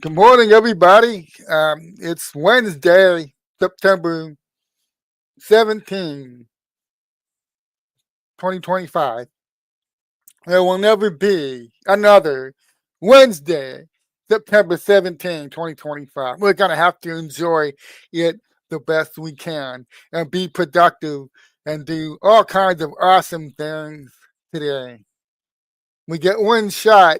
Good morning, everybody. It's Wednesday, September 17, 2025. There will never be another Wednesday, September 17, 2025. We're going to have to enjoy it the best we can and be productive and do all kinds of awesome things today. We get one shot.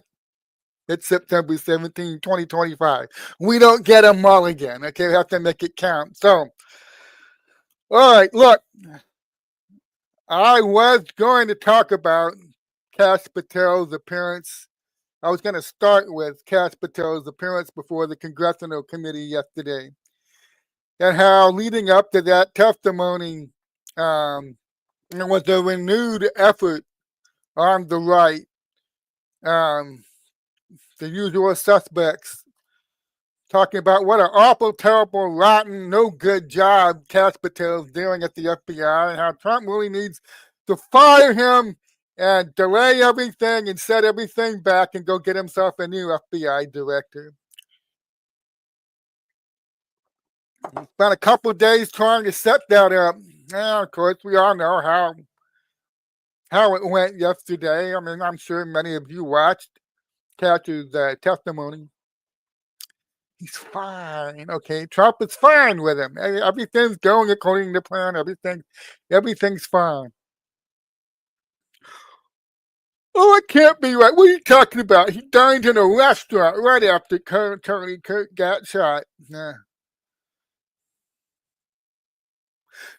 It's September 17, 2025. We don't get a mulligan. Okay, we have to make it count. So, all right, look, I was going to talk about Kash Patel's appearance. I was going to start with Kash Patel's appearance before the Congressional Committee yesterday and how leading up to that testimony, there was a renewed effort on the right, the usual suspects, talking about what an awful, terrible, rotten, no good job Kash Patel is doing at the FBI and how Trump really needs to fire him and delay everything and set everything back and go get himself a new FBI director. He spent a couple of days trying to set that up. And of course, we all know how it went yesterday. I mean, I'm sure many of you watched Kash's testimony. He's fine. Okay, Trump is fine with him. Everything's going according to plan. Everything's fine. Oh, it can't be right. What are you talking about? He dined in a restaurant right after Tony Kirk got shot. Nah.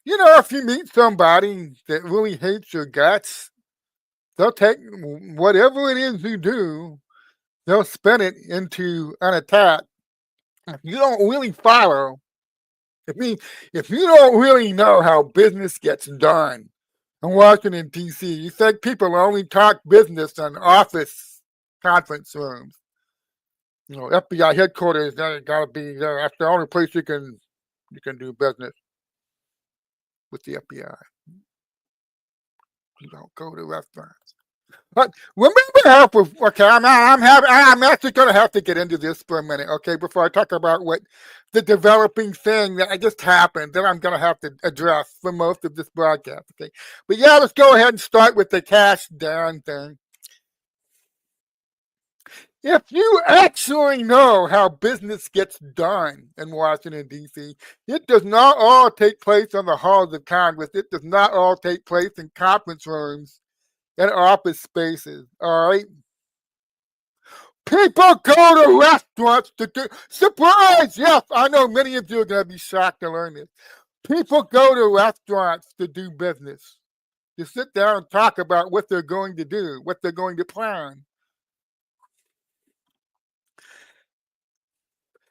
You know, if you meet somebody that really hates your guts, they'll take whatever it is you do, they'll spin it into an attack. If you don't really follow, if you don't really know how business gets done in Washington, D.C., you think people only talk business in office conference rooms. You know, FBI headquarters, that got to be there. That's the only place you can do business with the FBI. You don't go to restaurants. But remember how? Okay, I'm actually going to have to get into this for a minute. Okay, before I talk about what the developing thing that just happened that I'm going to have to address for most of this broadcast. Okay, but yeah, let's go ahead and start with the Kash down thing. If you actually know how business gets done in Washington, D.C., it does not all take place on the halls of Congress. It does not all take place in conference rooms and office spaces, all right? People go to restaurants to do, surprise, yes, I know many of you are going to be shocked to learn this. People go to restaurants to do business, to sit down and talk about what they're going to do, what they're going to plan.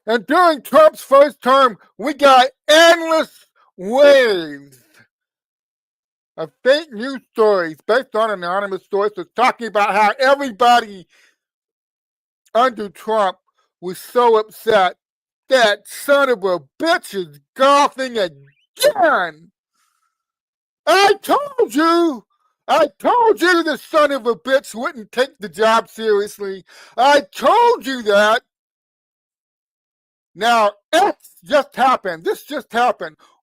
And during Trump's first term, we got endless waves of fake news stories based on anonymous sources talking about how everybody under Trump was so upset that son of a bitch is golfing again. I told you the son of a bitch wouldn't take the job seriously. I told you that. Now, this just happened.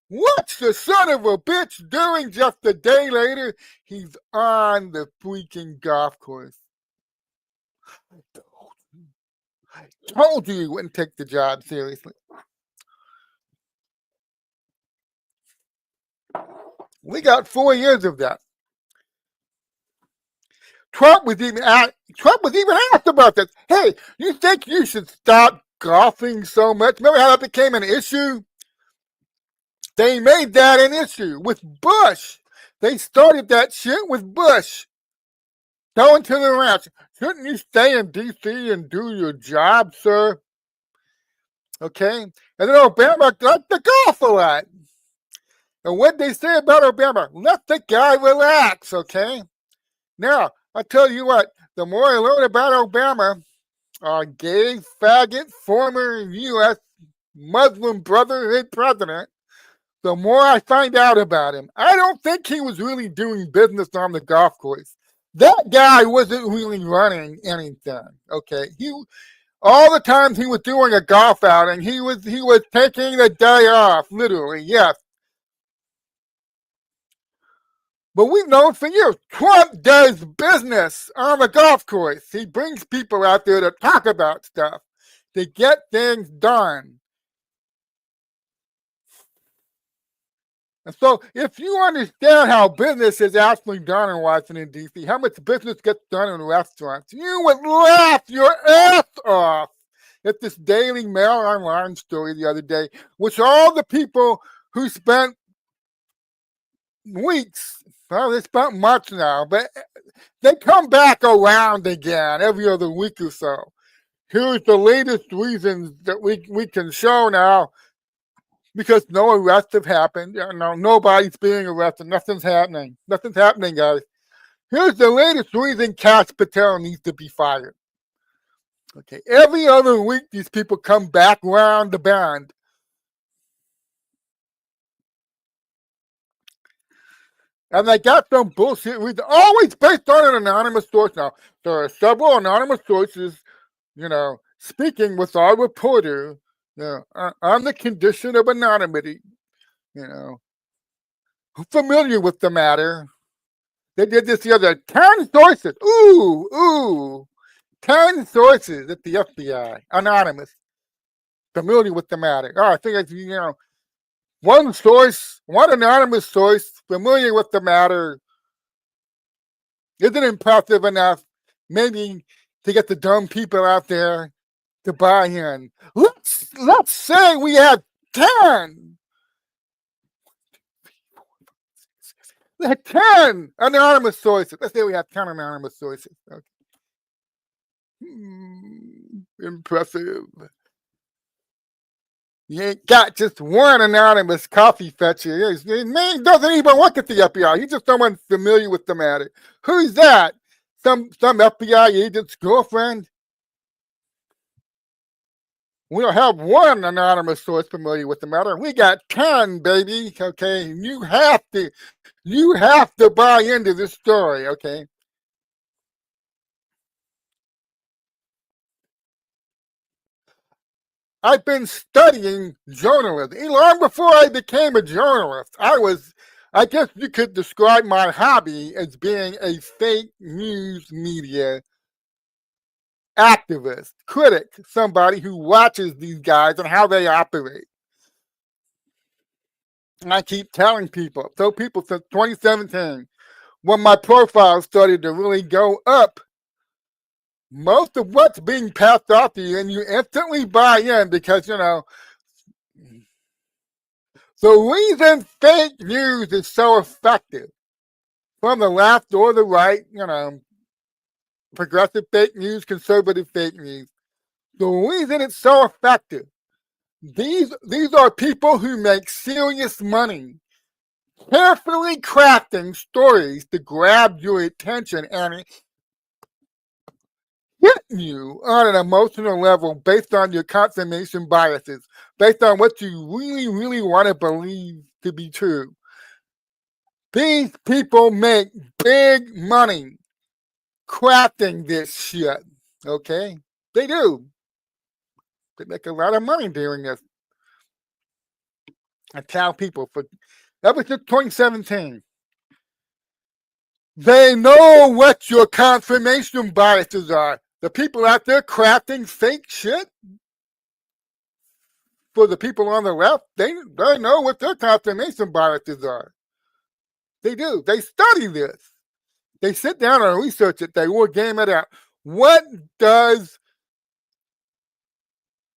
What's the son of a bitch doing just a day later? He's on the freaking golf course. I told you he wouldn't take the job seriously. We got 4 years of that. Trump was even asked about this. Hey, you think you should stop golfing so much? Remember how that became an issue? They made that an issue with Bush. They started that shit with Bush. Going to the ranch. Shouldn't you stay in D.C. and do your job, sir? Okay? And then Obama got the golf a lot. And what they say about Obama, let the guy relax, okay? Now, I tell you what, the more I learn about Obama, gay, faggot, former U.S. Muslim Brotherhood president, the more I find out about him. I don't think he was really doing business on the golf course. That guy wasn't really running anything, okay? All the times he was doing a golf outing, he was taking the day off, literally, yes. But we've known for years, Trump does business on the golf course. He brings people out there to talk about stuff, to get things done. And so if you understand how business is actually done in Washington, D.C., how much business gets done in restaurants, you would laugh your ass off at this Daily Mail Online story the other day, which all the people who spent weeks, well, they spent months now, but they come back around again every other week or so. Here's the latest reasons that we can show now, because no arrests have happened. No, nobody's being arrested. Nothing's happening. Nothing's happening, guys. Here's the latest reason Kash Patel needs to be fired. Okay, every other week these people come back around the bend. And they got some bullshit reason, always based on an anonymous source. Now, there are several anonymous sources, speaking with our reporter, on the condition of anonymity, familiar with the matter. They did this the other 10 sources. 10 sources at the FBI, anonymous, familiar with the matter. Oh, I think it's, one anonymous source familiar with the matter isn't impressive enough, maybe, to get the dumb people out there to buy in. Let's say we have 10. 10 anonymous sources. Let's say we have 10 anonymous sources. Okay. Impressive. You ain't got just one anonymous coffee fetcher. His name doesn't even work at the FBI. He's just someone familiar with the matter. Who's that? Some FBI agent's girlfriend? We don't have one anonymous source familiar with the matter. We got 10, baby. Okay, you have to buy into this story. Okay. I've been studying journalism. Long before I became a journalist, I guess you could describe my hobby as being a fake news media activist, critic, somebody who watches these guys and how they operate. And I keep telling people, since 2017, when my profile started to really go up, most of what's being passed off to you, and you instantly buy in because, the reason fake news is so effective, from the left or the right, progressive fake news, conservative fake news, the reason it's so effective, these are people who make serious money carefully crafting stories to grab your attention and hit you on an emotional level based on your confirmation biases, based on what you really, really want to believe to be true. These people make big money crafting this shit, okay? They do. They make a lot of money doing this. I tell people, ever since 2017, they know what your confirmation biases are. The people out there crafting fake shit, for the people on the left, they know what their confirmation biases are. They do. They study this. They sit down and research it. They will game it out. What do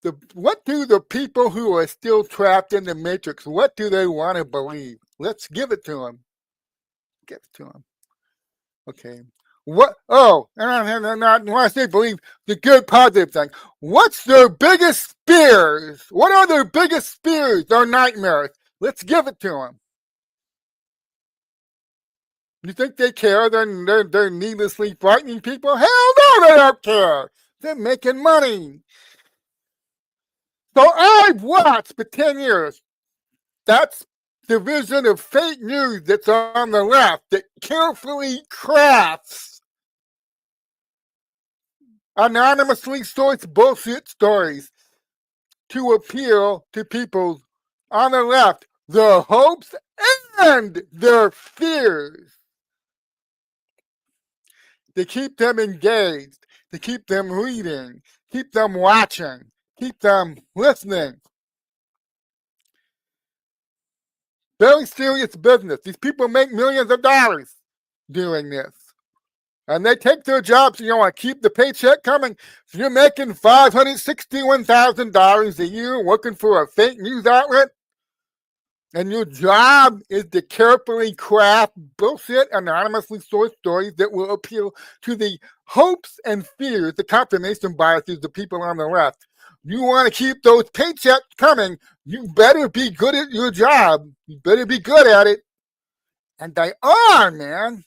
the people who are still trapped in the matrix, what do they want to believe? Let's give it to them. Give it to them. Okay. What? Oh, and when I say believe, the good positive thing. What's their biggest fears? What are their biggest fears or nightmares? Let's give it to them. You think they care? They're needlessly frightening people? Hell no, they don't care. They're making money. So I've watched for 10 years. That's division of fake news that's on the left that carefully crafts anonymously sourced bullshit stories to appeal to people on the left, their hopes and their fears, to keep them engaged, to keep them reading, keep them watching, keep them listening. Very serious business. These people make millions of dollars doing this. And they take their jobs, you want to keep the paycheck coming. If you're making $561,000 a year working for a fake news outlet, and your job is to carefully craft bullshit, anonymously sourced stories that will appeal to the hopes and fears, the confirmation biases of people on the left. You want to keep those paychecks coming, you better be good at your job. You better be good at it. And they are, man.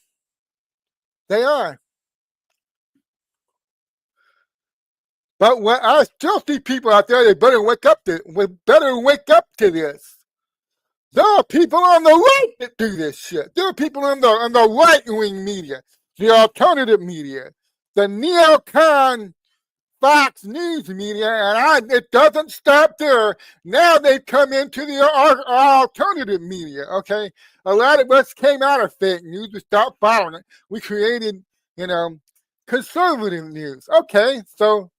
They are. But what I still see people out there, they better wake up to this. There are people on the right that do this shit. There are people in the right-wing media, the alternative media, the neocon Fox News media, and it doesn't stop there. Now they've come into the alternative media, okay? A lot of us came out of fake news. We stopped following it. We created, conservative news. Okay, so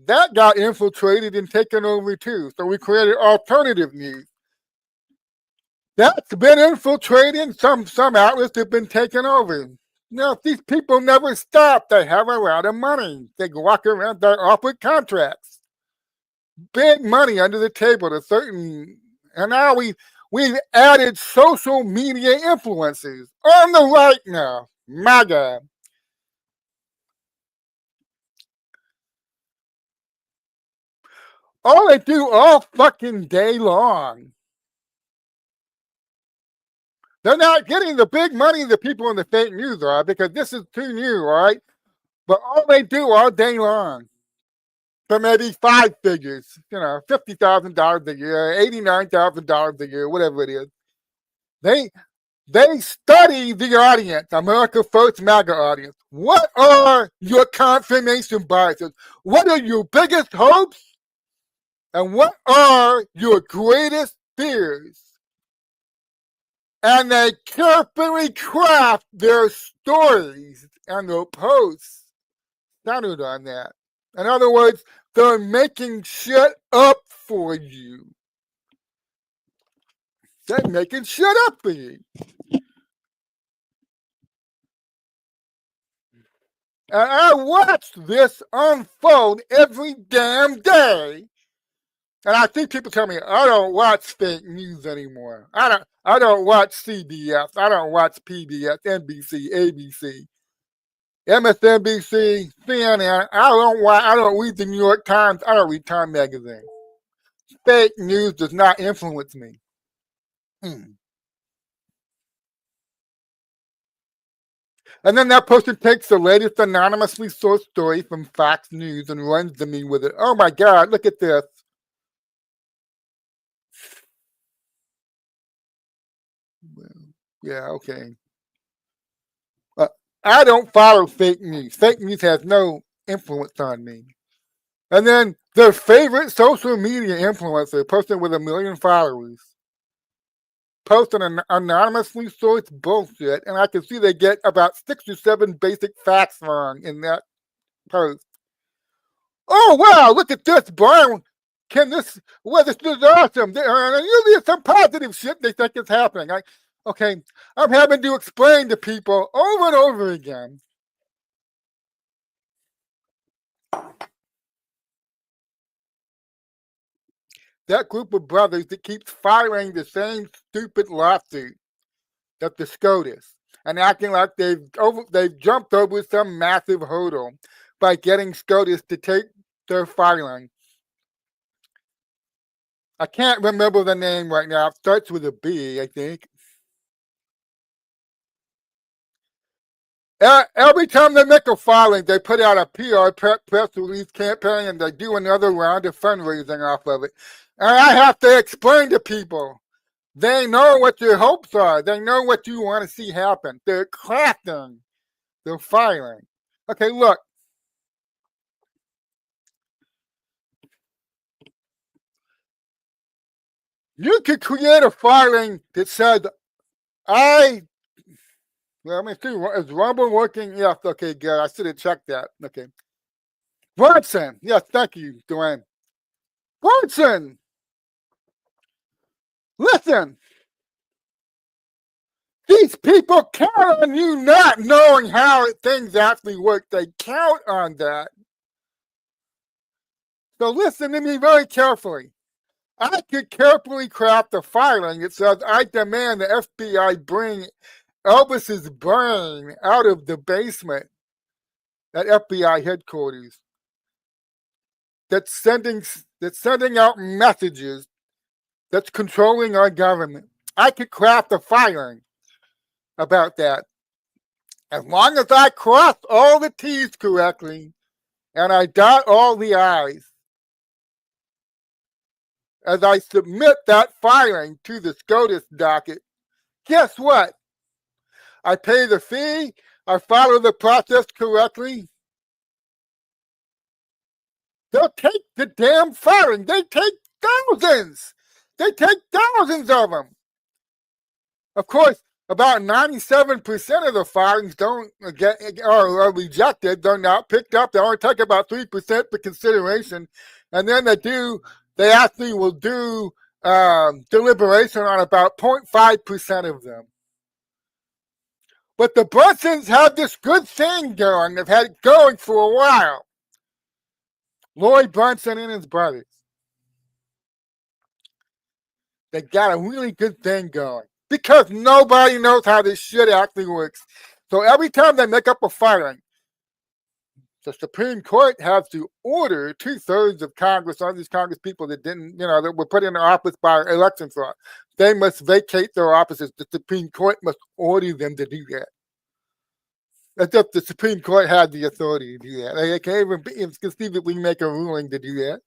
that got infiltrated and taken over too. So we created alternative news. That's been infiltrated. Some outlets have been taken over. Now, these people never stop. They have a lot of money. They walk around, they're offered contracts. Big money under the table to certain. And now we've added social media influencers on the right now. MAGA. All they do all fucking day long. They're not getting the big money the people in the fake news are, because this is too new, all right? But all they do all day long, for maybe 5 figures, $50,000 a year, $89,000 a year, whatever it is. They study the audience, America First MAGA audience. What are your confirmation biases? What are your biggest hopes? And what are your greatest fears? And they carefully craft their stories and their posts centered on that. In other words, they're making shit up for you. They're making shit up for you. And I watch this unfold every damn day. And I think people tell me, I don't watch fake news anymore. I don't watch CBS. I don't watch PBS, NBC, ABC, MSNBC, CNN. I don't read the New York Times. I don't read Time Magazine. Fake news does not influence me. And then that person takes the latest anonymously sourced story from Fox News and runs to me with it. Oh my God, look at this. Yeah, okay. I don't follow fake news. Fake news has no influence on me. And then their favorite social media influencer, a person with 1 million followers, posting an anonymously sourced bullshit, and I can see they get about 6 or 7 basic facts wrong in that post. Oh wow, look at this, Brian. This is awesome. And usually it's some positive shit they think is happening. I'm having to explain to people over and over again. That group of brothers that keeps filing the same stupid lawsuit of the SCOTUS and acting like they've jumped over some massive hurdle by getting SCOTUS to take their filing. I can't remember the name right now. It starts with a B, I think. Every time they make a filing, they put out a PR press release campaign, and they do another round of fundraising off of it. And I have to explain to people. They know what your hopes are. They know what you want to see happen. They're crafting their filing. Okay, look. You could create a filing that said, let me see, is Rumble working? Yes, okay, good. I should have checked that. Okay. Bronson, yes, thank you, Dwayne. Bronson, listen, these people count on you not knowing how things actually work. They count on that. So listen to me very carefully. I could carefully craft a filing that says, I demand the FBI bring Elvis's brain out of the basement at FBI headquarters. That's sending out messages, that's controlling our government. I could craft a filing about that. As long as I cross all the T's correctly and I dot all the I's, as I submit that filing to the SCOTUS docket, guess what? I pay the fee, I follow the process correctly. They'll take the damn filing. They take thousands. They take thousands of them. Of course, about 97% of the filings don't get or are rejected. They're not picked up. They only take about 3% for consideration, and then they actually will do deliberation on about 0.5% of them. But the Brunsons have this good thing going. They've had it going for a while. Lloyd Brunson and his brothers. They got a really good thing going. Because nobody knows how this shit actually works. So every time they make up a filing, the Supreme Court has to order 2/3 of Congress, all these Congress people that didn't, that were put into office by election fraud. They must vacate their offices. The Supreme Court must order them to do that. As if the Supreme Court had the authority to do that. They can't even conceivably make a ruling to do that.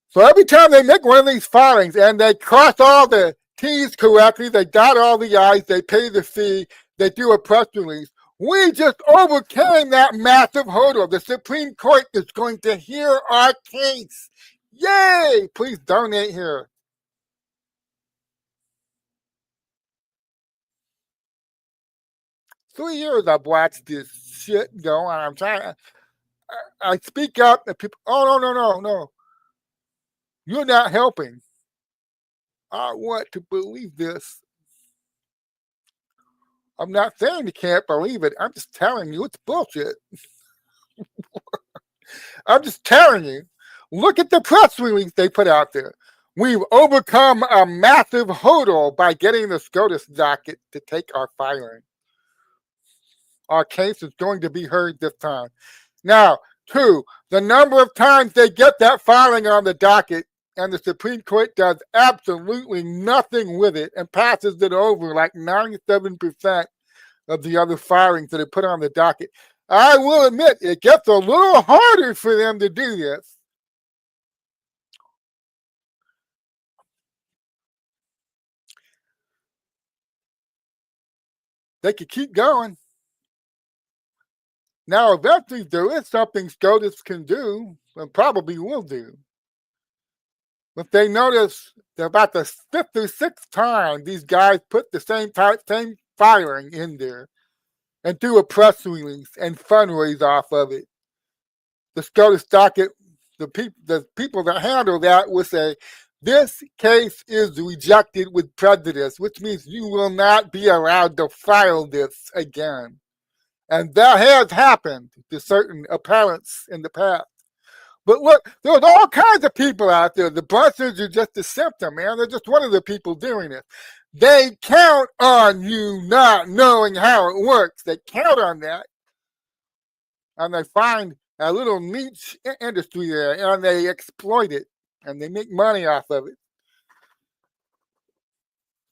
So every time they make one of these filings and they cross all the T's correctly, they dot all the I's, they pay the fee, they do a press release. We just overcame that massive hurdle. The Supreme Court is going to hear our case. Yay! Please donate here. Three years I've watched this shit go on. I'm trying. I speak up and people, oh, no. You're not helping. I want to believe this. I'm not saying you can't believe it. I'm just telling you it's bullshit. I'm just telling you. Look at the press release they put out there. We've overcome a massive hurdle by getting the SCOTUS docket to take our filing. Our case is going to be heard this time. Now, 2, the number of times they get that filing on the docket and the Supreme Court does absolutely nothing with it and passes it over like 97% of the other filings that are put on the docket. I will admit it gets a little harder for them to do this. They could keep going. Now, eventually, there is something SCOTUS can do and probably will do. If they notice that about the 5th or 6th time these guys put the same filing in there and do a press release and fundraise off of it, the SCOTUS docket, the people that handle that will say, this case is rejected with prejudice, which means you will not be allowed to file this again. And that has happened to certain appellants in the past. But look, there's all kinds of people out there. The Brunsons are just a symptom, man. They're just one of the people doing it. They count on you not knowing how it works. They count on that. And they find a little niche industry there, and they exploit it, and they make money off of it.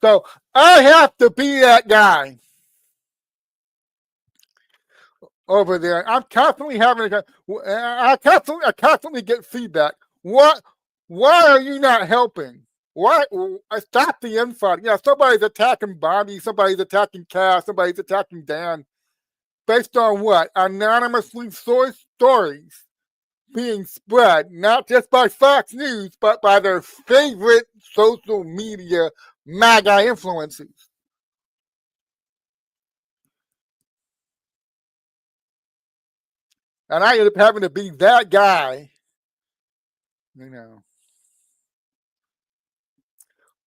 So I have to be that guy over there. I'm constantly I constantly get feedback. Why are you not helping? Why? Stop the infighting. Yeah, somebody's attacking Bobby, somebody's attacking Kash, somebody's attacking Dan. Based on what? Anonymously sourced stories being spread, not just by Fox News, but by their favorite social media MAGA influencers. And I ended up having to be that guy, you know.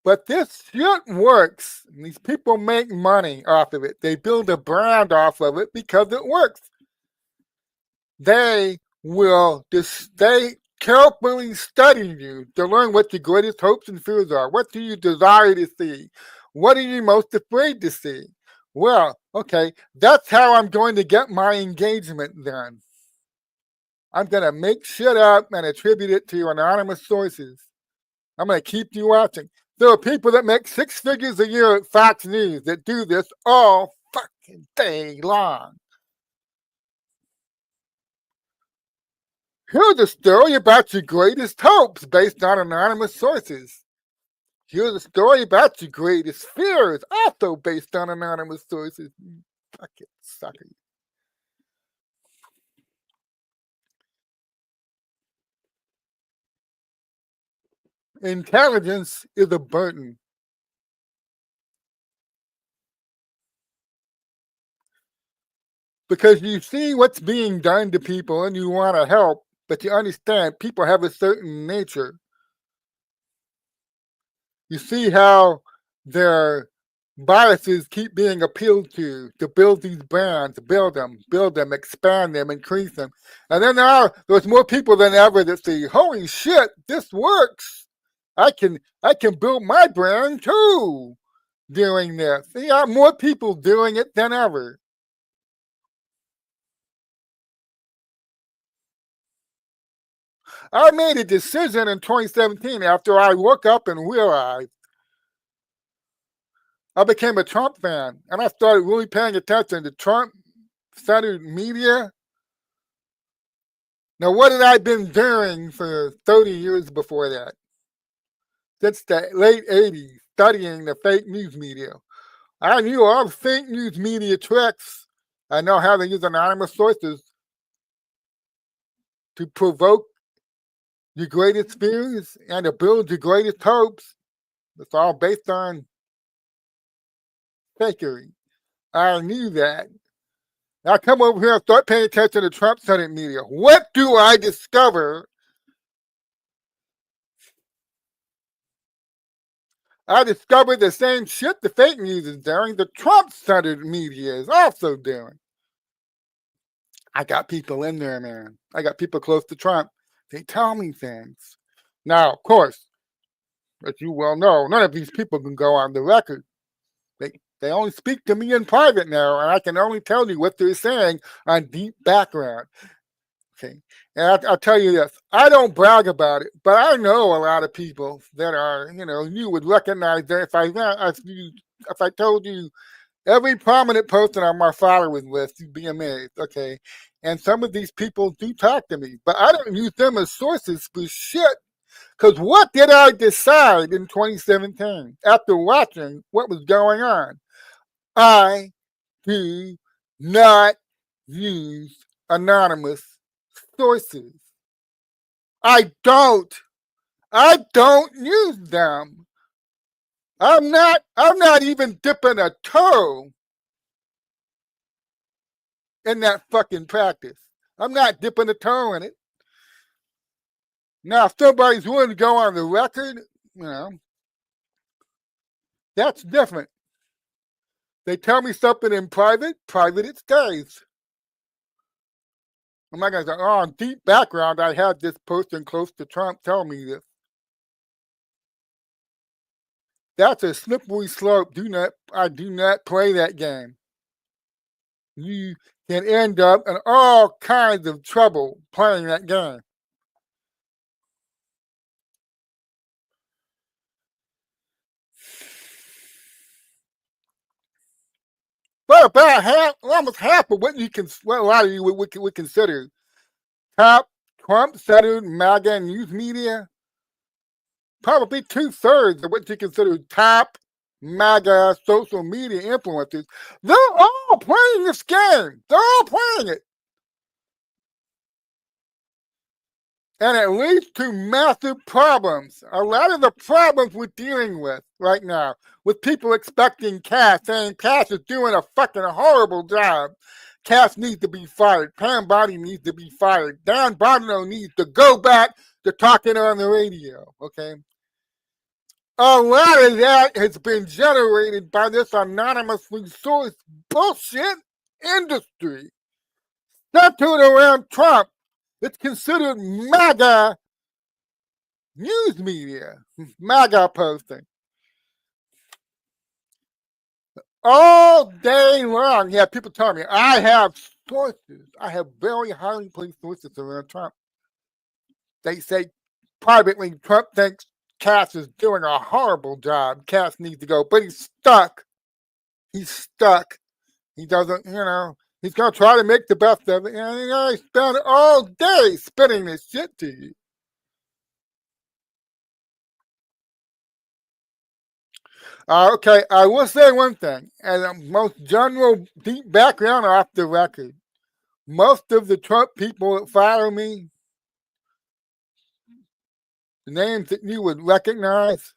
But this shit works. These people make money off of it. They build a brand off of it because it works. They they carefully study you to learn what your greatest hopes and fears are. What do you desire to see? What are you most afraid to see? Well, okay, that's how I'm going to get my engagement then. I'm going to make shit up and attribute it to anonymous sources. I'm going to keep you watching. There are people that make 6 figures a year at Fox News that do this all fucking day long. Here's a story about your greatest hopes based on anonymous sources. Here's a story about your greatest fears, also based on anonymous sources. Fucking sucker. Intelligence is a burden. Because you see what's being done to people and you want to help, but you understand people have a certain nature. You see how their biases keep being appealed to build these brands, build them, expand them, increase them. And then there's more people than ever that say, holy shit, this works. I can build my brand too doing this. You got more people doing it than ever. I made a decision in 2017 after I woke up and realized I became a Trump fan, and I started really paying attention to Trump-centered media. Now, what had I been doing for 30 years before that? Since the late 80s, studying the fake news media. I knew all the fake news media tricks. I know how to use anonymous sources to provoke your greatest fears and to build your greatest hopes. It's all based on fakery. I knew that. I come over here and start paying attention to Trump-centered media. What do I discover? I discovered the same shit the fake news is doing, the Trump-centered media is also doing. I got people in there, man. I got people close to Trump. They tell me things. Now, of course, as you well know, none of these people can go on the record. They only speak to me in private now, and I can only tell you what they're saying on deep background. Okay, and I'll tell you this: I don't brag about it, but I know a lot of people that are, you would recognize that if I told you every prominent person on my followers list, you'd be amazed. Okay, and some of these people do talk to me, but I don't use them as sources for shit. Because what did I decide in 2017 after watching what was going on? I do not use anonymous sources. I don't use them. I'm not even dipping a toe in that fucking practice. I'm not dipping a toe in it. Now, if somebody's willing to go on the record, that's different. They tell me something in private it stays. I'm not going to say, on deep background, I had this person close to Trump tell me this. That's a slippery slope. I do not play that game. You can end up in all kinds of trouble playing that game. But about almost half of what a lot of you would consider top Trump-centered MAGA news media, probably 2/3 of what you consider top MAGA social media influencers, they're all playing this game. They're all playing it. And it leads to massive problems. A lot of the problems we're dealing with right now, with people expecting Kash, saying Kash is doing a fucking horrible job. Kash needs to be fired. Pam Bondi needs to be fired. Dan Bongino needs to go back to talking on the radio. Okay. A lot of that has been generated by this anonymously sourced bullshit industry centered around Trump. It's considered MAGA news media, MAGA posting. All day long, yeah, people tell me, I have sources. I have very highly placed sources around Trump. They say privately, Trump thinks Kash is doing a horrible job. Kash needs to go, but he's stuck. He's stuck. He doesn't, he's going to try to make the best of it. And I spend all day spitting this shit to you. Okay, I will say one thing, and the most general deep background off the record. Most of the Trump people that follow me, the names that you would recognize,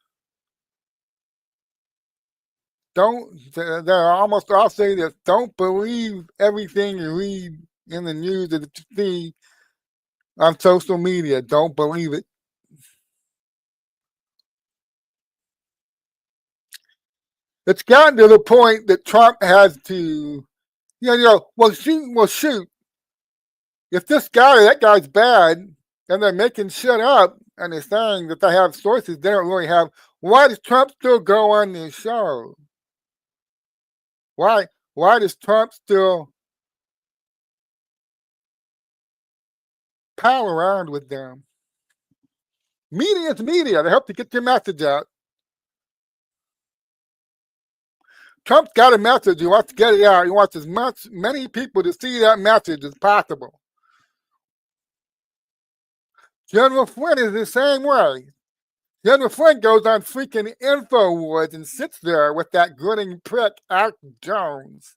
they're almost all say this, don't believe everything you read in the news that you see on social media. Don't believe it. It's gotten to the point that Trump has to, shoot. If this guy or that guy's bad and they're making shit up and they're saying that they have sources they don't really have, why does Trump still go on this show? Why does Trump still pal around with them? Media is media. They help to get your message out. Trump's got a message. He wants to get it out. He wants many people to see that message as possible. General Flynn is the same way. General Flynn goes on freaking InfoWars and sits there with that grinning prick, Alex Jones.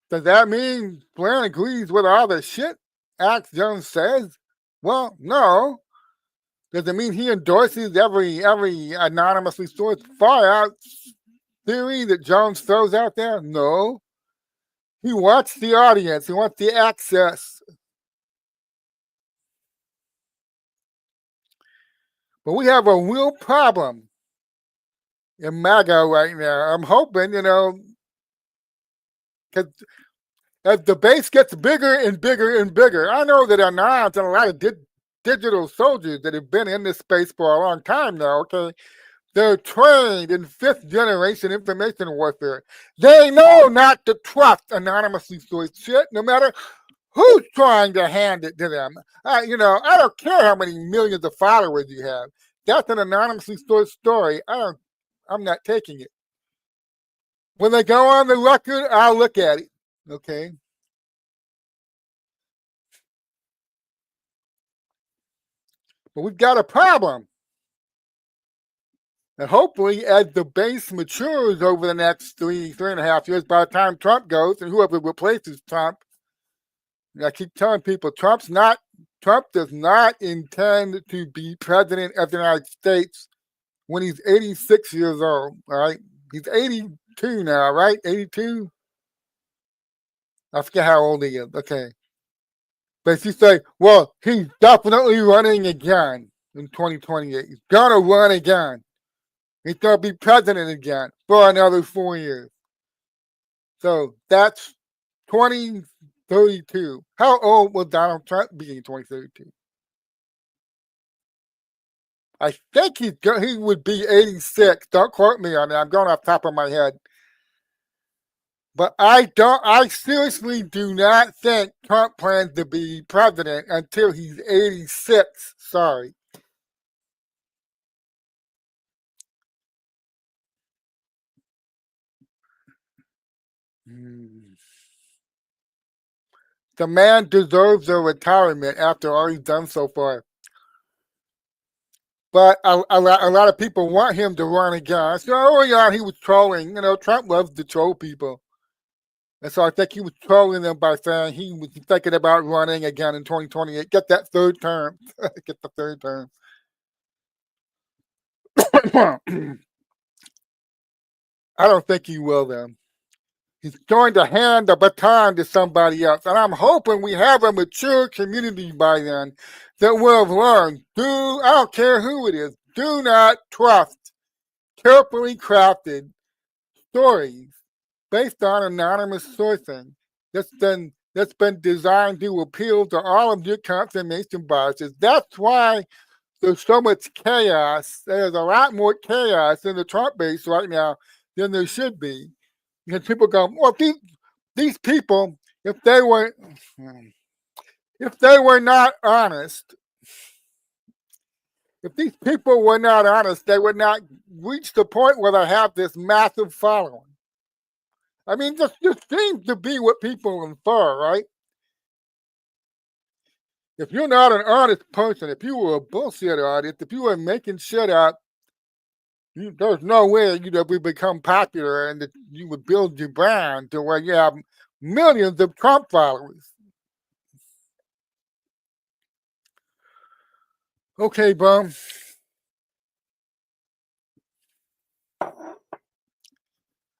Does that mean Flynn agrees with all the shit Alex Jones says? Well, no. Does it mean he endorses every anonymously sourced far out theory that Jones throws out there? No. He wants the audience. He wants the access. But we have a real problem in MAGA right now. I'm hoping, because as the base gets bigger and bigger and bigger, I know that Anons and a lot of digital soldiers that have been in this space for a long time now, okay, they're trained in fifth generation information warfare. They know not to trust anonymously sourced shit, no matter who's trying to hand it to them. I don't care how many millions of followers you have. That's an anonymously sourced story. I'm not taking it. When they go on the record, I'll look at it. Okay. But we've got a problem. And hopefully, as the base matures over the next 3.5 years, by the time Trump goes and whoever replaces Trump, I keep telling people Trump does not intend to be president of the United States when he's 86 years old. All right. He's 82 now, right? 82? I forget how old he is. Okay. But if you say, well, he's definitely running again in 2028. He's going to run again. He's going to be president again for another 4 years. So that's 2032. How old will Donald Trump be in 2032? I think he would be 86. Don't quote me on that. I'm going off the top of my head. But I seriously do not think Trump plans to be president until he's 86. Sorry. The man deserves a retirement after all he's done so far. But a lot of people want him to run again. So early on, he was trolling. Trump loves to troll people. And so I think he was trolling them by saying he was thinking about running again in 2028. Get that third term. Get the third term. I don't think he will then. He's going to hand the baton to somebody else. And I'm hoping we have a mature community by then that will have learned, I don't care who it is, do not trust carefully crafted stories based on anonymous sourcing that's been designed to appeal to all of your confirmation biases. That's why there's so much chaos. There's a lot more chaos in the Trump base right now than there should be. Because people go, well, these people, if they were not honest, if these people were not honest, they would not reach the point where they have this massive following. I mean, this seems to be what people infer, right? If you're not an honest person, if you were a bullshit artist, if you were making shit up, there's no way you'd become popular and that you would build your brand to where you have millions of Trump followers. Okay, bum.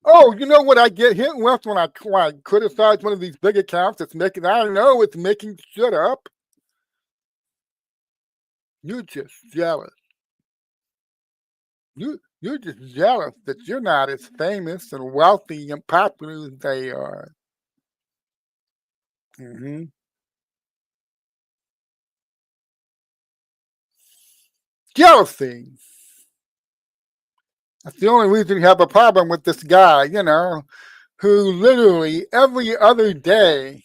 Oh, you know what I get hit with when I criticize one of these big accounts that's making, I don't know, it's making shit up? You're just jealous. You're just jealous that you're not as famous and wealthy and popular as they are. Mm-hmm. Jealousy. That's the only reason you have a problem with this guy, who literally every other day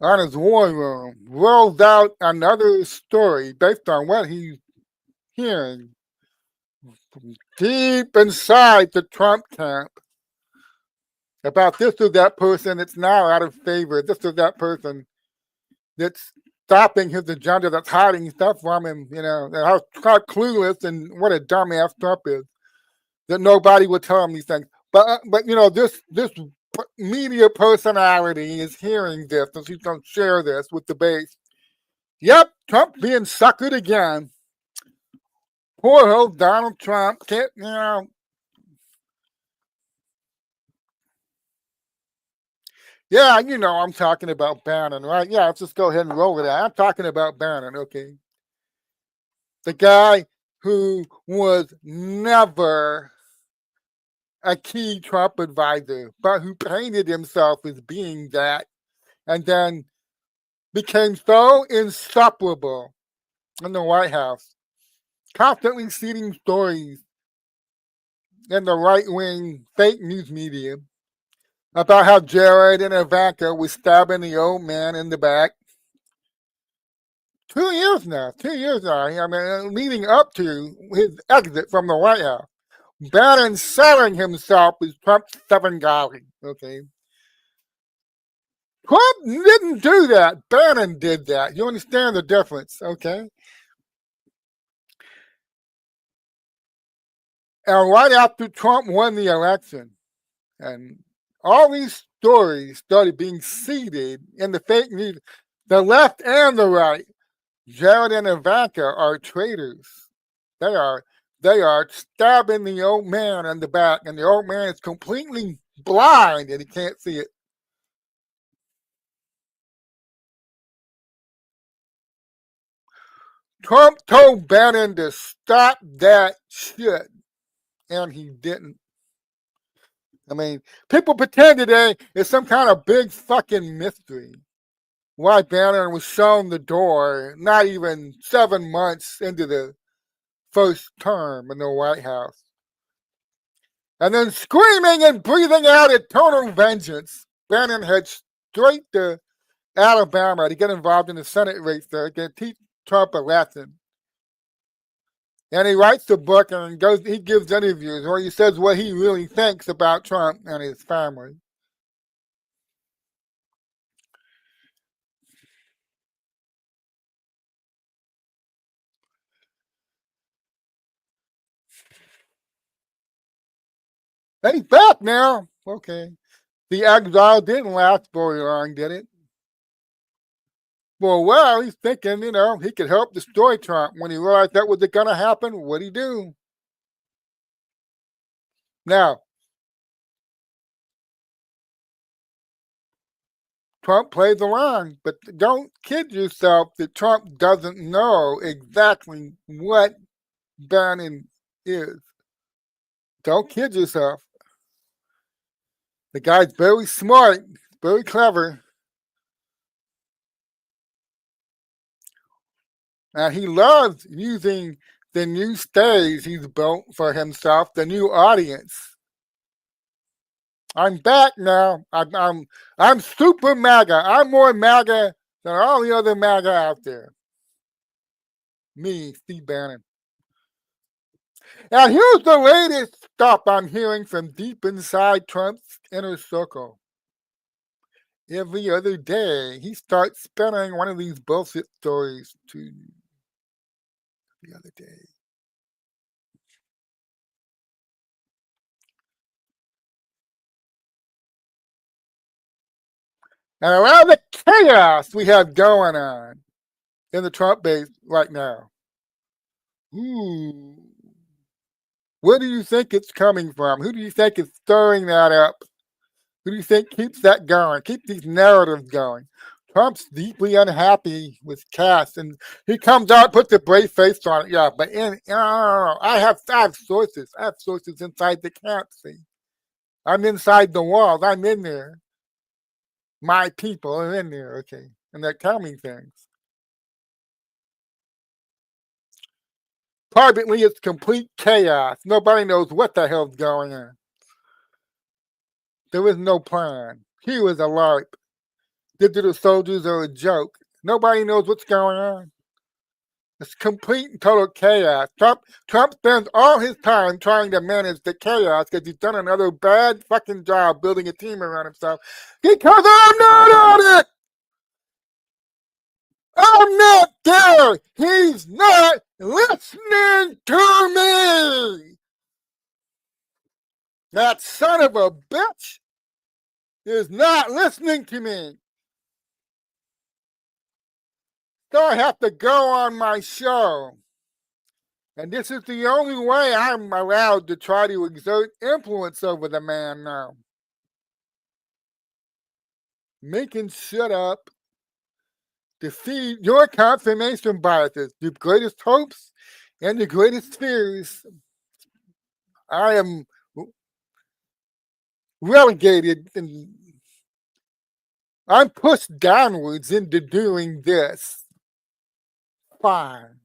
on his war room rolls out another story based on what he's hearing from deep inside the Trump camp about this or that person that's now out of favor, this or that person that's stopping his agenda, that's hiding stuff from him, how clueless and what a dumbass Trump is, that nobody would tell him these things. But this media personality is hearing this, and she's going to share this with the base. Yep, Trump being suckered again. Poor old Donald Trump can't, Yeah, I'm talking about Bannon, right? Yeah, let's just go ahead and roll with that. I'm talking about Bannon, okay? The guy who was never a key Trump advisor, but who painted himself as being that, and then became so insufferable in the White House, constantly seeding stories in the right-wing fake news media about how Jared and Ivanka was stabbing the old man in the back. 2 years now. 2 years now. I mean, leading up to his exit from the White House. Bannon selling himself as Trump's Seven Golly. Okay. Trump didn't do that. Bannon did that. You understand the difference, okay? And right after Trump won the election, and all these stories started being seeded in the fake news, the left and the right, Jared and Ivanka are traitors. They are stabbing the old man in the back, and the old man is completely blind and he can't see it. Trump told Bannon to stop that shit, and he didn't. I mean, people pretend today it's some kind of big fucking mystery why Bannon was shown the door not even 7 months into the first term in the White House. And then screaming and breathing out eternal vengeance, Bannon heads straight to Alabama to get involved in the Senate race there, to teach Trump a lesson. And he writes the book and he gives interviews where he says what he really thinks about Trump and his family. And he's back now. Okay. The exile didn't last very long, did it? For a while, he's thinking, he could help destroy Trump. When he realized that was going to happen, what'd he do? Now, Trump plays along, but don't kid yourself that Trump doesn't know exactly what Bannon is. Don't kid yourself. The guy's very smart, very clever, and he loves using the new stage he's built for himself, the new audience. I'm back now. I'm super MAGA. I'm more MAGA than all the other MAGA out there. Me, Steve Bannon. And here's the latest stuff I'm hearing from deep inside Trump's inner circle. Every other day, he starts spinning one of these bullshit stories to the other day. And around the chaos we have going on in the Trump base right now. Ooh. Where do you think it's coming from? Who do you think is stirring that up? Who do you think keeps that going? Keep these narratives going? Trump's deeply unhappy with Cass, and he comes out, puts a brave face on it. Yeah, but I have sources. I have sources inside the camp. See, I'm inside the walls. I'm in there. My people are in there. Okay, and they're telling me things. Privately, it's complete chaos. Nobody knows what the hell's going on. There is no plan. He was a LARP. Digital soldiers are a joke. Nobody knows what's going on. It's complete and total chaos. Trump spends all his time trying to manage the chaos because he's done another bad fucking job building a team around himself. Because I'm not on it! I'm not there! He's not listening to me! That son of a bitch is not listening to me. So I have to go on my show. And this is the only way I'm allowed to try to exert influence over the man now. Making shit up to feed your confirmation biases, the greatest hopes and the greatest fears. I am relegated and I'm pushed downwards into doing this. Fine.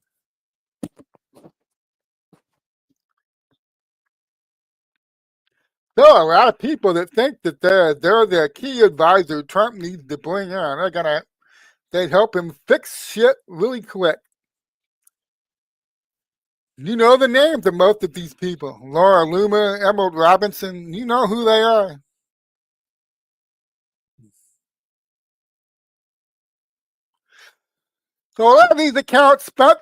There are a lot of people that think that they're the key advisor Trump needs to bring on. They'd help him fix shit really quick. You know the names of most of these people. Laura Loomer, Emerald Robinson, you know who they are. So a lot of these accounts spent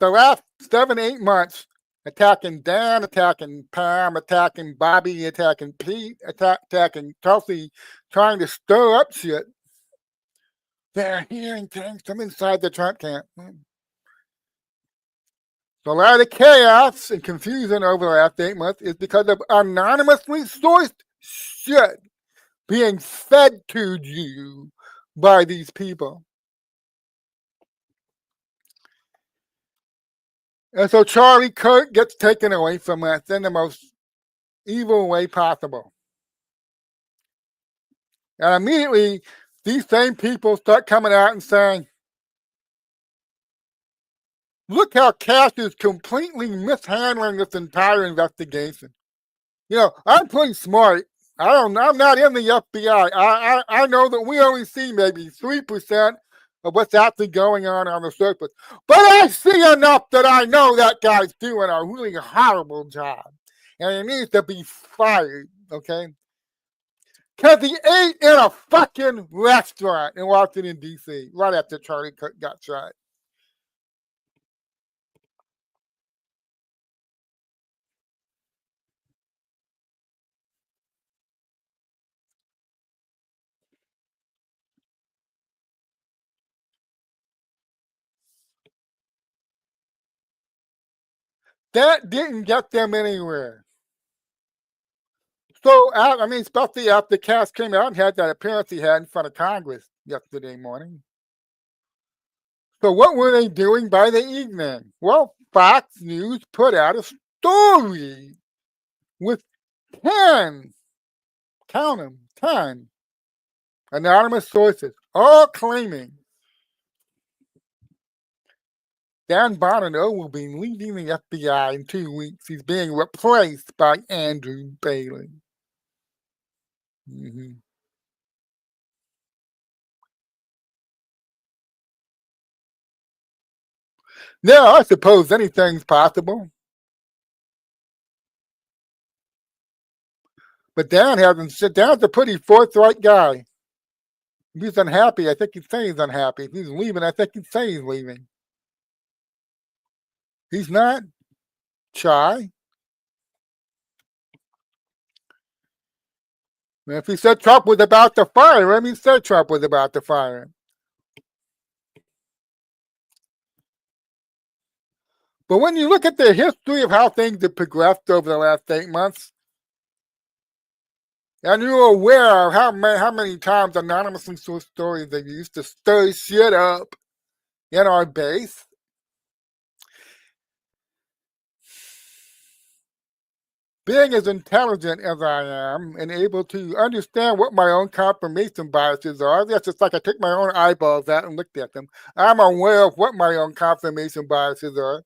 the last 7, 8 months attacking Dan, attacking Pam, attacking Bobby, attacking Pete, attacking Tulsi, trying to stir up shit. They're hearing things from inside the Trump camp. So a lot of the chaos and confusion over the last 8 months is because of anonymously sourced shit being fed to you by these people. And so Charlie Kirk gets taken away from us in the most evil way possible. And immediately, these same people start coming out and saying, look how Kash is completely mishandling this entire investigation. I'm pretty smart. I'm not in the FBI. I know that we only see maybe 3% of what's actually going on the surface. But I see enough that I know that guy's doing a really horrible job. And he needs to be fired, okay? Because he ate in a fucking restaurant in Washington, D.C. right after Charlie Kirk got shot. That didn't get them anywhere. So, I mean, especially after Cass came out and had that appearance he had in front of Congress yesterday morning. So, what were they doing by the evening? Well, Fox News put out a story with 10, count them, 10 anonymous sources, all claiming Dan Bonadio will be leaving the FBI in 2 weeks. He's being replaced by Andrew Bailey. Mm-hmm. Yeah, I suppose anything's possible. But Dan hasn't sit Dan's a pretty forthright guy. If he's unhappy, I think he'd say he's unhappy. If he's leaving, I think he'd say he's leaving. He's not shy. If he said Trump was about to fire him, he said Trump was about to fire him. But when you look at the history of how things have progressed over the last 8 months, and you're aware of how many times anonymously sourced stories they used to stir shit up in our base, being as intelligent as I am and able to understand what my own confirmation biases are, that's just like I took my own eyeballs out and looked at them. I'm aware of what my own confirmation biases are.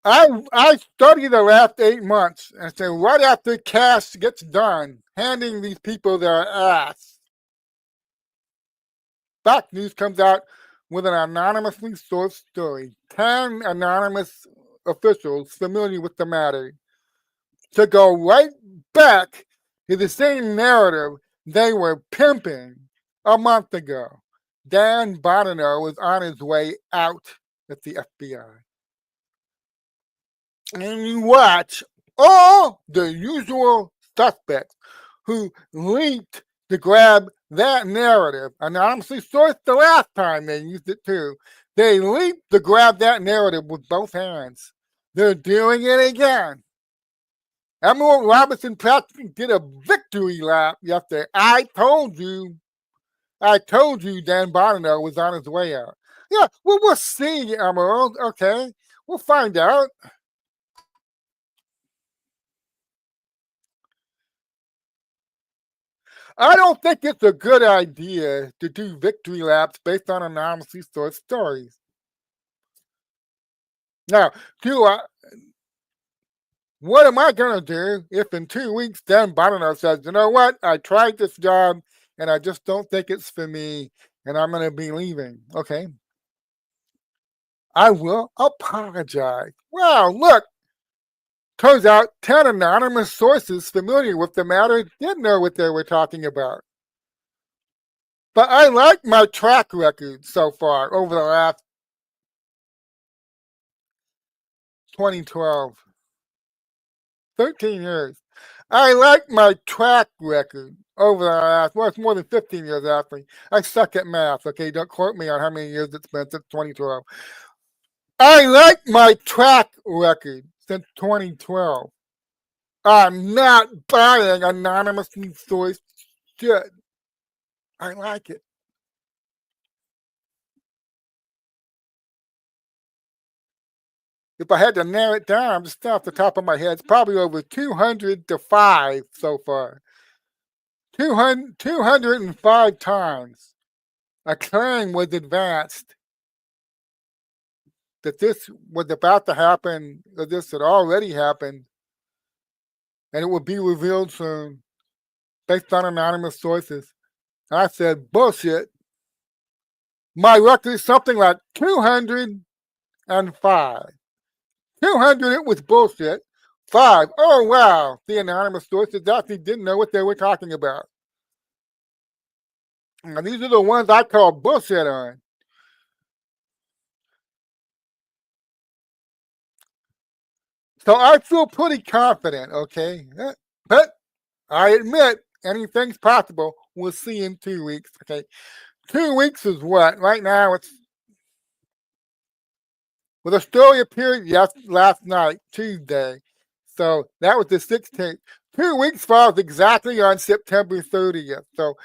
I studied the last 8 months and said right after Kash gets done handing these people their ass, Fox News comes out with an anonymously sourced story. 10 anonymous officials familiar with the matter to go right back to the same narrative they were pimping a month ago. Dan Bonadio was on his way out at the FBI. And you watch all the usual suspects who leaped to grab that narrative, anonymously sourced the last time they used it too. They leaped to grab that narrative with both hands. They're doing it again. Emerald Robinson practically did a victory lap yesterday. I told you Dan Bonadio was on his way out. Yeah, well, we'll see, Emerald. Okay, we'll find out. I don't think it's a good idea to do victory laps based on anonymously sourced stories. Now, what am I going to do if in 2 weeks Dan Bonadio says, you know what, I tried this job and I just don't think it's for me and I'm going to be leaving? Okay. I will apologize. Wow, look. Turns out 10 anonymous sources familiar with the matter didn't know what they were talking about. But I like my track record so far over the last 2012, 13 years. I like my track record over the last, well, it's more than 15 years actually. I suck at math, okay? Don't quote me on how many years it's been since 2012. I like my track record since 2012. I'm not buying anonymously sourced shit. I like it. If I had to narrow it down, just off the top of my head, it's probably over 200 to 5 so far. 205 times a claim was advanced that this was about to happen, that this had already happened, and it would be revealed soon based on anonymous sources. And I said, bullshit. My record is something like 205. 200, it was bullshit. 5, oh wow, the anonymous sources actually didn't know what they were talking about. And these are the ones I call bullshit on. So I feel pretty confident, okay? But I admit anything's possible. We'll see in 2 weeks, okay? 2 weeks is what? Right now it's Well, the story appeared last night, Tuesday. So that was the 16th. 2 weeks falls exactly on September 30th. So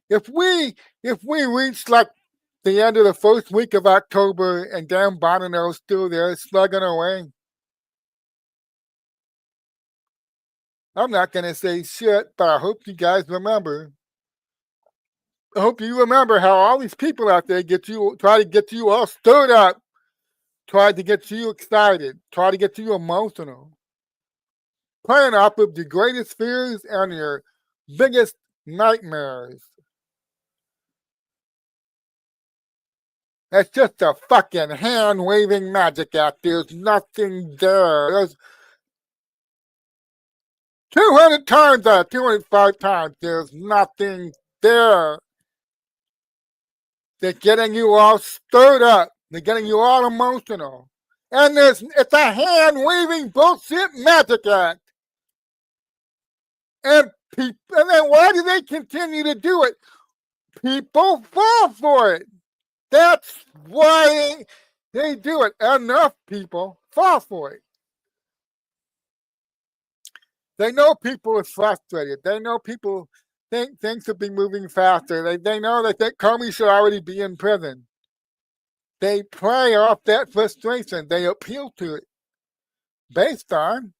if we reach like the end of the first week of October and Dan Bonano's still there slugging away, I'm not gonna say shit, but I hope you guys remember. I hope you remember how all these people out there try to get you all stirred up, try to get you excited, try to get you emotional, playing off of your greatest fears and your biggest nightmares. That's just a fucking hand waving magic act. There's nothing there. There's 200 times out of 205 times, there's nothing there. They're getting you all stirred up. They're getting you all emotional. And it's a hand waving bullshit magic act. And then why do they continue to do it? People fall for it. That's why they do it. Enough people fall for it. They know people are frustrated. They know people think things should be moving faster. They know that Comey should already be in prison. They play off that frustration. They appeal to it based on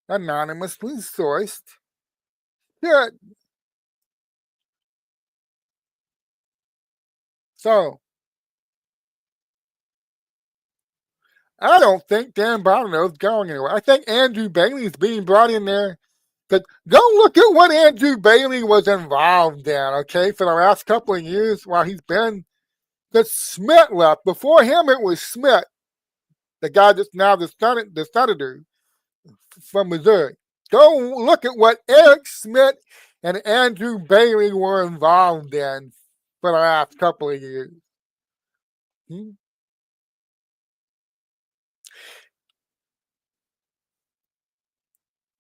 anonymously sourced shit. So, I don't think Dan Bonano's going anywhere. I think Andrew Bailey is being brought in there. But go look at what Andrew Bailey was involved in, okay, for the last couple of years while he's been the Schmidt left. Before him, it was Schmidt, the guy that's now the senator from Missouri. Go look at what Eric Schmidt and Andrew Bailey were involved in for the last couple of years.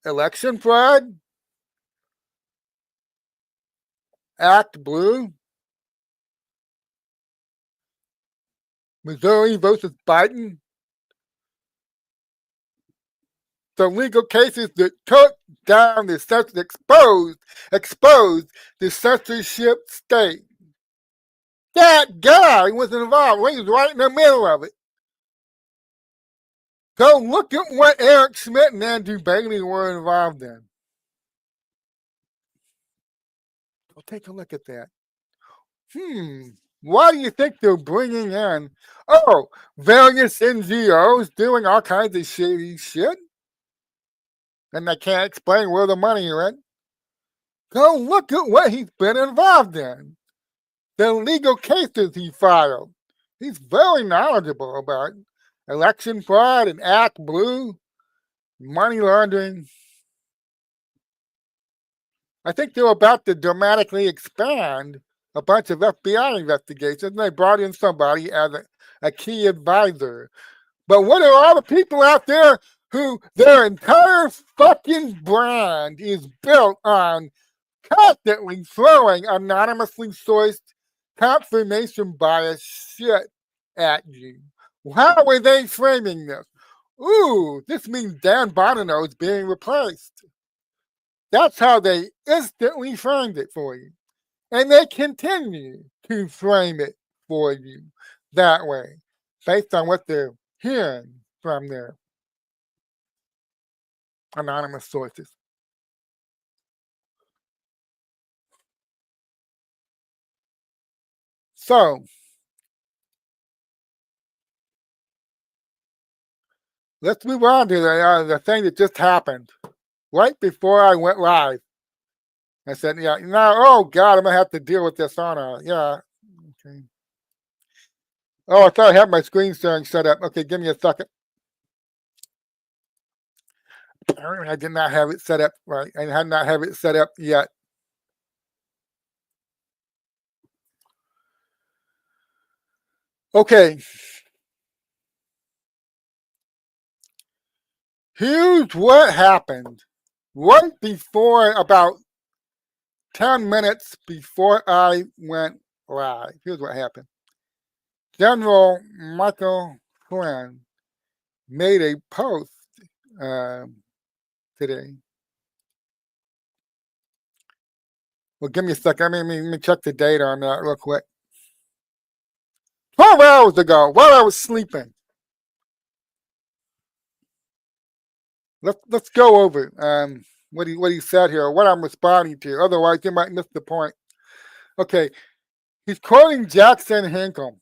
Election fraud, Act Blue, Missouri versus Biden. The legal cases that took down the exposed the censorship state. That guy was involved. He was right in the middle of it. Go look at what Eric Schmidt and Andrew Bailey were involved in. Go take a look at that. Why do you think they're bringing in, various NGOs doing all kinds of shady shit? And they can't explain where the money went. Go look at what he's been involved in. The legal cases he filed. He's very knowledgeable about election fraud and Act Blue, money laundering. I think they're about to dramatically expand a bunch of FBI investigations. And they brought in somebody as a key advisor. But what are all the people out there who their entire fucking brand is built on constantly throwing anonymously sourced confirmation bias shit at you? How are they framing this? Ooh, this means Dan Bonano is being replaced. That's how they instantly framed it for you. And they continue to frame it for you that way, based on what they're hearing from their anonymous sources. So, let's move on to the thing that just happened right before I went live. I said, oh God, I'm going to have to deal with this on okay. Oh, I thought I had my screen sharing set up. Okay, give me a second. I did not have it set up right. I had not have it set up yet. Okay. Here's what happened right before, about 10 minutes before I went live. Here's what happened. General Michael friend made a post um, today. Well, give me a second. Let me check the date on that real quick. 12 hours ago, while I was sleeping. Let's go over what he said here, or what I'm responding to. Otherwise, you might miss the point. Okay, he's quoting Jackson Hinkle.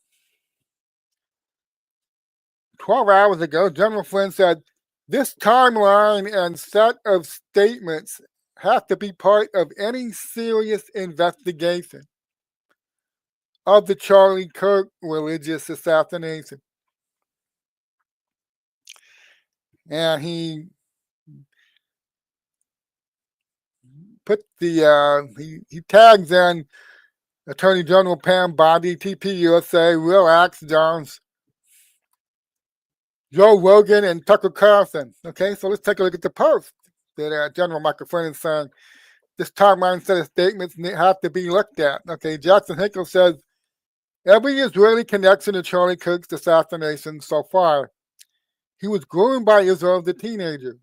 12 hours ago, General Flynn said, "This timeline and set of statements have to be part of any serious investigation of the Charlie Kirk religious assassination." And he put he tags in Attorney General Pam Bondi, TPUSA, Will Axe Jones, Joe Rogan, and Tucker Carlson. Okay, so let's take a look at the post that General Michael Flynn is saying. This timeline set of statements have to be looked at. Okay, Jackson Hinkle says, every Israeli connection to Charlie Kirk's assassination so far, he was groomed by Israel as a teenager.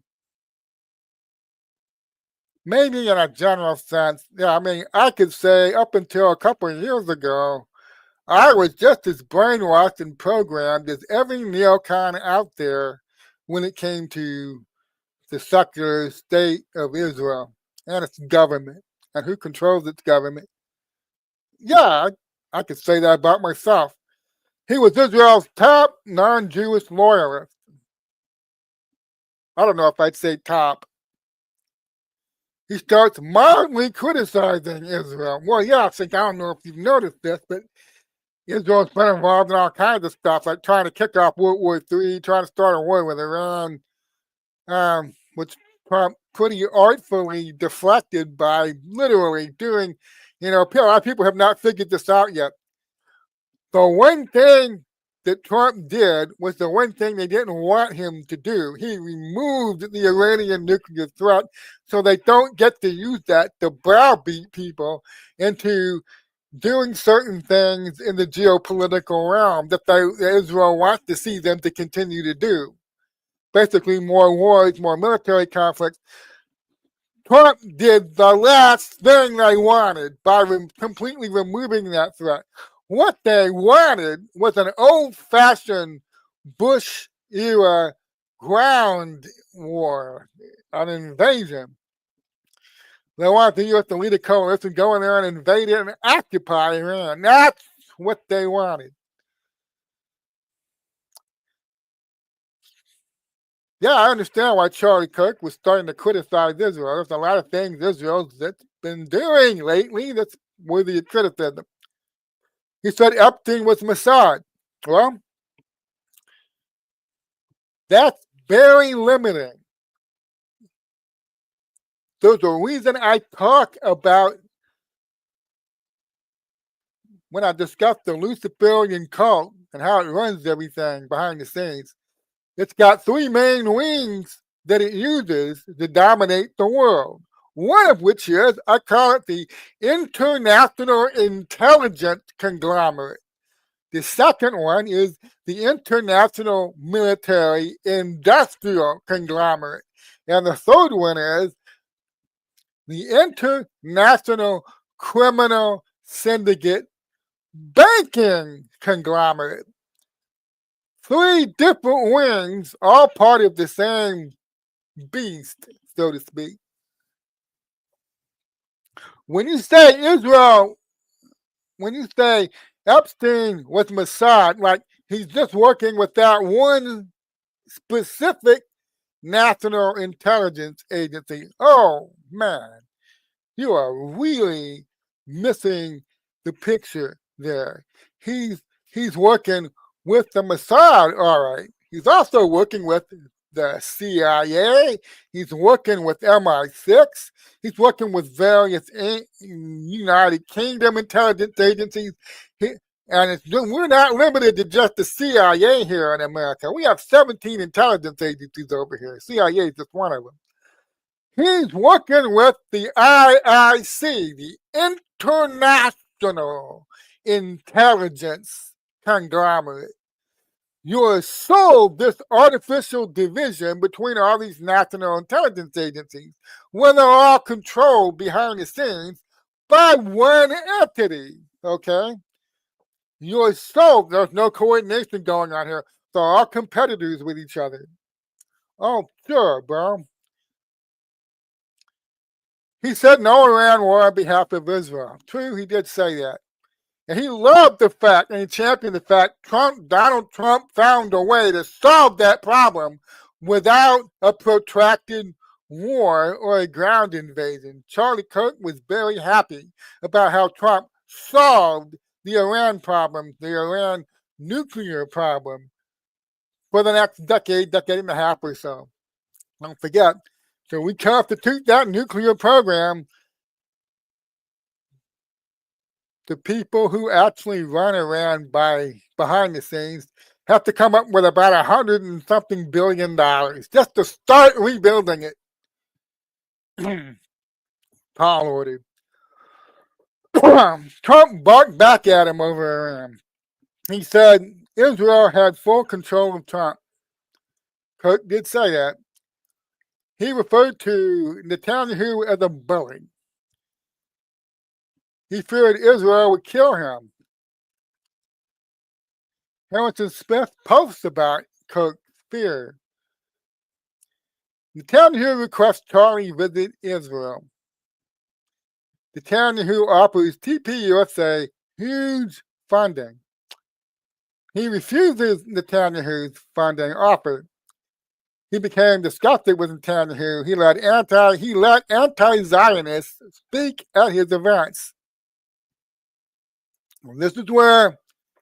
Maybe in a general sense, yeah, I mean, I could say up until a couple of years ago, I was just as brainwashed and programmed as every neocon out there when it came to the secular state of Israel and its government and who controls its government. Yeah, I could say that about myself. He was Israel's top non-Jewish loyalist. I don't know if I'd say top. He starts mildly criticizing Israel. Well, yeah, I don't know if you've noticed this, but Israel's been involved in all kinds of stuff, like trying to kick off World War III, trying to start a war with Iran, which Trump pretty artfully deflected by literally doing, a lot of people have not figured this out yet. The one thing that Trump did was the one thing they didn't want him to do. He removed the Iranian nuclear threat so they don't get to use that to browbeat people into doing certain things in the geopolitical realm that Israel wants to see them to continue to do. Basically, more wars, more military conflicts. Trump did the last thing they wanted by completely removing that threat. What they wanted was an old-fashioned Bush-era ground war, an invasion. They wanted the U.S. to lead a coalition, go in there and invade it and occupy Iran. That's what they wanted. Yeah, I understand why Charlie Kirk was starting to criticize Israel. There's a lot of things Israel's been doing lately that's worthy of criticism. He said Epstein was Mossad. Well, that's very limiting. There's a reason I talk about when I discuss the Luciferian cult and how it runs everything behind the scenes. It's got three main wings that it uses to dominate the world. One of which is, I call it the International Intelligence Conglomerate. The second one is the International Military Industrial Conglomerate. And the third one is the International Criminal Syndicate Banking Conglomerate. Three different wings, all part of the same beast, so to speak. When you say Israel, when you say Epstein was Mossad, like he's just working with that one specific national intelligence agency, oh man, you are really missing the picture there. He's working with the Mossad, all right. He's also working with the CIA. He's working with MI6. He's working with various United Kingdom intelligence agencies. We're not limited to just the CIA here in America. We have 17 intelligence agencies over here. CIA is just one of them. He's working with the IIC, the International Intelligence Conglomerate. you're sold this artificial division between all these national intelligence agencies when they're all controlled behind the scenes by one entity. Okay? You're sold. There's no coordination going on here. They're all competitors with each other. Oh, sure, bro. He said no Iran war on behalf of Israel. True, he did say that. And he loved the fact, and he championed the fact, Donald Trump found a way to solve that problem without a protracted war or a ground invasion. Charlie Kirk was very happy about how Trump solved the Iran problem, the Iran nuclear problem, for the next decade and a half or so. Don't forget, so we constitute that nuclear program. The people who actually run around behind the scenes have to come up with about $100 and something billion just to start rebuilding it. Tall order. Trump barked back at him over Iran. He said Israel had full control of Trump. Kirk did say that. He referred to Netanyahu as a bully. He feared Israel would kill him. Hamilton Smith posts about Kirk's fear. Netanyahu requests Charlie visit Israel. Netanyahu offers TPUSA huge funding. He refuses Netanyahu's funding offer. He became disgusted with Netanyahu. He let anti-Zionists speak at his events. And this is where,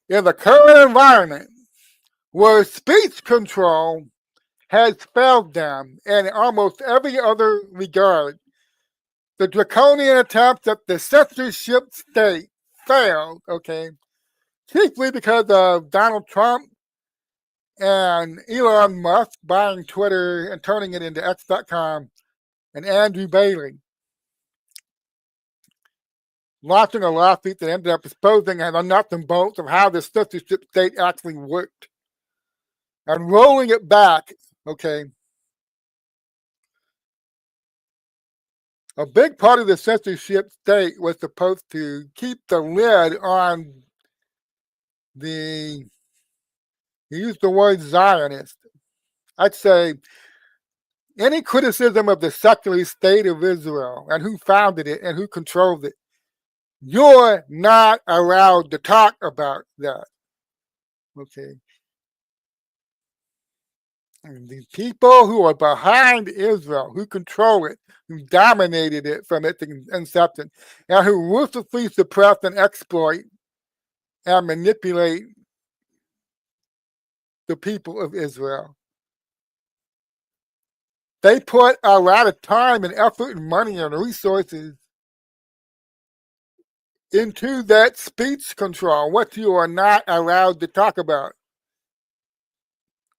in the current environment, where speech control has failed them in almost every other regard, the draconian attempts at the censorship state failed, okay, chiefly because of Donald Trump and Elon Musk buying Twitter and turning it into X.com, and Andrew Bailey launching a lawsuit that ended up exposing the nuts and bolts of how the censorship state actually worked and rolling it back, okay. A big part of the censorship state was supposed to keep the lid on he used the word Zionist. I'd say any criticism of the secular state of Israel and who founded it and who controlled it, you're not allowed to talk about that. Okay. And the people who are behind Israel, who control it, who dominated it from its inception, and who ruthlessly suppress and exploit and manipulate the people of Israel. They put a lot of time and effort and money and resources into that speech control, what you are not allowed to talk about.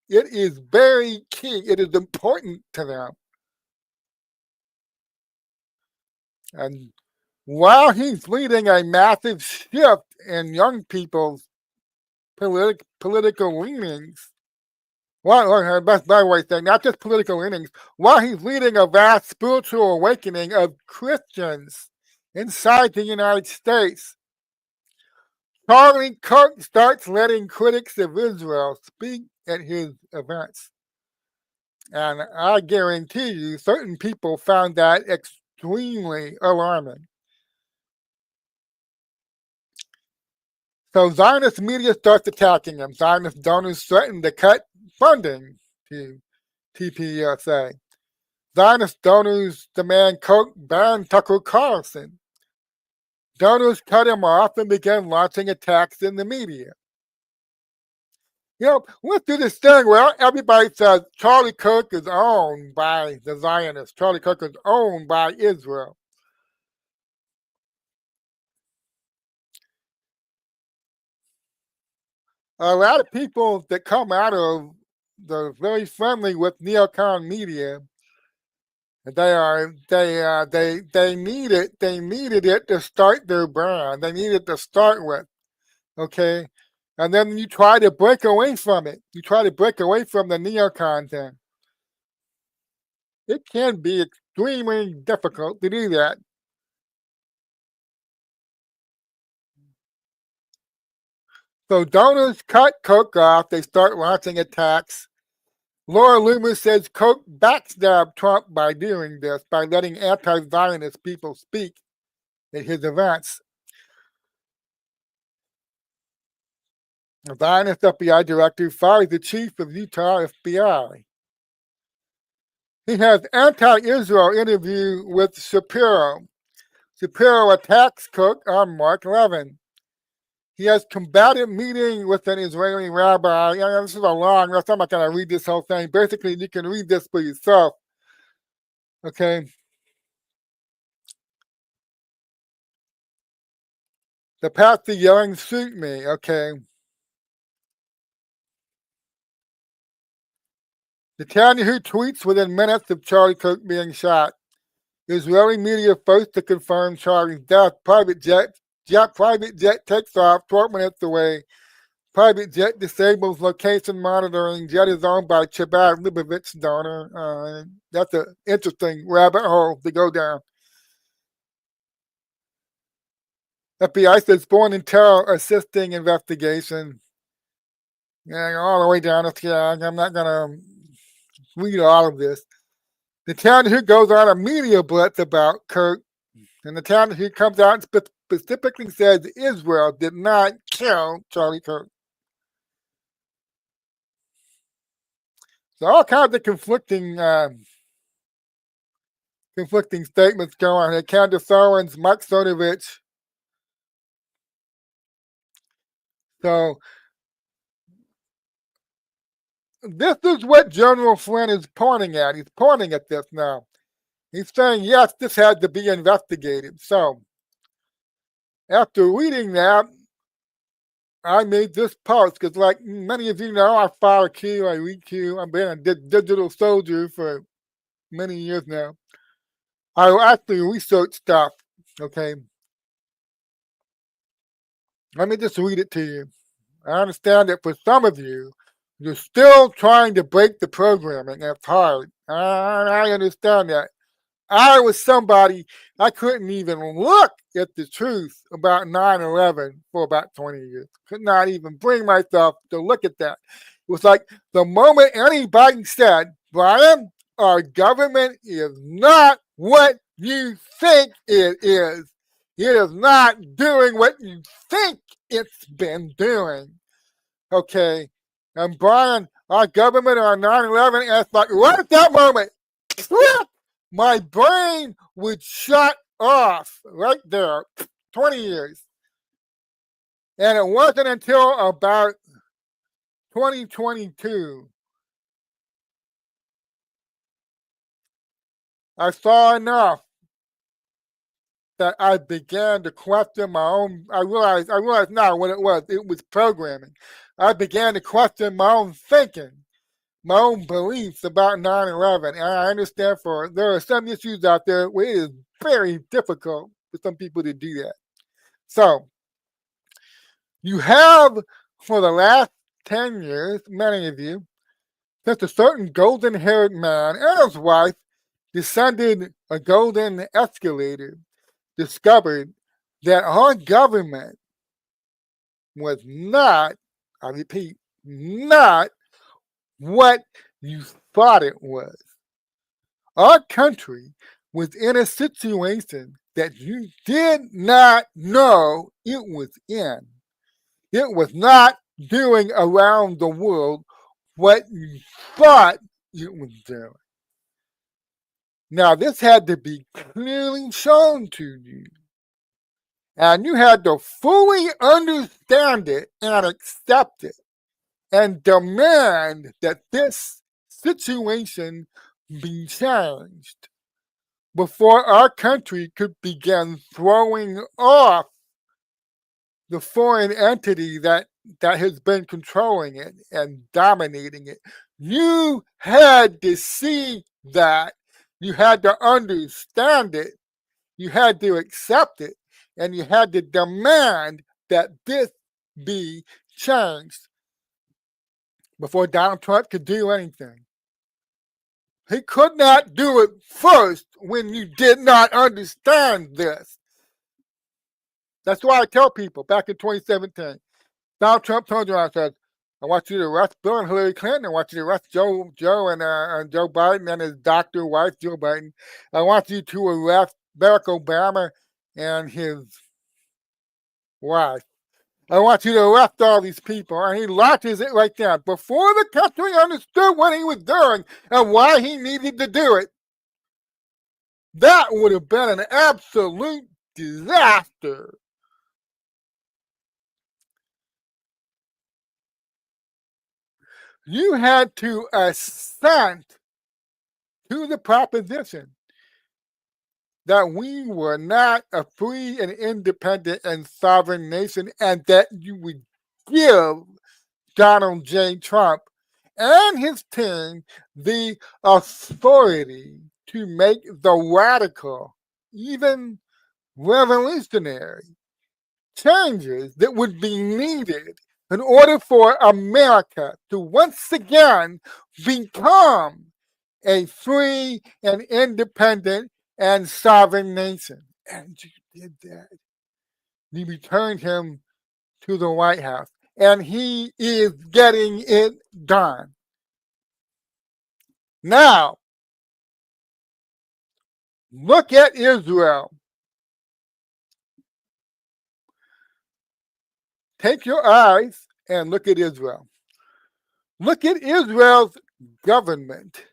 It is very key. It is important to them. And while he's leading a massive shift in young people's political leanings, by the way, not just political leanings, while he's leading a vast spiritual awakening of Christians inside the United States, Charlie Kirk starts letting critics of Israel speak at his events. And I guarantee you, certain people found that extremely alarming. So Zionist media starts attacking him. Zionist donors threaten to cut funding to TPUSA. Zionist donors demand Kirk ban Tucker Carlson. Donors cut him off and began launching attacks in the media. You know, went through this thing where everybody says Charlie Kirk is owned by the Zionists. Charlie Kirk is owned by Israel. A lot of people that come out of the very friendly with neocon media, they needed it to start their brand. They needed to start with, okay. And then you try to break away from it. You try to break away from the neocon thing. It can be extremely difficult to do that. So donors cut Coke off. They start launching attacks. Laura Loomis says Coke backstabbed Trump by doing this, by letting anti-Zionist people speak at his events. The Zionist FBI director fires the chief of Utah FBI. He has anti-Israel interview with Shapiro. Shapiro attacks Cook on Mark 11. He has combative meeting with an Israeli rabbi. This is a long list. I'm not going to read this whole thing. Basically, you can read this for yourself. Okay. The pastor yelling, shoot me. Okay. Netanyahu tweets within minutes of Charlie Kirk being shot. Israeli media first to confirm Charlie's death. Private jet takes off 12 minutes away. Private jet disables location monitoring. Jet is owned by Chabad Leibovitz donor. That's an interesting rabbit hole to go down. FBI says foreign intel assisting investigation. Yeah, all the way down. I'm not going to read all of this. Netanyahu goes on a media blitz about Kirk. And Netanyahu comes out and specifically says Israel did not kill Charlie Kirk. So all kinds of conflicting statements go on here. Candace Owens, Mike Sotovich. So this is what General Flynn is pointing at. He's pointing at this now. He's saying, yes, this had to be investigated. So after reading that, I made this post because, like many of you know, I follow Q, I read Q. I've been a digital soldier for many years now. I actually research stuff, okay? Let me just read it to you. I understand that for some of you, you're still trying to break the programming. That's hard. I understand that. I was somebody, I couldn't even look at the truth about 9/11 for about 20 years. Could not even bring myself to look at that. It was like the moment anybody said, Brian, our government is not what you think it is. It is not doing what you think it's been doing. Okay. And Brian, our government on 9/11, and it's like right at that moment, my brain would shut off right there. 20 years. And it wasn't until about 2022 I saw enough that I began to question my own. I realized now what it was. It was programming. I began to question my own thinking, my own beliefs about 9/11. And I understand there are some issues out there where it is very difficult for some people to do that. So you have, for the last 10 years, many of you, since a certain golden-haired man and his wife descended a golden escalator, discovered that our government was not, I repeat, not what you thought it was. Our country was in a situation that you did not know it was in. It was not doing around the world what you thought it was doing. Now, this had to be clearly shown to you. And you had to fully understand it and accept it and demand that this situation be changed before our country could begin throwing off the foreign entity that has been controlling it and dominating it. You had to see that. You had to understand it. You had to accept it. And you had to demand that this be changed before Donald Trump could do anything. He could not do it first when you did not understand this. That's why I tell people back in 2017, Donald Trump turned around and said, I want you to arrest Bill and Hillary Clinton. I want you to arrest Joe and Joe Biden and his doctor wife, Joe Biden. I want you to arrest Barack Obama and his wife. I want you to arrest all these people. And he launches it right there. Before the country understood what he was doing and why he needed to do it, that would have been an absolute disaster. You had to assent to the proposition that we were not a free and independent and sovereign nation, and that you would give Donald J. Trump and his team the authority to make the radical, even revolutionary changes that would be needed in order for America to once again become a free and independent and sovereign nation. And you did that. You returned him to the White House, and he is getting it done. Now, look at Israel. Take your eyes and look at Israel. Look at Israel's government.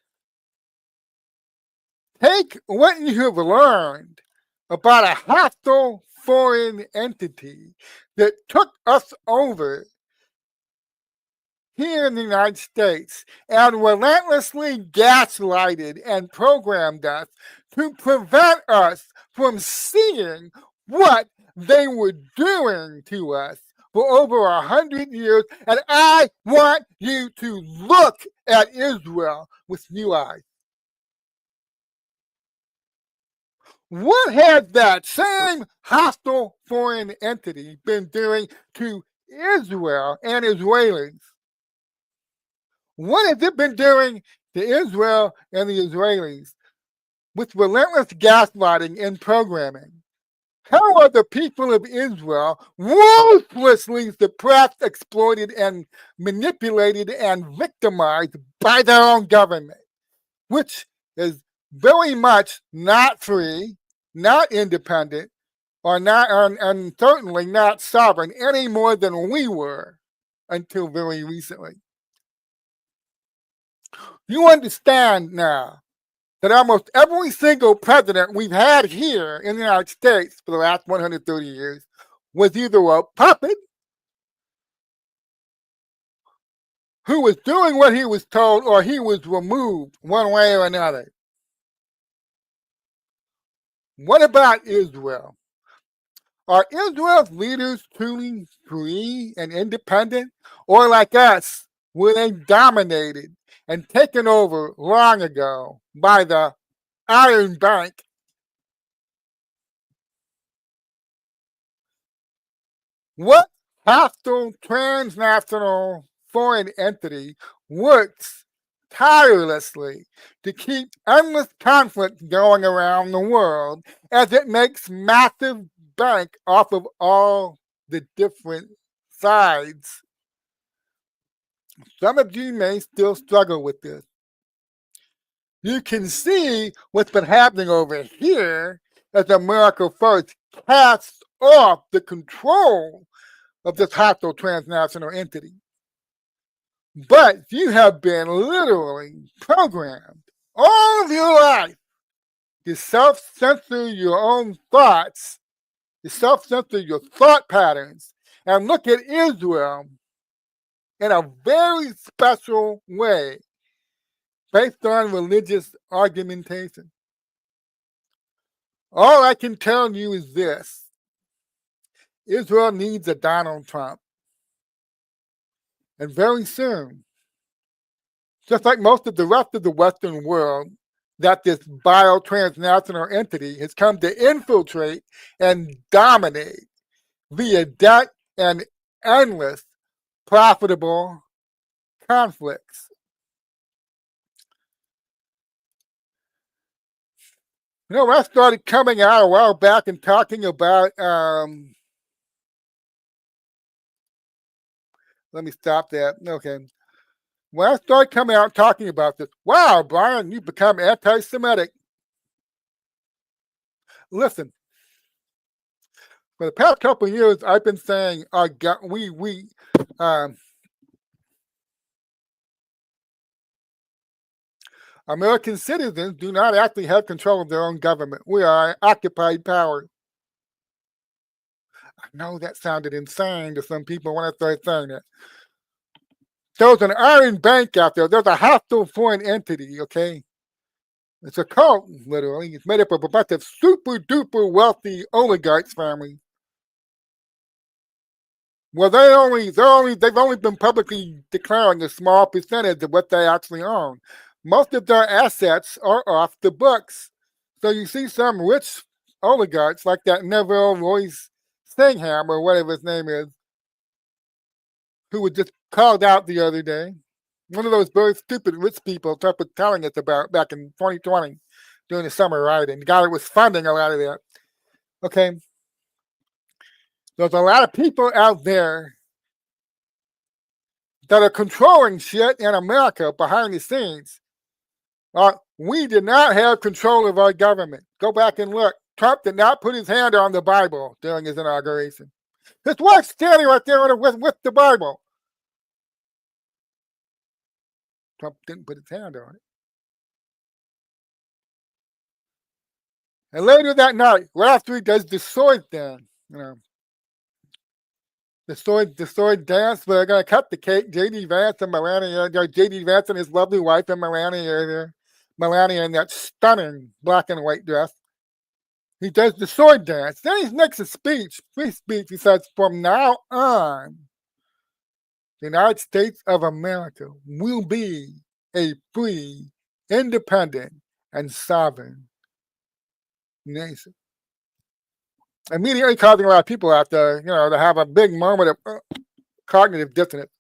Take what you have learned about a hostile foreign entity that took us over here in the United States and relentlessly gaslighted and programmed us to prevent us from seeing what they were doing to us for over 100 years. And I want you to look at Israel with new eyes. What has that same hostile foreign entity been doing to Israel and Israelis? What has it been doing to Israel and the Israelis with relentless gaslighting and programming? How are the people of Israel ruthlessly suppressed, exploited, and manipulated and victimized by their own government, which is very much not free, not independent, or not, and certainly not sovereign any more than we were until very recently? You understand now that almost every single president we've had here in the United States for the last 130 years was either a puppet who was doing what he was told, or he was removed one way or another. What about Israel? Are Israel's leaders truly free and independent? Or like us, were they dominated and taken over long ago by the Iron Bank? What hostile transnational foreign entity works tirelessly to keep endless conflict going around the world as it makes massive bank off of all the different sides? Some of you may still struggle with this. You can see what's been happening over here as America first casts off the control of this hostile transnational entity. But you have been literally programmed all of your life to self-censor your own thoughts, to self-censor your thought patterns, and look at Israel in a very special way based on religious argumentation. All I can tell you is this: Israel needs a Donald Trump. And very soon, just like most of the rest of the Western world, that this biotransnational entity has come to infiltrate and dominate via debt and endless profitable conflicts. When I started coming out a while back and talking about, let me stop that. Okay. When I started coming out and talking about this, wow, Brian, you've become anti-Semitic. Listen, for the past couple of years, I've been saying American citizens do not actually have control of their own government. We are occupied power. I know that sounded insane to some people when I started saying that. There's an iron bank out there. There's a hostile foreign entity, okay? It's a cult, literally. It's made up of a bunch of super duper wealthy oligarchs family. Well, they've only been publicly declaring a small percentage of what they actually own. Most of their assets are off the books. So you see some rich oligarchs like that Neville Royce Stingham or whatever his name is, who was just called out the other day. One of those very stupid rich people started telling us about back in 2020 during the summer rioting. The guy that was funding a lot of that. Okay. There's a lot of people out there that are controlling shit in America behind the scenes. We did not have control of our government. Go back and look. Trump did not put his hand on the Bible during his inauguration. His wife's standing right there with the Bible. Trump didn't put his hand on it. And later that night, right after he does the sword thing, the sword dance, but they're going to cut the cake. J.D. Vance and Melania, J.D. Vance and his lovely wife and Melania are there. Melania in that stunning black and white dress. He does the sword dance. Then he makes a speech. He says, from now on, the United States of America will be a free, independent, and sovereign nation. Immediately causing a lot of people out there, to have a big moment of cognitive dissonance.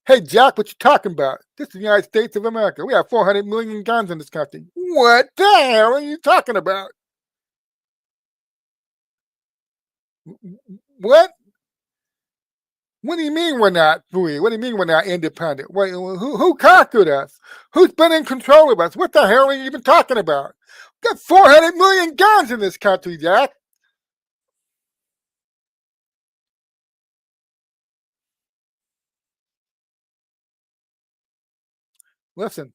Hey, Jack, what you talking about? This is the United States of America. We have 400 million guns in this country. What the hell are you talking about? What? What do you mean we're not free? What do you mean we're not independent? Wait, who conquered us? Who's been in control of us? What the hell are you even talking about? We got 400 million guns in this country, Jack. Listen,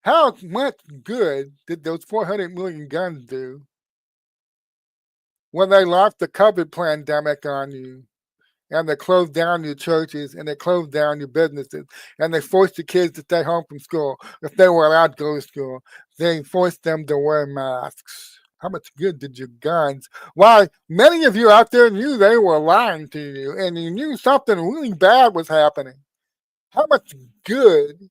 how much good did those 400 million guns do when they launched the COVID pandemic on you and they closed down your churches and they closed down your businesses and they forced the kids to stay home from school if they were allowed to go to school? They forced them to wear masks. How much good did your guns? Why, many of you out there knew they were lying to you and you knew something really bad was happening. How much good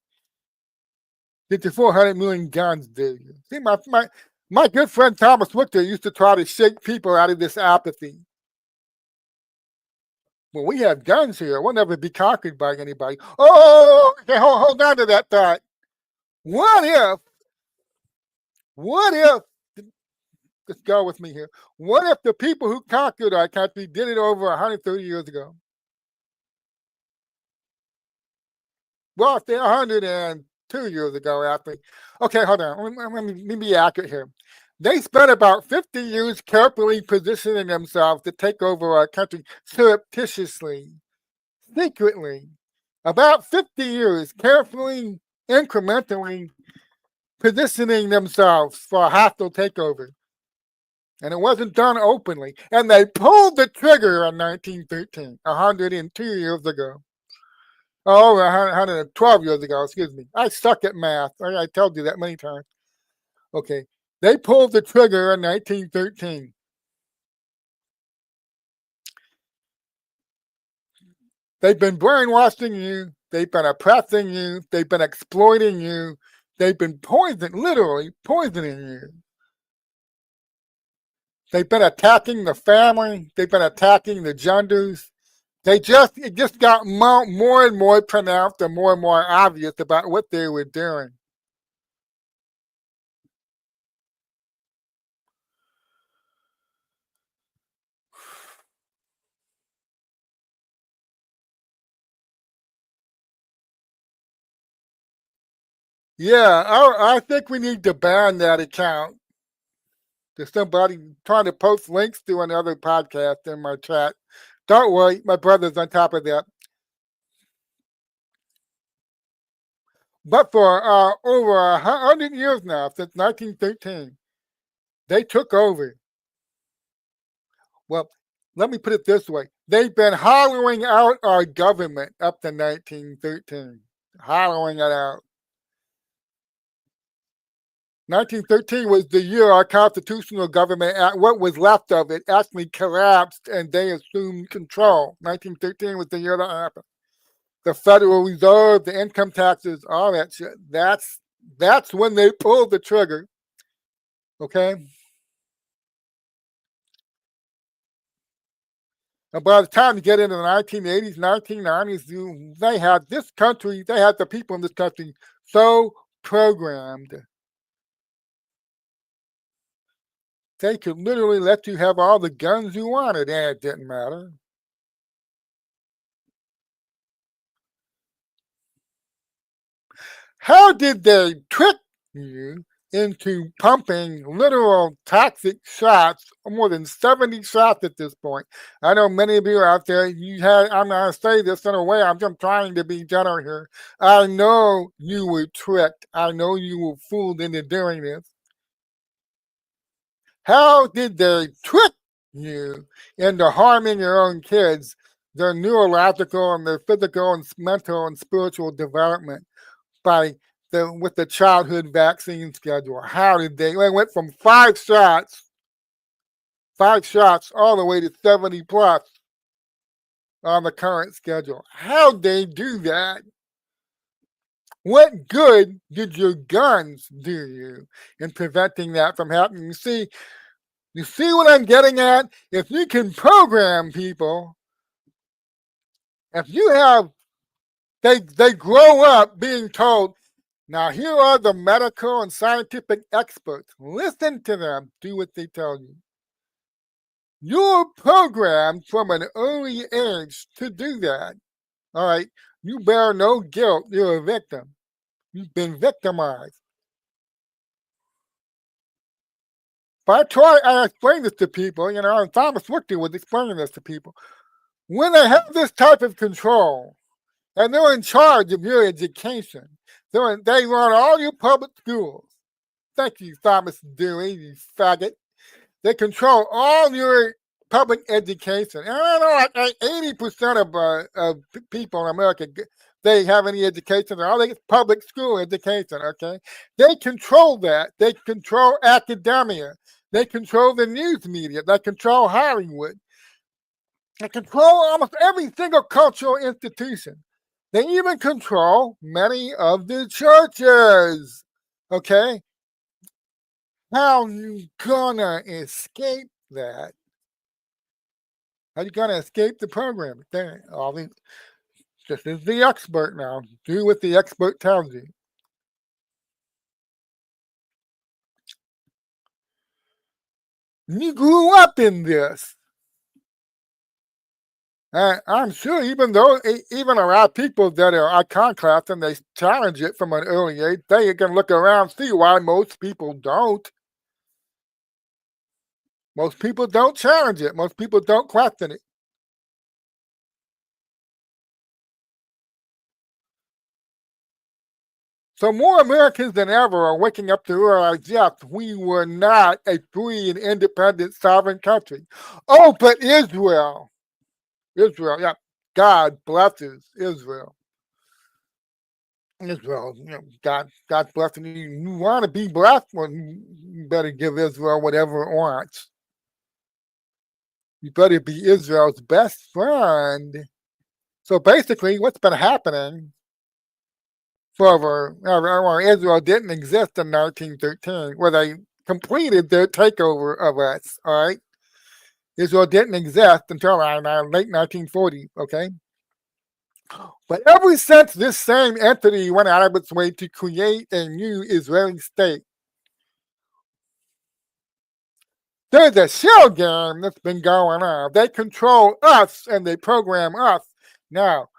did the 400 million guns do? See, my good friend Thomas Wichter used to try to shake people out of this apathy. Well, we have guns here. We'll never be conquered by anybody. Oh, okay, hold on to that thought. What if, let's go with me here. What if the people who conquered our country did it over 130 years ago? Well, if they're 102 years ago, actually. Okay, hold on. Let me be accurate here. They spent about 50 years carefully positioning themselves to take over our country surreptitiously, secretly. About 50 years carefully, incrementally positioning themselves for a hostile takeover. And it wasn't done openly. And they pulled the trigger in 1913, 102 years ago. Oh, 112 years ago, excuse me. I suck at math. I told you that many times. Okay. They pulled the trigger in 1913. They've been brainwashing you. They've been oppressing you. They've been exploiting you. They've been literally poisoning you. They've been attacking the family. They've been attacking the genders. It just got more and more pronounced and more obvious about what they were doing. Yeah, I think we need to ban that account. There's somebody trying to post links to another podcast in my chat. Don't worry, my brother's on top of that. But for over 100 years now, since 1913, they took over. Well, let me put it this way. They've been hollowing out our government up to 1913. Hollowing it out. 1913 was the year our constitutional government, what was left of it, actually collapsed and they assumed control. 1913 was the year that happened. The Federal Reserve, the income taxes, all that shit. That's when they pulled the trigger. Okay? And by the time you get into the 1980s, 1990s, they had the people in this country so programmed. They could literally let you have all the guns you wanted, and it didn't matter. How did they trick you into pumping literal toxic shots, more than 70 shots at this point? I know many of you out there, I'm going to say this in a way, I'm just trying to be general here. I know you were tricked. I know you were fooled into doing this. How did they trick you into harming your own kids, their neurological and their physical and mental and spiritual development with the childhood vaccine schedule? How did they went from 5 shots all the way to 70 plus on the current schedule? How'd they do that? What good did your guns do you in preventing that from happening? You see what I'm getting at? If you can program people, if you have, they grow up being told, now here are the medical and scientific experts. Listen to them. Do what they tell you. You're programmed from an early age to do that. All right. You bear no guilt. You're a victim. You've been victimized. But I explain this to people, and Thomas Richter was explaining this to people. When they have this type of control, and they're in charge of your education, they run all your public schools. Thank you, Thomas Dewey, you faggot. They control all your public education. And I know like 80% of people in America, they have any education. All they get public school education, okay? They control that. They control academia. They control the news media. They control Hollywood. They control almost every single cultural institution. They even control many of the churches. Okay? How you gonna escape that? How you gonna escape the program? This is the expert now. Do what the expert tells you. You grew up in this. I'm sure even a lot of people that are iconoclasts and they challenge it from an early age, they can look around and see why most people don't. Most people don't challenge it. Most people don't question it. So more Americans than ever are waking up to realize, yes, we were not a free and independent sovereign country. Oh, but Israel, yeah, God blesses Israel. Israel, God bless you. You want to be blessed, well, you better give Israel whatever it wants. You better be Israel's best friend. So basically, what's been happening forever, Israel didn't exist in 1913, where they completed their takeover of us, all right? Israel didn't exist until the late 1940s, okay? But ever since this same entity went out of its way to create a new Israeli state, there's a shell game that's been going on. They control us and they program us. Now,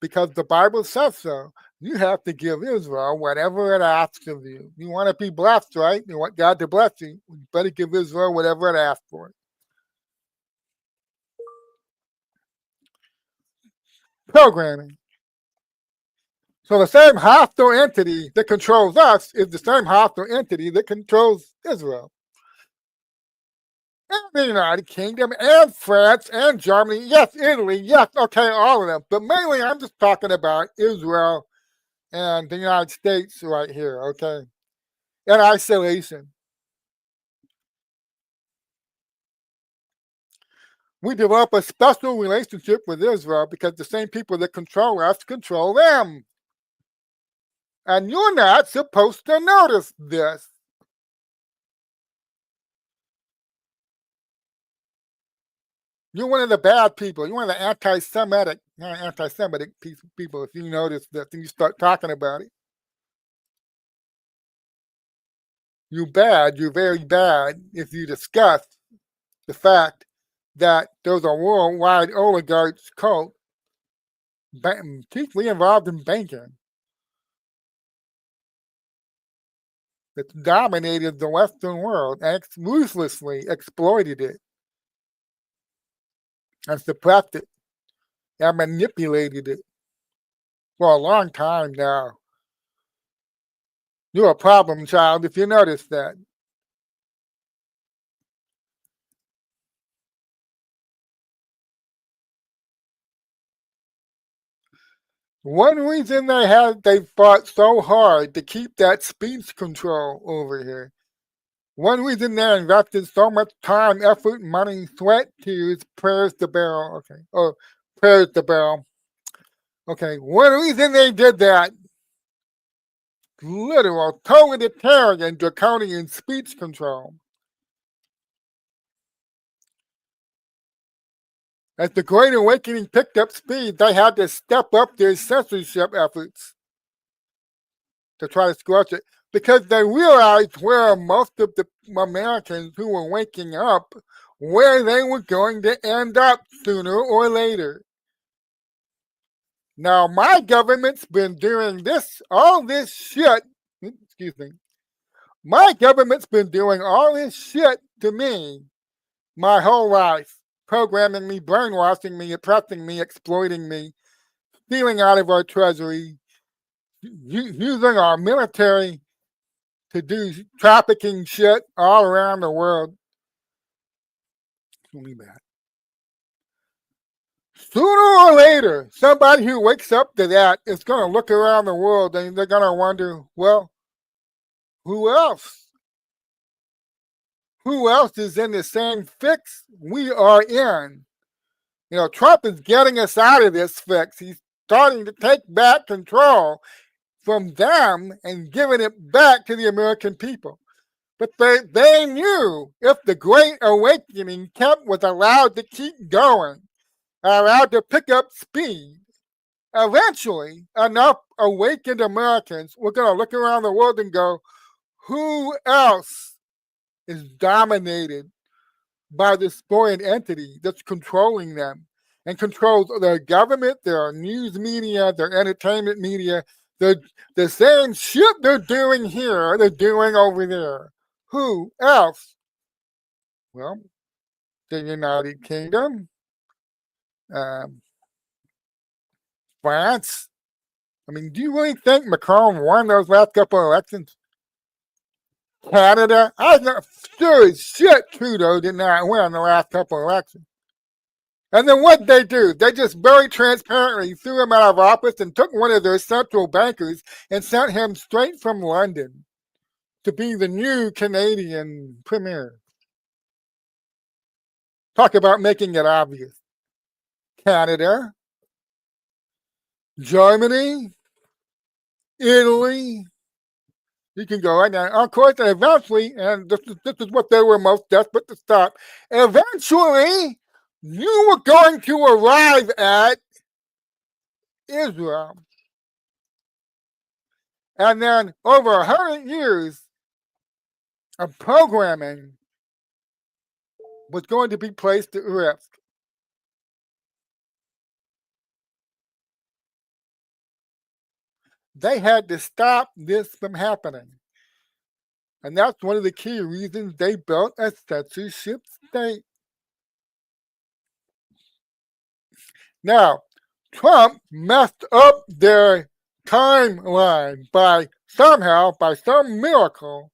because the Bible says so, you have to give Israel whatever it asks of you. You want to be blessed, right? You want God to bless you. You better give Israel whatever it asks for. Programming. So the same hostile entity that controls us is the same hostile entity that controls Israel. And the United Kingdom and France and Germany. Yes, Italy. Yes, okay, all of them. But mainly I'm just talking about Israel and the United States right here, okay? In isolation. We develop a special relationship with Israel because the same people that control us control them. And you're not supposed to notice this. You're one of the bad people. You're one of the anti-Semitic people. If you notice this and you start talking about it, you're bad. You're very bad if you discuss the fact that there's a worldwide oligarchs cult chiefly involved in banking that's dominated the Western world and ruthlessly exploited it and suppressed it and manipulated it for a long time now. You're a problem child if you notice that. One reason they fought so hard to keep that speech control over here. One reason they invested so much time, effort, money, sweat, tears, prayers to barrel. Okay. Or prayers to barrel. Okay. One reason they did that. Literal, totalitarian, draconian speech control. As the Great Awakening picked up speed, they had to step up their censorship efforts to try to squash it because they realized where most of the Americans who were waking up, where they were going to end up sooner or later. Now, my government's been doing all this shit. Excuse me. My government's been doing all this shit to me my whole life. Programming me, brainwashing me, oppressing me, exploiting me, stealing out of our treasury, using our military to do trafficking shit all around the world. Only that. Sooner or later, somebody who wakes up to that is going to look around the world and they're going to wonder, well, who else? Who else is in the same fix we are in? You know, Trump is getting us out of this fix. He's starting to take back control from them and giving it back to the American people. But they knew if the Great Awakening was allowed to keep going, allowed to pick up speed, eventually enough awakened Americans were going to look around the world and go, who else is dominated by this foreign entity that's controlling them and controls their government, their news media, their entertainment media, the same shit they're doing here, they're doing over there. Who else? Well, the United Kingdom, France. I mean, do you really think Macron won those last couple of elections? Canada? I'm not sure as shit Trudeau did not win the last couple of elections. And then what they do? They just very transparently threw him out of office and took one of their central bankers and sent him straight from London to be the new Canadian premier. Talk about making it obvious. Canada, Germany, Italy, You can go right now. Of course, and eventually, and this is what they were most desperate to stop. Eventually, you were going to arrive at Israel. And then over 100 years of programming was going to be placed at risk. They had to stop this from happening. And that's one of the key reasons they built a censorship state. Now, Trump messed up their timeline by somehow, by some miracle,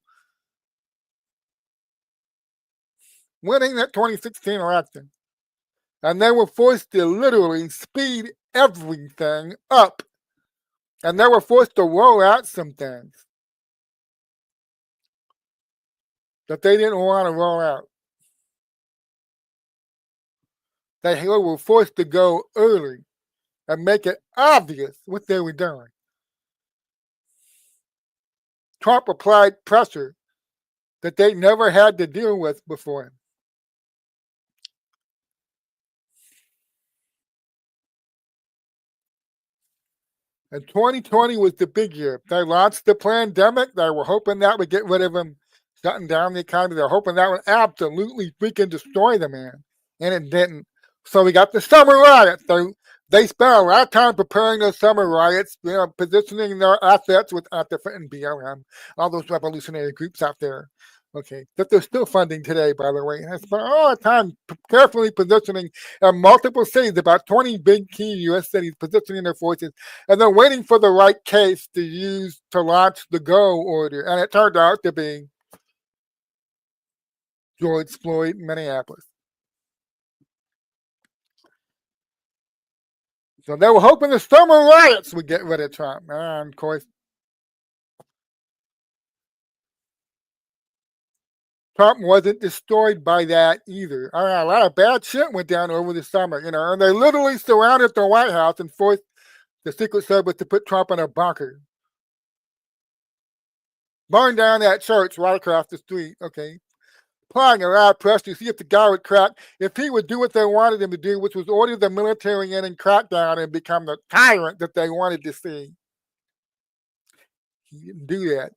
winning that 2016 election. And they were forced to literally speed everything up. And they were forced to roll out some things that they didn't want to roll out. They were forced to go early and make it obvious what they were doing. Trump applied pressure that they never had to deal with before. And 2020 was the big year. They launched the pandemic. They were hoping that would get rid of him, shutting down the economy. They were hoping that would absolutely freaking destroy the man. And it didn't. So we got the summer riots. They spent a lot of time preparing those summer riots, positioning their assets with Antifa and BLM, all those revolutionary groups out there. Okay, that they're still funding today, by the way. I spent all the time carefully positioning in multiple cities, about 20 big key U.S. cities, positioning their forces, and then waiting for the right case to use to launch the go order. And it turned out to be George Floyd, Minneapolis. So they were hoping the summer riots would get rid of Trump. And of course, Trump wasn't destroyed by that either. I mean, a lot of bad shit went down over the summer, and they literally surrounded the White House and forced the Secret Service to put Trump in a bunker. Burned down that church right across the street, okay? Applying a lot of pressure to see if the guy would crack, if he would do what they wanted him to do, which was order the military in and crack down and become the tyrant that they wanted to see. He didn't do that.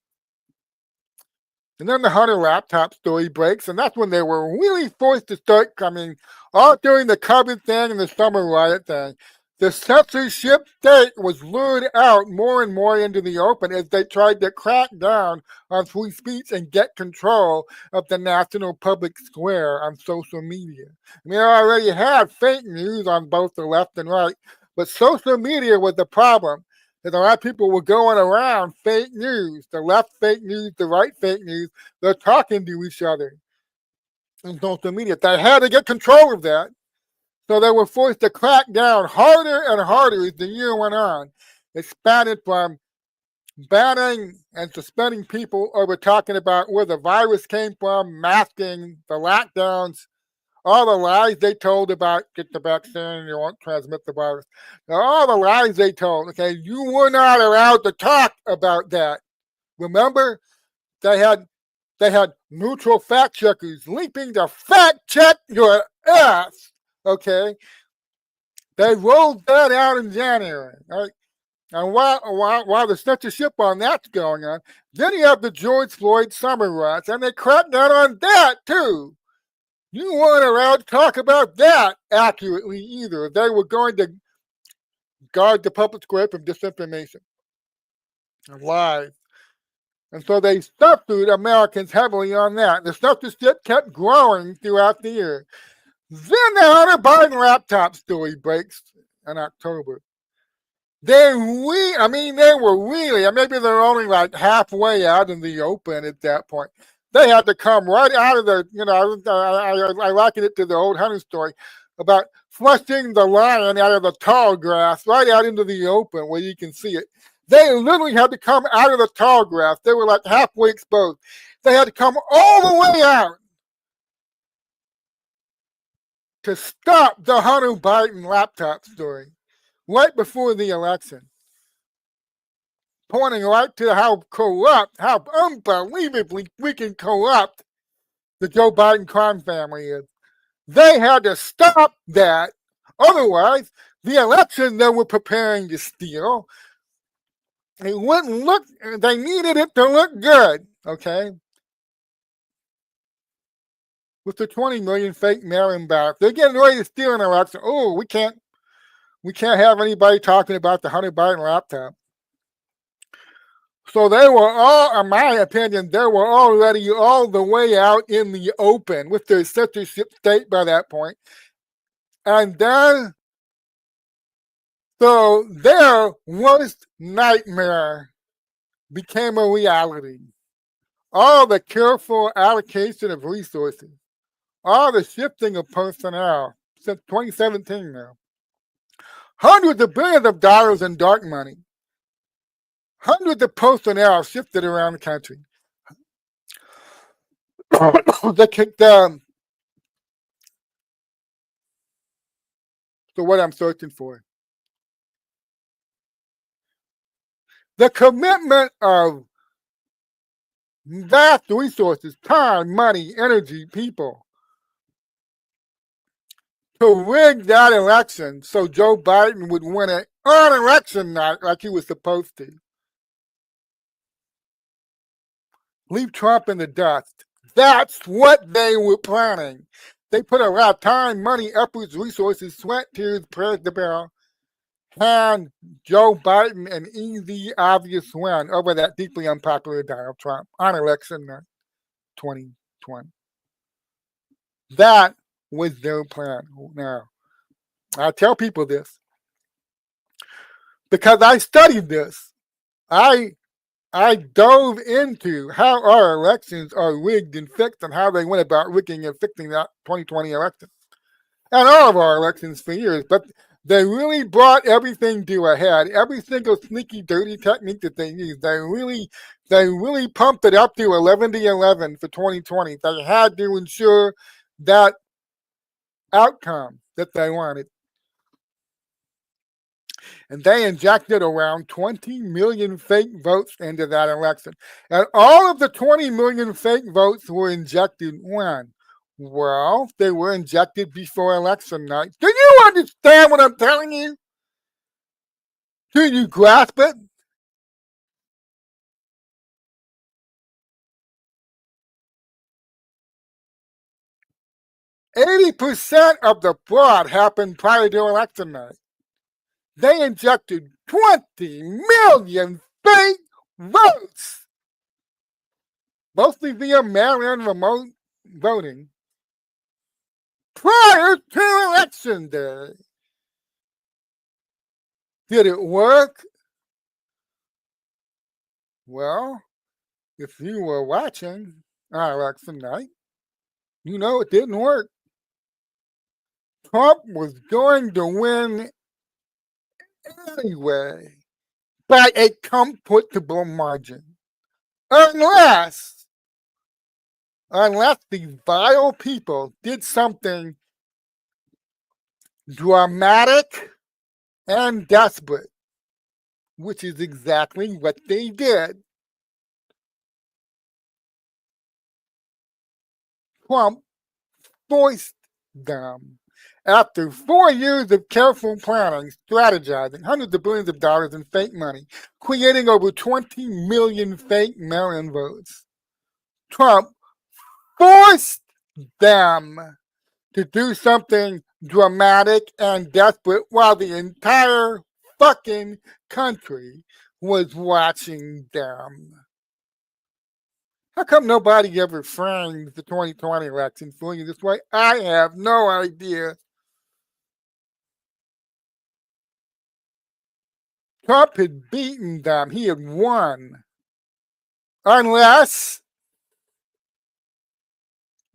And then the Hunter laptop story breaks, and that's when they were really forced to start coming, all during the COVID thing and the summer riot thing. The censorship state was lured out more and more into the open as they tried to crack down on free speech and get control of the national public square on social media. I mean, I already had fake news on both the left and right, but social media was the problem. That a lot of people were going around fake news, the left fake news, the right fake news. They're talking to each other in social media. They had to get control of that. So they were forced to crack down harder and harder as the year went on. Expanded from banning and suspending people over talking about where the virus came from, masking, the lockdowns, all the lies they told about get the vaccine, you won't transmit the virus. All the lies they told, okay, you were not allowed to talk about that. Remember, they had neutral fact checkers leaping to fact check your ass. Okay, they rolled that out in January. Right? And while the censorship on that's going on, then you have the George Floyd summer riots, and they cracked down on that too. You weren't allowed to talk about that accurately either. They were going to guard the public square from disinformation and lies. And so they censored Americans heavily on that. The censorship kept growing throughout the year. Then the Hunter Biden laptop story breaks in October. They were really, maybe they're only like halfway out in the open at that point. They had to come right out of the, I liken it to the old Hunter story about flushing the lion out of the tall grass right out into the open where you can see it. They literally had to come out of the tall grass. They were like halfway exposed. They had to come all the way out to stop the Hunter Biden laptop story right before the election. pointing right to how corrupt, how unbelievably freaking corrupt the Joe Biden crime family is. They had to stop that. Otherwise, the election they were preparing to steal, it wouldn't look, they needed it to look good, okay? With the 20 million fake mail-in ballots. They're getting ready to steal an election. Oh, we can't have anybody talking about the Hunter Biden laptop. So they were all, in my opinion, they were already all the way out in the open with their censorship state by that point. And then, so their worst nightmare became a reality. All the careful allocation of resources, all the shifting of personnel since 2017 now. Hundreds of billions of dollars in dark money. Hundreds of personnel shifted around the country. So what I'm searching for. The commitment of vast resources, time, money, energy, people, to rig that election so Joe Biden would win it on election night like he was supposed to. Leave Trump in the dust. That's what they were planning. They put a lot of time, money, efforts, resources, sweat, tears, prayers to bear, and Joe Biden an easy, obvious win over that deeply unpopular Donald Trump on election night 2020. That was their plan. Now, I tell people this because I studied this. I dove into how our elections are rigged and fixed and how they went about rigging and fixing that 2020 election. And all of our elections for years, but they really brought everything to a head. Every single sneaky, dirty technique that they used, they really pumped it up to 11-11 for 2020. They had to ensure that outcome that they wanted. And they injected around 20 million fake votes into that election. And all of the 20 million fake votes were injected when? Well, they were injected before election night. Do you understand what I'm telling you? Do you grasp it? %80 of the fraud happened prior to election night. They injected 20 million fake votes, mostly via mail-in remote voting, prior to election day. Did it work? Well, if you were watching on election night, you know it didn't work. Trump was going to win anyway by a comfortable margin. Unless these vile people did something dramatic and desperate, which is exactly what they did. Trump forced them. After 4 years of careful planning, strategizing, hundreds of billions of dollars in fake money, creating over 20 million fake mail-in votes, Trump forced them to do something dramatic and desperate while the entire fucking country was watching them. How come nobody ever framed the 2020 election for you this way? I have no idea. Trump had beaten them. He had won. Unless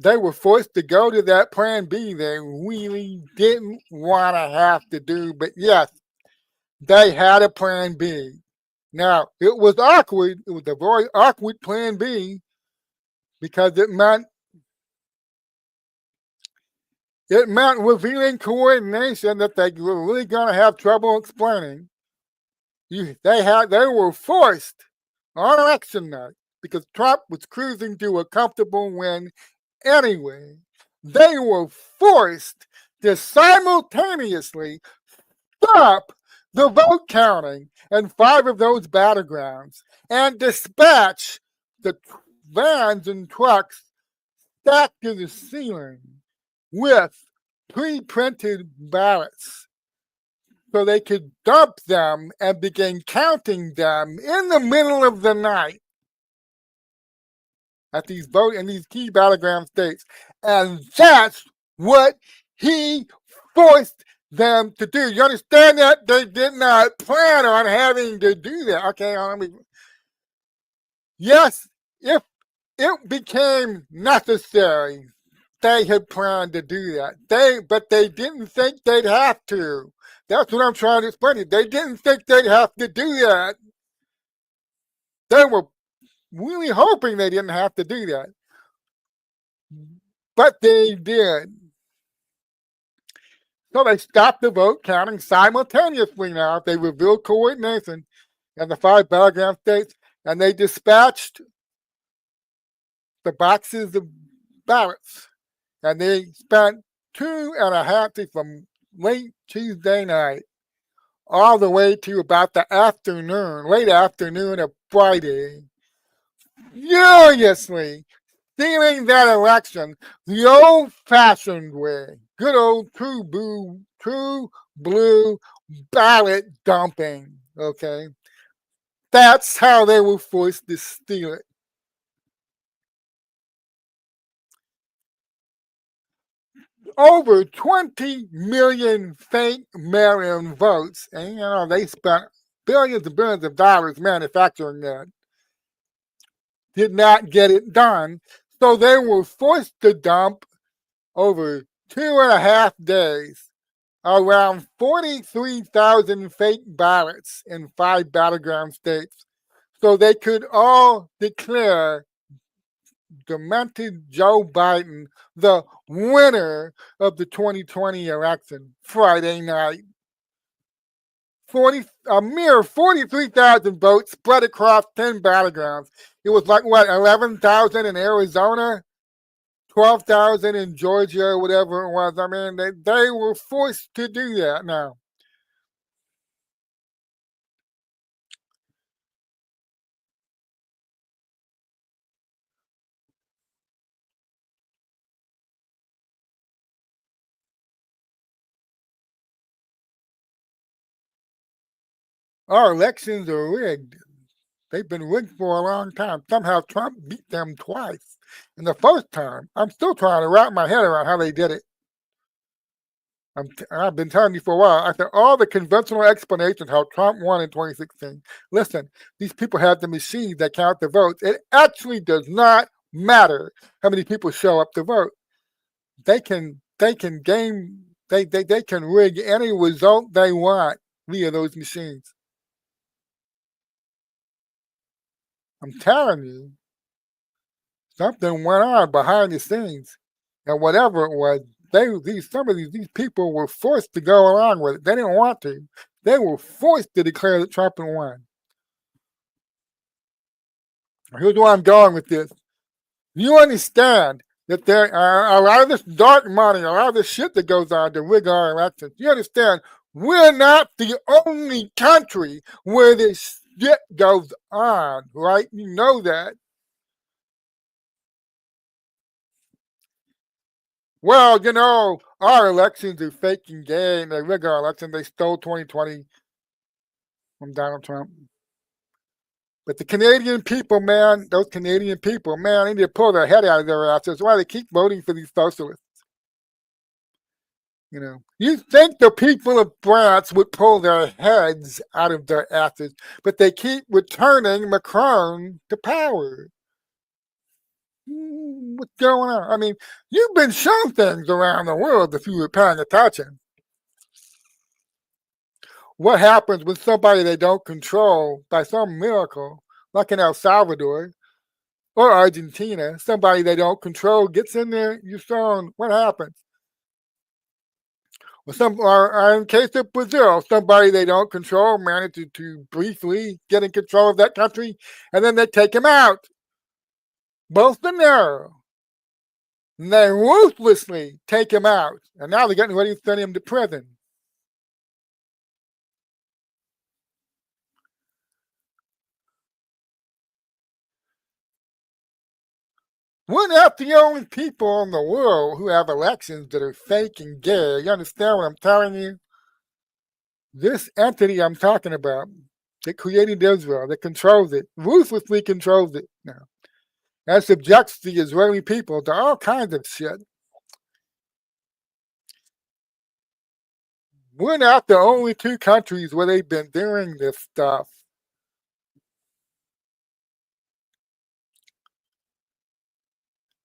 they were forced to go to that plan B they really didn't want to have to do. But yes, they had a plan B. Now, it was awkward. It was a very awkward plan B because it meant revealing coordination that they were really going to have trouble explaining. They were forced on election night because Trump was cruising to a comfortable win anyway. They were forced to simultaneously stop the vote counting in 5 of those battlegrounds and dispatch the vans and trucks stacked to the ceiling with pre-printed ballots so they could dump them and begin counting them in the middle of the night at these key battleground states. And that's what he forced them to do. You understand that? They did not plan on having to do that. Okay, yes, if it became necessary, they had planned to do that. But they didn't think they'd have to. That's what I'm trying to explain to you. They didn't think they'd have to do that. They were really hoping they didn't have to do that. But they did. So they stopped the vote counting simultaneously now. They revealed coordination in the 5 battleground states, and they dispatched the boxes of ballots. And they spent 2.5 days from late Tuesday night all the way to about the late afternoon of Friday, furiously stealing that election the old-fashioned way. Good old true blue ballot dumping, okay? That's how they were forced to steal it. Over 20 million fake mail-in votes, and they spent billions and billions of dollars manufacturing that. Did not get it done, so they were forced to dump over 2.5 days around 43,000 fake ballots in 5 battleground states, so they could all declare demented Joe Biden the winner of the 2020 election Friday night. A mere 43,000 votes spread across 10 battlegrounds. It was like, 11,000 in Arizona, 12,000 in Georgia, or whatever it was. I mean, they were forced to do that now. Our elections are rigged. They've been rigged for a long time. Somehow Trump beat them twice. And the first time, I'm still trying to wrap my head around how they did it. I've been telling you for a while. I said all the conventional explanations how Trump won in 2016. Listen, these people have the machines that count the votes. It actually does not matter how many people show up to vote. They can rig any result they want via those machines. I'm telling you, something went on behind the scenes, and whatever it was, some of these people were forced to go along with it. They didn't want to. They were forced to declare that Trump had won. Here's where I'm going with this. You understand that there are a lot of this dark money, a lot of this shit that goes on to rig our elections. You understand we're not the only country where this shit goes on, right? You know that. Well, our elections are fake and gay, and they rig our election. They stole 2020 from Donald Trump. But the Canadian people, man, those Canadian people, man, they need to pull their head out of their asses. That's why they keep voting for these socialists. You think the people of France would pull their heads out of their asses, but they keep returning Macron to power. What's going on? I mean, you've been shown things around the world if you were paying attention. What happens when somebody they don't control by some miracle, like in El Salvador or Argentina, somebody they don't control gets in there, you're shown what happens. Well, or in case of Brazil, somebody they don't control manages to briefly get in control of that country, and then they take him out. Bolsonaro. And they ruthlessly take him out, and now they're getting ready to send him to prison. We're not the only people in the world who have elections that are fake and gay. You understand what I'm telling you? This entity I'm talking about that created Israel, that controls it, ruthlessly controls it now, and subjects the Israeli people to all kinds of shit. We're not the only two countries where they've been doing this stuff.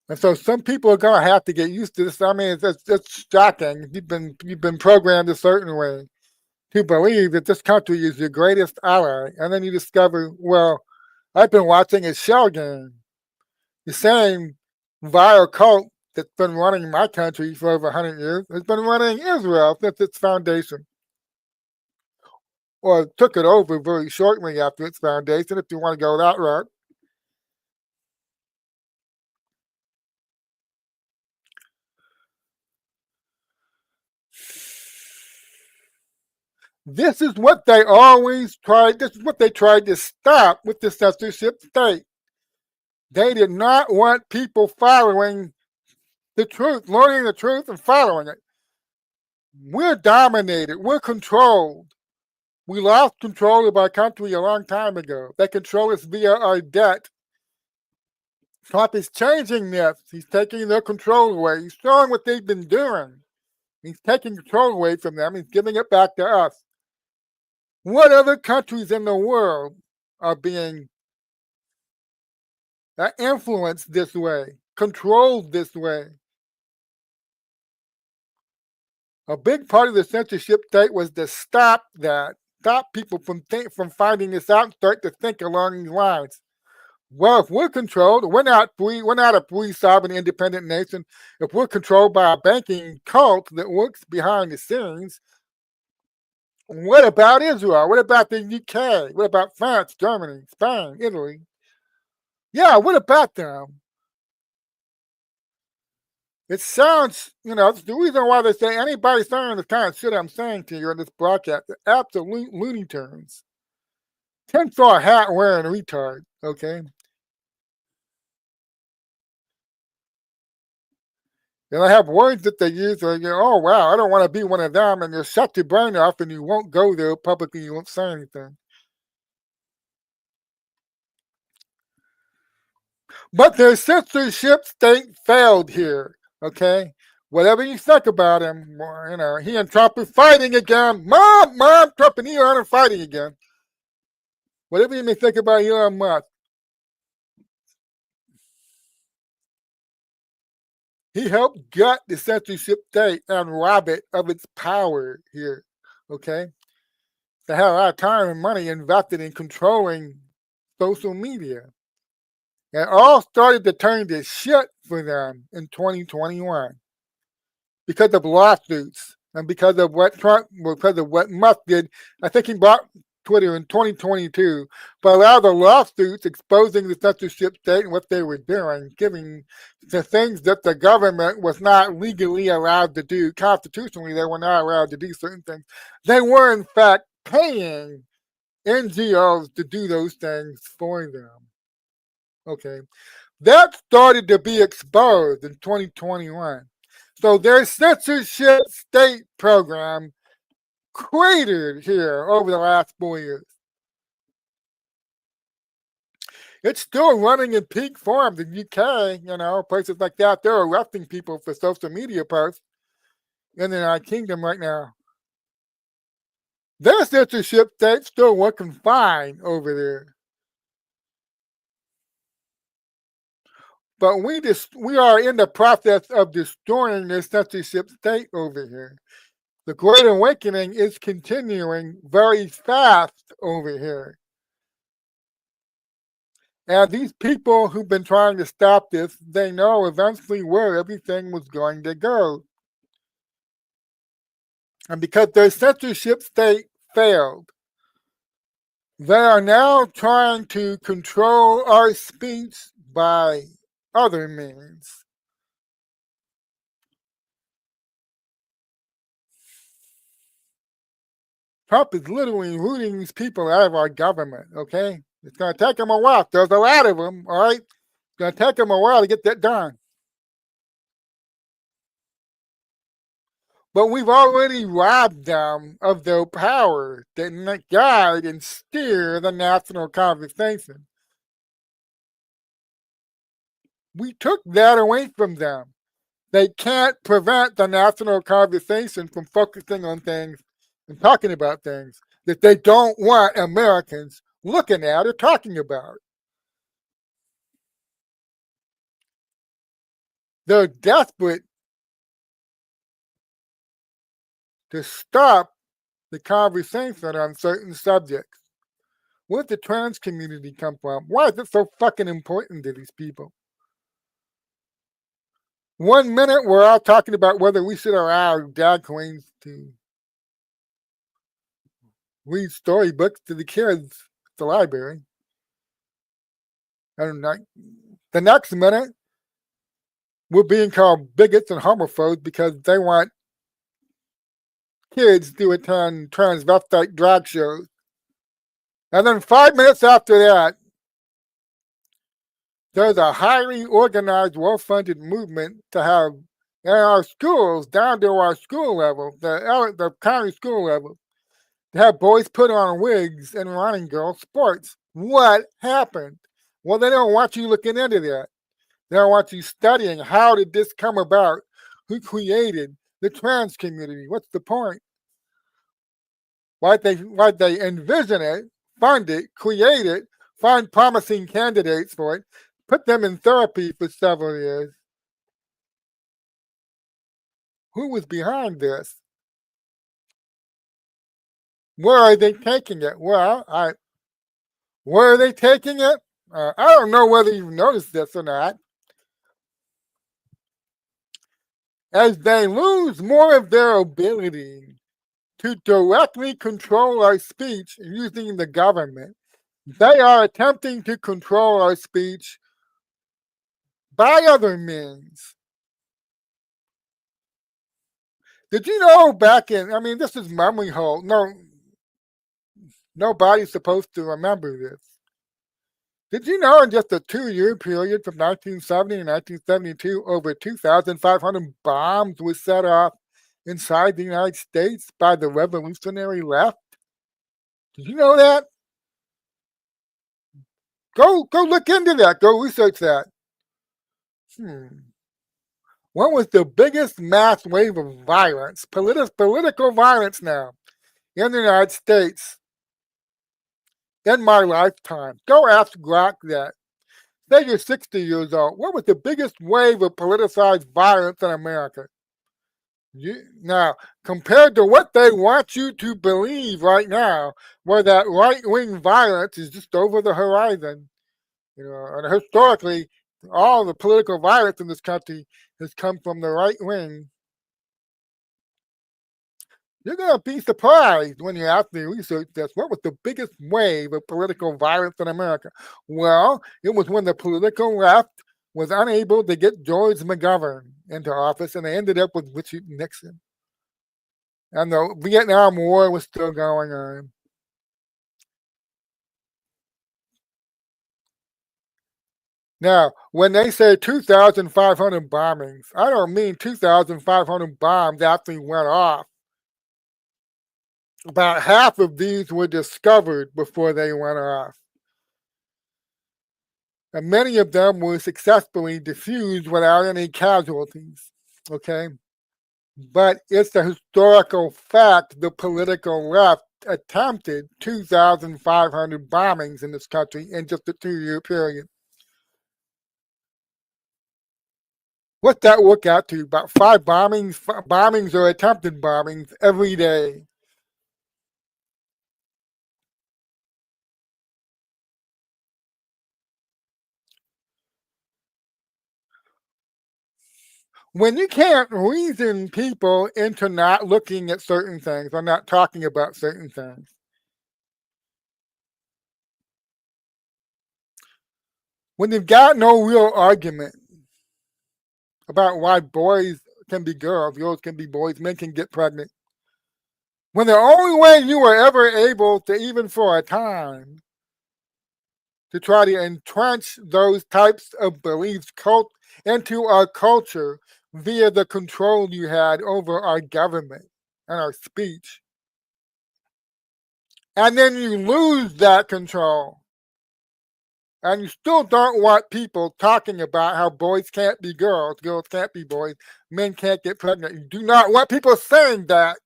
And so some people are gonna have to get used to this. I mean, it's shocking. You've been programmed a certain way to believe that this country is your greatest ally, and then you discover, well, I've been watching a shell game. The same vile cult that's been running my country for over 100 years has been running Israel since its foundation, or took it over very shortly after its foundation, if you want to go that route. This is what they always tried. This is what they tried to stop with the censorship state. They did not want people following the truth, learning the truth and following it. We're dominated. We're controlled. We lost control of our country a long time ago. They control us via our debt. Trump is changing this. He's taking their control away. He's showing what they've been doing. He's taking control away from them. He's giving it back to us. What other countries in the world are being influenced this way, controlled this way? A big part of the censorship state was to stop that, stop people from finding this out and start to think along these lines. Well, if we're controlled, we're not free. We're not a free, sovereign, independent nation. If we're controlled by a banking cult that works behind the scenes, what about Israel? What about the UK? What about France, Germany, Spain, Italy? Yeah, what about them? It sounds, it's the reason why they say anybody saying the kind of shit I'm saying to you in this broadcast, absolute Looney Tunes. Tinfoil hat wearing retard, okay? And I have words that they use, oh, wow, I don't want to be one of them, and you shut your brain off and you won't go there publicly, you won't say anything. But their censorship state failed here, okay? Whatever you think about him, he and Trump are fighting again. Mom, Trump and Elon are fighting again. Whatever you may think about Elon Musk, he helped gut the censorship state and rob it of its power here, okay? They had a lot of time and money invested in controlling social media. It all started to turn to shit for them in 2021 because of lawsuits and because of what Musk did. I think he bought Twitter in 2022, but a lot of the lawsuits exposing the censorship state and what they were doing, giving the things that the government was not legally allowed to do. Constitutionally, they were not allowed to do certain things. They were, in fact, paying NGOs to do those things for them. Okay. That started to be exposed in 2021. So their censorship state program cratered here over the last 4 years. It's still running in peak form. The UK, places like that, they're arresting people for social media posts in the United Kingdom right now. Their censorship state's still working fine over there. But we are in the process of destroying this censorship state over here. The Great Awakening is continuing very fast over here. And these people who've been trying to stop this, they know eventually where everything was going to go. And because their censorship state failed, they are now trying to control our speech by other means. Trump is literally rooting these people out of our government, okay? It's going to take them a while. There's a lot of them, all right? It's going to take them a while to get that done. But we've already robbed them of their power to guide and steer the national conversation. We took that away from them. They can't prevent the national conversation from focusing on things and talking about things that they don't want Americans looking at or talking about. They're desperate to stop the conversation on certain subjects. Where did the trans community come from? Why is it so fucking important to these people? 1 minute we're all talking about whether we should allow drag queens to read storybooks to the kids at the library. And the next minute, we're being called bigots and homophobes because they want kids to attend transvestite drag shows. And then 5 minutes after that, there's a highly organized, well-funded movement to have in our schools, down to our school level, the county school level, to have boys put on wigs and running girl sports. What happened? Well, they don't want you looking into that. They don't want you studying how did this come about? Who created the trans community? What's the point? Why'd they envision it, fund it, create it, find promising candidates for it, put them in therapy for several years? Who was behind this? Where are they taking it? Well, where are they taking it? I don't know whether you've noticed this or not. As they lose more of their ability to directly control our speech using the government, they are attempting to control our speech by other means. Did you know back in, I mean, this is memory hole. No, nobody's supposed to remember this. Did you know in just a 2-year period from 1970 to 1972, over 2,500 bombs were set off inside the United States by the revolutionary left? Did you know that? Go look into that. Go research that. What was the biggest mass wave of violence, political violence now, in the United States in my lifetime? Go ask Grok that. Say you're 60 years old. What was the biggest wave of politicized violence in America? Now, compared to what they want you to believe right now, where that right-wing violence is just over the horizon, and historically, all the political violence in this country has come from the right wing. You're going to be surprised when you actually research this. What was the biggest wave of political violence in America? Well, it was when the political left was unable to get George McGovern into office, and they ended up with Richard Nixon. And the Vietnam War was still going on. Now, when they say 2,500 bombings, I don't mean 2,500 bombs actually went off. About half of these were discovered before they went off. And many of them were successfully diffused without any casualties. Okay? But it's a historical fact the political left attempted 2,500 bombings in this country in just a 2-year period. What's that work out to? About 5 bombings or attempted bombings every day. When you can't reason people into not looking at certain things or not talking about certain things, when you've got no real argument about why boys can be girls can be boys, men can get pregnant, when the only way you were ever able to, even for a time, to try to entrench those types of beliefs into our culture via the control you had over our government and our speech. And then you lose that control. And you still don't want people talking about how boys can't be girls can't be boys, men can't get pregnant. You do not want people saying that.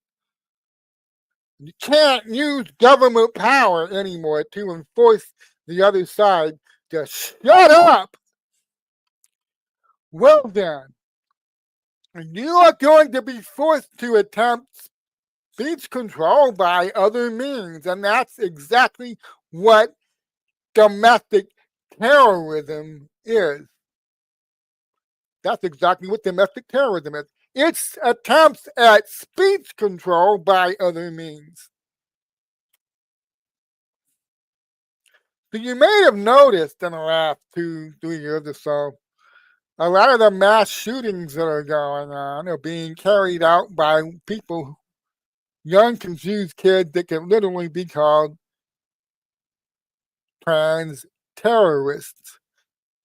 You can't use government power anymore to enforce the other side to shut up. Well, then, you are going to be forced to attempt speech control by other means. And that's exactly what domestic terrorism is. That's exactly what domestic terrorism is. It's attempts at speech control by other means. So you may have noticed in the last 2-3 years or so, a lot of the mass shootings that are going on are being carried out by people, young, confused kids that can literally be called trans terrorists.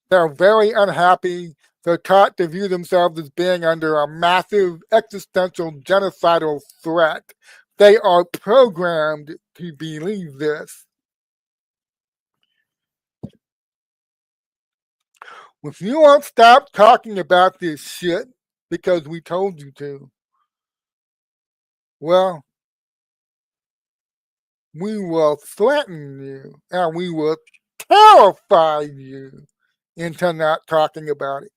They're very unhappy. They're taught to view themselves as being under a massive existential genocidal threat. They are programmed to believe this. If you won't stop talking about this shit because we told you to, well, we will threaten you and we will terrify you into not talking about it.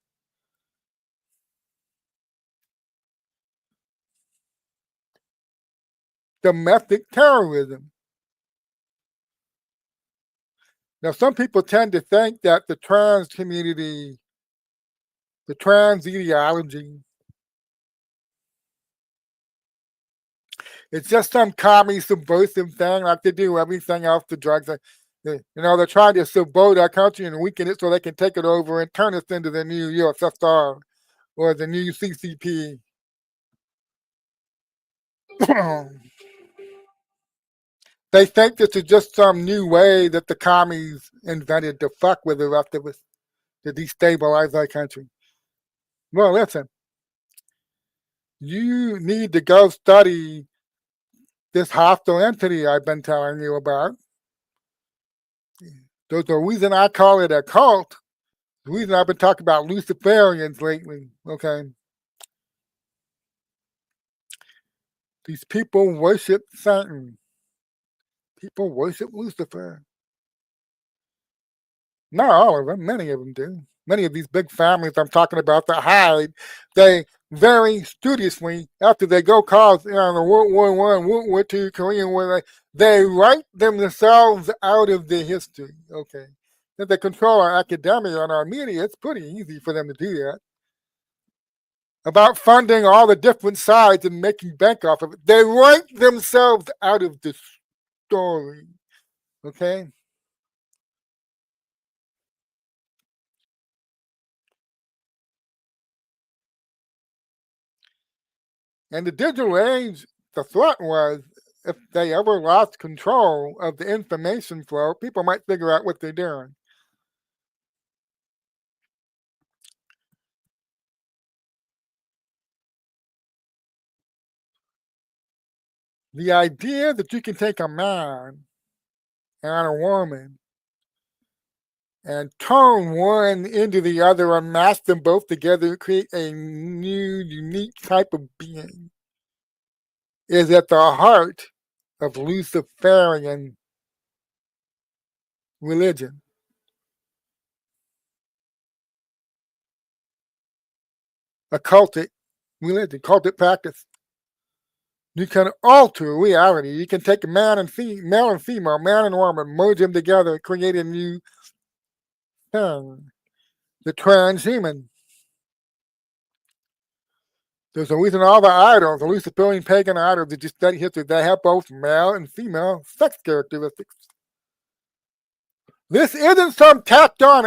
Domestic terrorism. Now, some people tend to think that the trans community, the trans ideology, it's just some commie subversive thing like they do everything else to drugs. They're trying to subvert our country and weaken it so they can take it over and turn us into the new USSR or the new CCP. They think this is just some new way that the commies invented to fuck with the rest of us, to destabilize our country. Well, listen, you need to go study this hostile entity I've been telling you about. There's a reason I call it a cult. The reason I've been talking about Luciferians lately, okay? These people worship Satan. People worship Lucifer. Not all of them, many of them do. Many of these big families I'm talking about that hide, they very studiously, after they go cause the World War I, World War II, Korean War, they write themselves out of the history. Okay. If they control our academia and our media, it's pretty easy for them to do that. About funding all the different sides and making bank off of it. They write themselves out of the story. Okay? In the digital age, the threat was if they ever lost control of the information flow, people might figure out what they're doing. The idea that you can take a man and a woman and turn one into the other and mash them both together and create a new, unique type of being is at the heart of Luciferian religion. Occultic religion, cultic practice. You can alter reality. You can take a male and female, man and woman, merge them together, and create a new thing. The transhuman. There's a reason all the idols, the Luciferian pagan idols that you study history, they have both male and female sex characteristics. This isn't some tacked on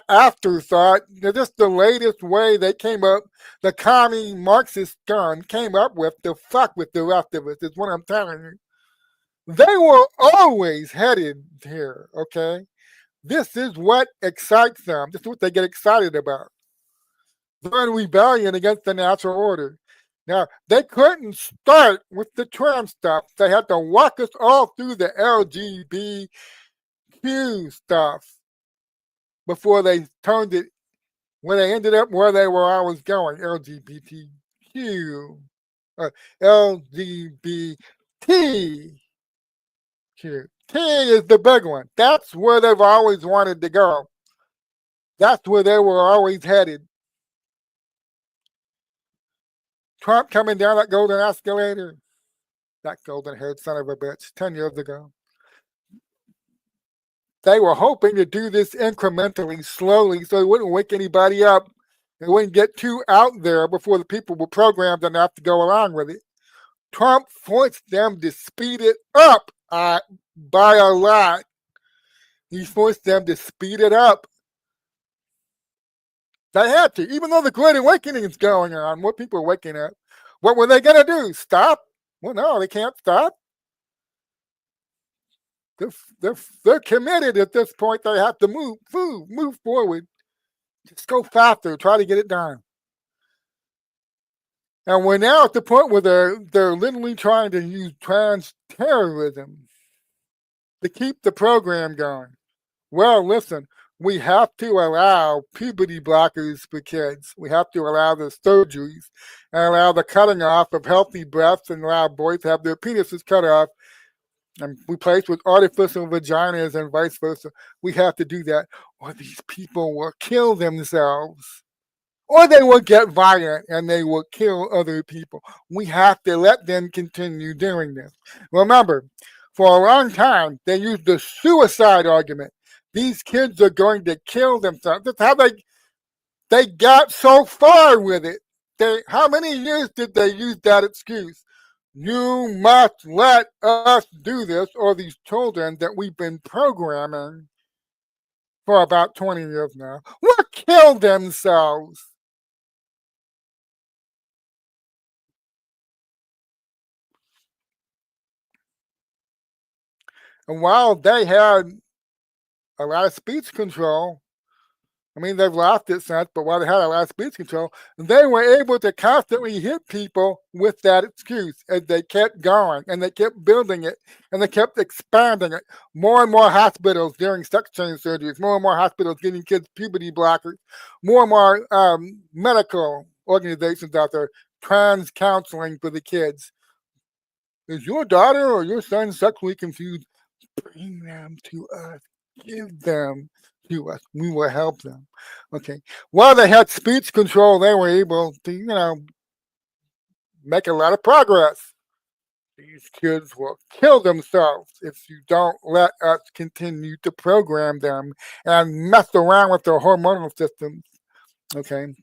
afterthought. They're just the latest way they came up, the commie Marxist gun came up with to fuck with the rest of us, is what I'm telling you. They were always headed here, okay? This is what excites them. This is what they get excited about. They're in rebellion against the natural order. Now, they couldn't start with the trans stuff. They had to walk us all through the LGBTQ stuff before they turned it, when they ended up where they were always going, LGBTQ, LGBT. T is the big one. That's where they've always wanted to go. That's where they were always headed. Trump coming down that golden escalator, that golden-haired son of a bitch, 10 years ago. They were hoping to do this incrementally, slowly, so it wouldn't wake anybody up. It wouldn't get too out there before the people were programmed enough to go along with it. Trump forced them to speed it up by a lot. He forced them to speed it up. They had to, even though the Great Awakening is going on, more people are waking up. What were they going to do? Stop? Well, no, they can't stop. They're committed at this point. They have to move forward. Just go faster. Try to get it done. And we're now at the point where they're literally trying to use trans terrorism to keep the program going. Well, listen, we have to allow puberty blockers for kids. We have to allow the surgeries and allow the cutting off of healthy breasts and allow boys to have their penises cut off and replaced with artificial vaginas and vice versa. We have to do that, or these people will kill themselves. Or they will get violent and they will kill other people. We have to let them continue doing this. Remember, for a long time, they used the suicide argument. These kids are going to kill themselves. That's how they got so far with it. How many years did they use that excuse? You must let us do this, or these children that we've been programming for about 20 years now will kill themselves. And while they had a lot of speech control, I mean, they've lost it since, but while they had a lot of speech control, they were able to constantly hit people with that excuse as they kept going and they kept building it and they kept expanding it. More and more hospitals during sex change surgeries, more and more hospitals getting kids puberty blockers, more and more medical organizations out there, trans counseling for the kids. Is your daughter or your son sexually confused? Bring them to us. Give them to us. We will help them. Okay. While they had speech control, they were able to, make a lot of progress. These kids will kill themselves if you don't let us continue to program them and mess around with their hormonal systems. Okay.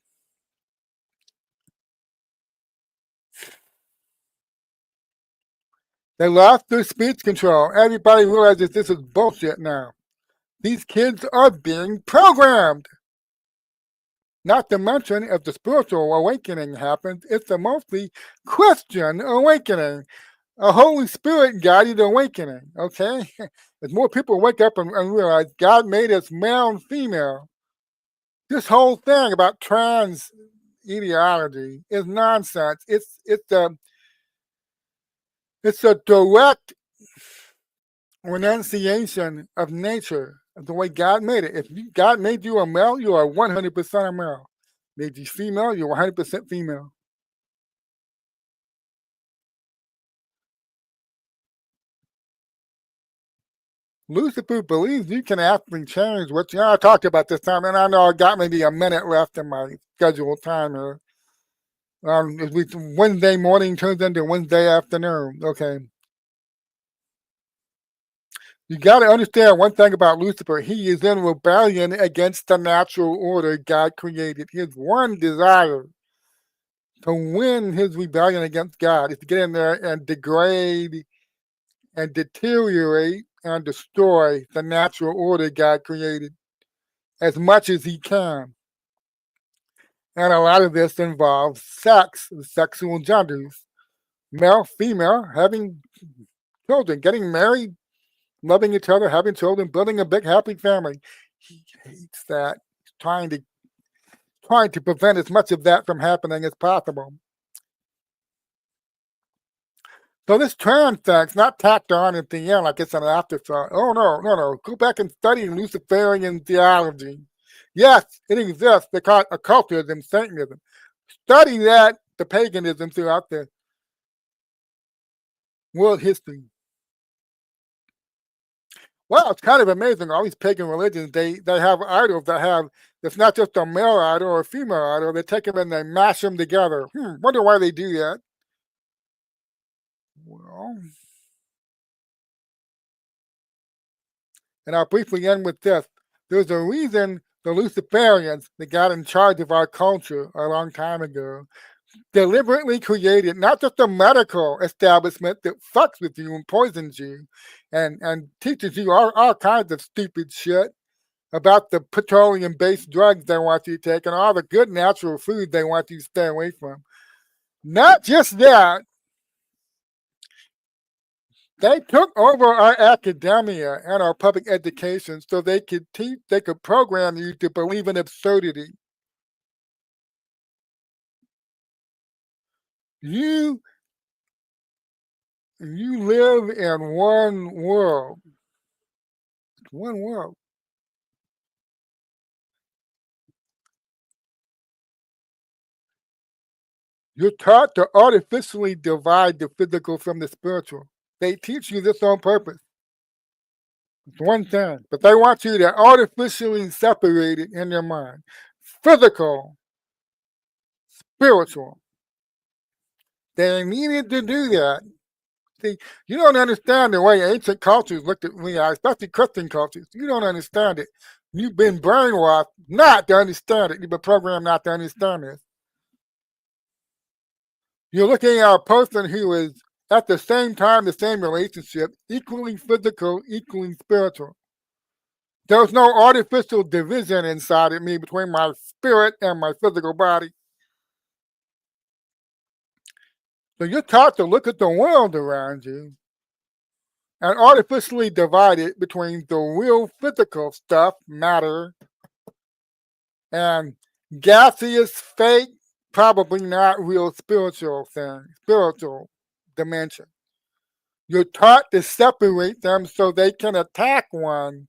They lost their speech control. Everybody realizes this is bullshit now. These kids are being programmed. Not to mention, if the spiritual awakening happens, it's a mostly Christian awakening, a Holy Spirit guided awakening, okay? As more people wake up and realize God made us male and female, this whole thing about trans ideology is nonsense. It's a direct renunciation of nature, of the way God made it. If God made you a male, you are 100% a male. Made you female, you're 100% female. Lucifer believes you can actually change what I talked about this time, and I know I got maybe a minute left in my scheduled time here. Wednesday morning turns into Wednesday afternoon. Okay. You got to understand one thing about Lucifer. He is in rebellion against the natural order God created. His one desire to win his rebellion against God is to get in there and degrade and deteriorate and destroy the natural order God created as much as he can. And a lot of this involves sex, sexual genders, male, female, having children, getting married, loving each other, having children, building a big happy family. He hates that. He's trying to prevent as much of that from happening as possible. So this trans thing's not tacked on at the end like it's an afterthought. Oh no. Go back and study Luciferian theology. Yes, it exists. They call it occultism, Satanism. Study that, the paganism throughout the world history. Well, it's kind of amazing. All these pagan religions, they have idols that have, it's not just a male idol or a female idol. They take them and they mash them together. Wonder why they do that. Well, and I'll briefly end with this. There's a reason the Luciferians that got in charge of our culture a long time ago deliberately created not just a medical establishment that fucks with you and poisons you and teaches you all kinds of stupid shit about the petroleum-based drugs they want you to take and all the good natural food they want you to stay away from. Not just that, they took over our academia and our public education so they could teach, they could program you to believe in absurdity. You live in one world. One world. You're taught to artificially divide the physical from the spiritual. They teach you this on purpose. It's one thing, but they want you to artificially separate it in your mind. Physical, spiritual. They needed to do that. See, you don't understand the way ancient cultures looked at me, especially Christian cultures. You don't understand it. You've been brainwashed not to understand it. You've been programmed not to understand this. You're looking at a person who is at the same time, the same relationship, equally physical, equally spiritual. There's no artificial division inside of me between my spirit and my physical body. So you're taught to look at the world around you and artificially divide it between the real physical stuff, matter, and gaseous, fake, probably not real spiritual thing, spiritual dimension. You're taught to separate them so they can attack one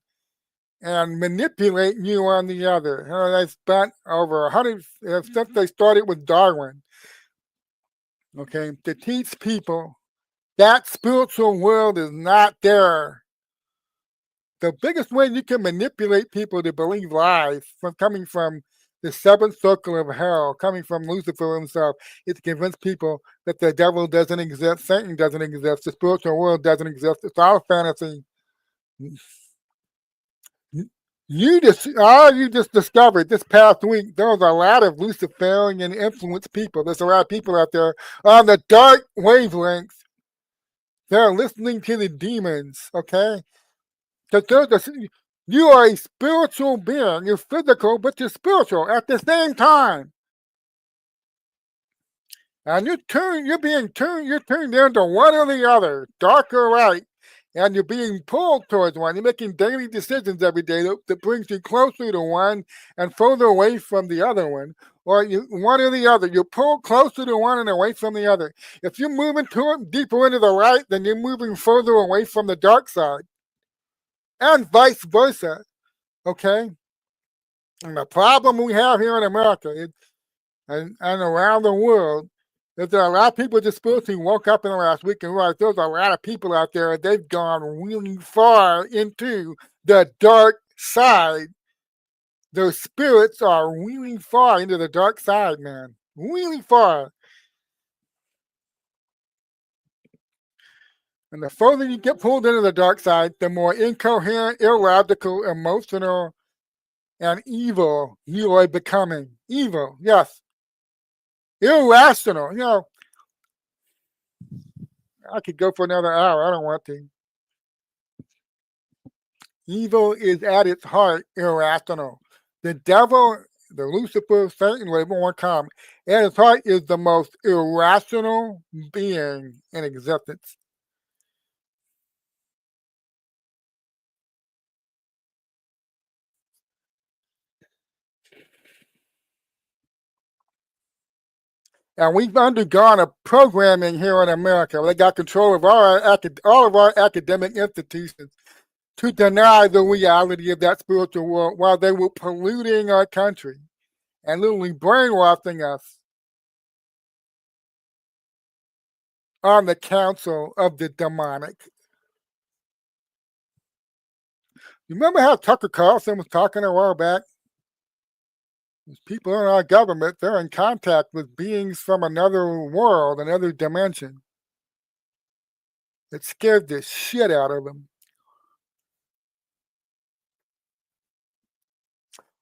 and manipulate you on the other. You know, they spent over 100 since they started with Darwin, okay, to teach people that spiritual world is not there. The biggest way you can manipulate people to believe lies from coming from the seventh circle of hell, coming from Lucifer himself, is to convince people that the devil doesn't exist, Satan doesn't exist, the spiritual world doesn't exist. It's all fantasy. You just discovered this past week there was a lot of Luciferian influenced people. There's a lot of people out there on the dark wavelengths. They're listening to the demons, okay? Because you are a spiritual being. You're physical, but you're spiritual at the same time. And you're turned into one or the other, dark or light. And you're being pulled towards one. You're making daily decisions every day that brings you closer to one and further away from the other one. Or one or the other. You're pulled closer to one and away from the other. If you're moving deeper into the light, then you're moving further away from the dark side. And vice versa. Okay? And the problem we have here in America and around the world is there are a lot of people just spiritually woke up in the last week and realized there's a lot of people out there, they've gone really far into the dark side. Their spirits are really far into the dark side, man. Really far. And the further you get pulled into the dark side, the more incoherent, illogical, emotional, and evil you are becoming. Evil, yes. irrational. I could go for another hour. I don't want to. Evil is at its heart irrational. The devil, the Lucifer, Satan, whatever you want to call him, at its heart is the most irrational being in existence. And we've undergone a programming here in America. They got control of all of our academic institutions to deny the reality of that spiritual world while they were polluting our country and literally brainwashing us on the council of the demonic. You remember how Tucker Carlson was talking a while back? These people in our government, they're in contact with beings from another world, another dimension. It scared the shit out of them.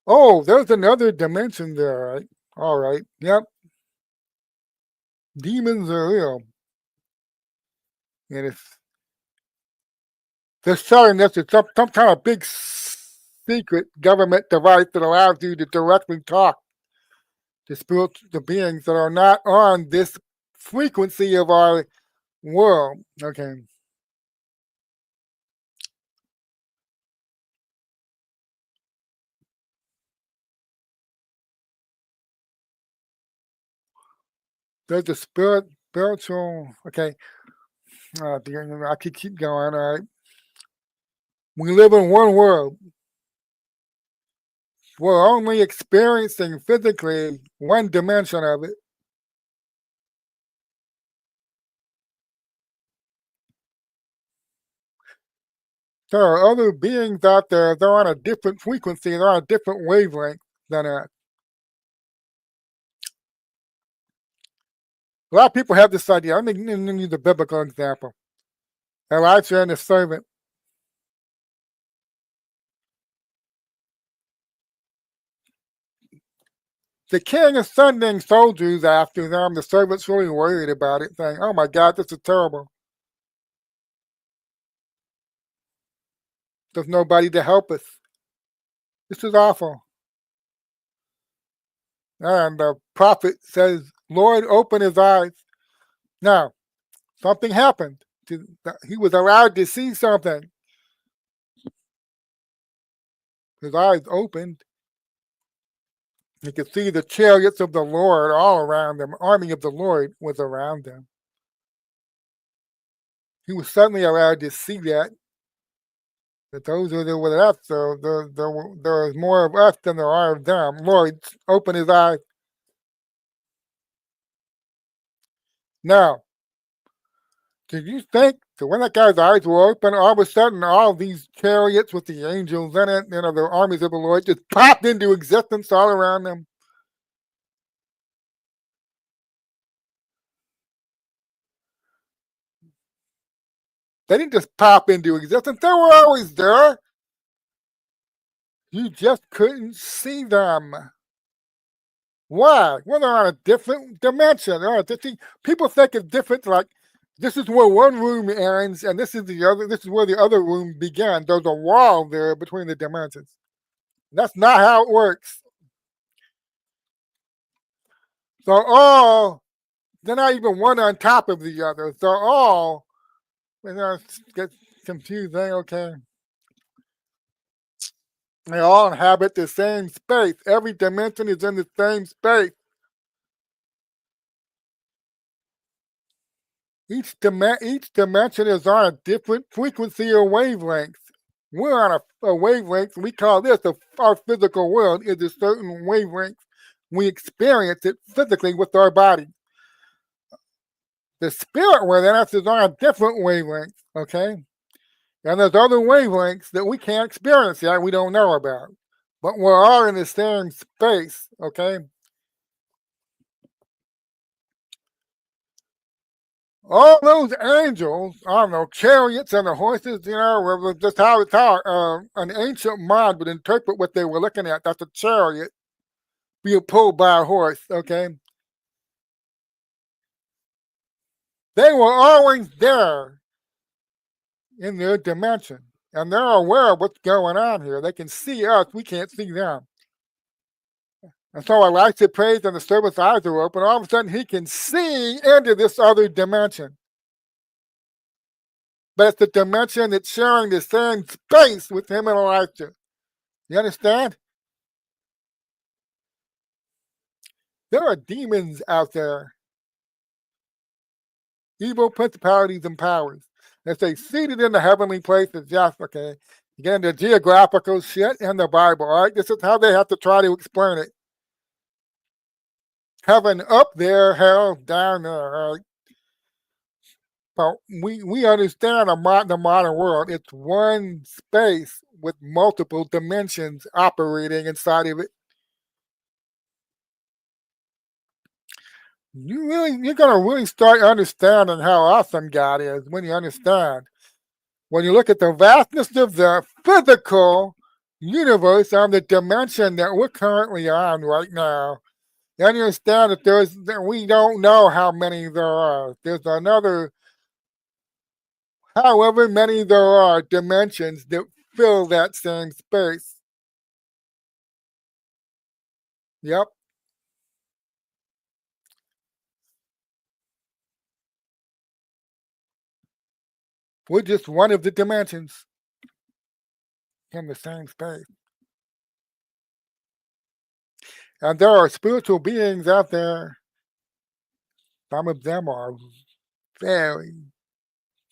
Oh, there's another dimension there, right? All right. Yep. Demons are real. And it's they're selling this as some kind of big secret government device that allows you to directly talk to spiritual beings that are not on this frequency of our world. Okay. There's a spiritual. Okay. I could keep going. All right. We live in one world. We're only experiencing physically one dimension of it. There are other beings out there. They're on a different frequency. They're on a different wavelength than us. A lot of people have this idea. Let me use a biblical example. Elijah and the servant. The king is sending soldiers after them. The servant's really worried about it, saying, "Oh my God, this is terrible. There's nobody to help us. This is awful." And the prophet says, "Lord, open his eyes." Now, something happened. He was allowed to see something. His eyes opened. He could see the chariots of the Lord all around them. Army of the Lord was around them. He was suddenly allowed to see that those who are with us, so there is more of us than there are of them. Lord, open his eyes. Now, did you think that when that guy's eyes were open, all of a sudden all these chariots with the angels in it, the armies of the Lord just popped into existence all around them? They didn't just pop into existence. They were always there. You just couldn't see them. Why? Well, they're on a different dimension. People think it's different, like this is where one room ends and this is the other. This is where the other room began. There's a wall there between the dimensions. That's not how it works. They're not even one on top of the other. They're all, get confused. Okay. They all inhabit the same space. Every dimension is in the same space. Each dimension is on a different frequency or wavelength. We're on a wavelength. We call this our physical world is a certain wavelength. We experience it physically with our body. The spirit within us is on a different wavelength. Okay, and there's other wavelengths that we can't experience yet. We don't know about, but we're all in the same space. Okay. All those angels on the chariots and the horses, were just how an ancient mind would interpret what they were looking at. That's a chariot being pulled by a horse, okay? They were always there in their dimension. And they're aware of what's going on here. They can see us, we can't see them. And so Elisha prays and the servant's eyes are open. All of a sudden, he can see into this other dimension. But it's the dimension that's sharing the same space with him and Elisha. You understand? There are demons out there, evil principalities and powers. They say seated in the heavenly places. Yes, okay. You get into geographical shit in the Bible, all right? This is how they have to try to explain it. Heaven up there, hell down there, all right? But we understand the modern world. It's one space with multiple dimensions operating inside of it. You're gonna really start understanding how awesome God is when you understand. When you look at the vastness of the physical universe on the dimension that we're currently on right now, you understand that we don't know how many there are. There's another, however many there are, dimensions that fill that same space. Yep. We're just one of the dimensions in the same space. And there are spiritual beings out there. Some of them are very,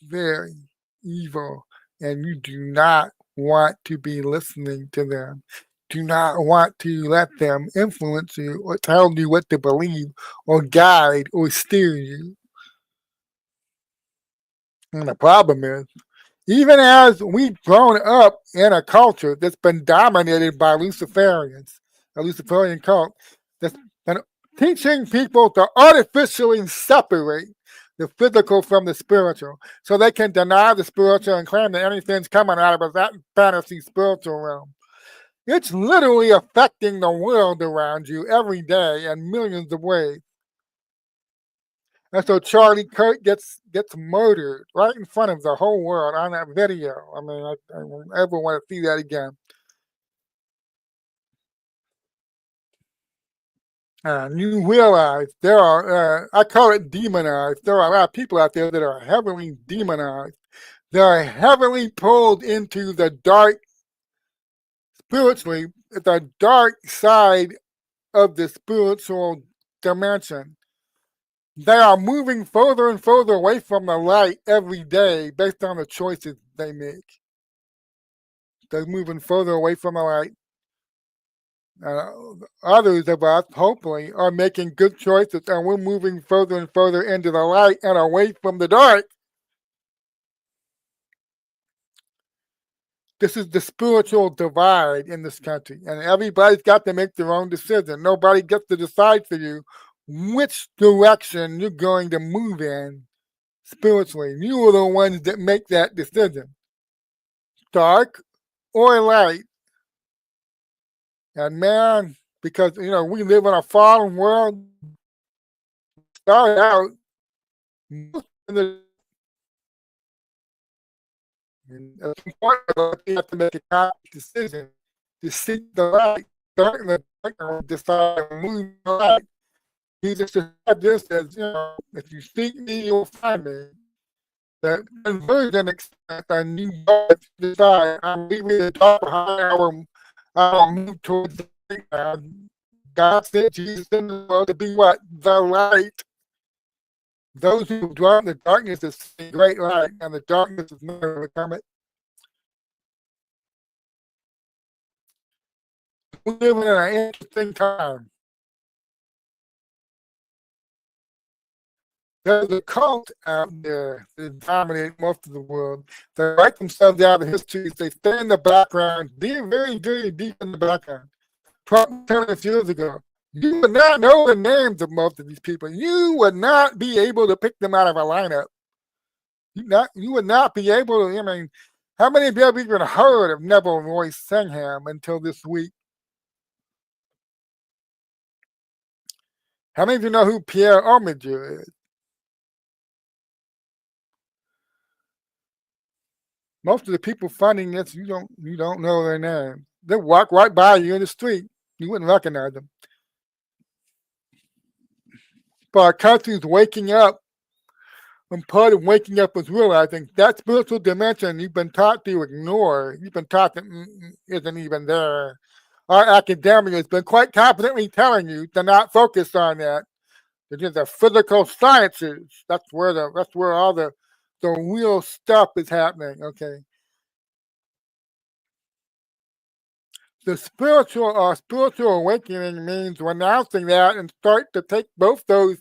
very evil, and you do not want to be listening to them. Do not want to let them influence you or tell you what to believe or guide or steer you. And the problem is, even as we've grown up in a culture that's been dominated by Luciferians, a Luciferian cult, that's been teaching people to artificially separate the physical from the spiritual so they can deny the spiritual and claim that anything's coming out of that fantasy spiritual realm. It's literally affecting the world around you every day in millions of ways. And so Charlie Kirk gets murdered right in front of the whole world on that video. I mean, I don't ever want to see that again. And you realize there are, I call it demonized. There are a lot of people out there that are heavily demonized. They are heavily pulled into the dark, spiritually, the dark side of the spiritual dimension. They are moving further and further away from the light every day based on the choices they make. They're moving further away from the light. Others of us, hopefully, are making good choices, and we're moving further and further into the light and away from the dark. This is the spiritual divide in this country, and everybody's got to make their own decision. Nobody gets to decide for you which direction you're going to move in spiritually. You are the ones that make that decision, dark or light. And man, because we live in a fallen world, start out it's important you have to make a conscious decision to seek the light, start in the dark, and decide to move the light. Jesus described this as, if you seek me, you'll find me. That conversion experience, and you decide, I'm leaving the dark behind, I will move towards the light. God sent Jesus in the world to be what? The light. Those who dwell in the darkness is a great light, and the darkness is never overcome it. We live in an interesting time. There's a cult out there that dominate most of the world. They write themselves out of history. They stay in the background, very, very, very deep in the background. 10 years ago, you would not know the names of most of these people. You would not be able to pick them out of a lineup. You would not be able to. I mean, how many of you have even heard of Neville Royce Singham until this week? How many of you know who Pierre Omidyar is? Most of the people funding this, you don't know their name. They walk right by you in the street. You wouldn't recognize them. But our country's waking up, and part of waking up is realizing that spiritual dimension you've been taught to ignore, you've been taught that isn't even there. Our academia has been quite confidently telling you to not focus on that. It is the physical sciences. That's where all the real stuff is happening. Okay. The spiritual awakening means renouncing that and start to take both those,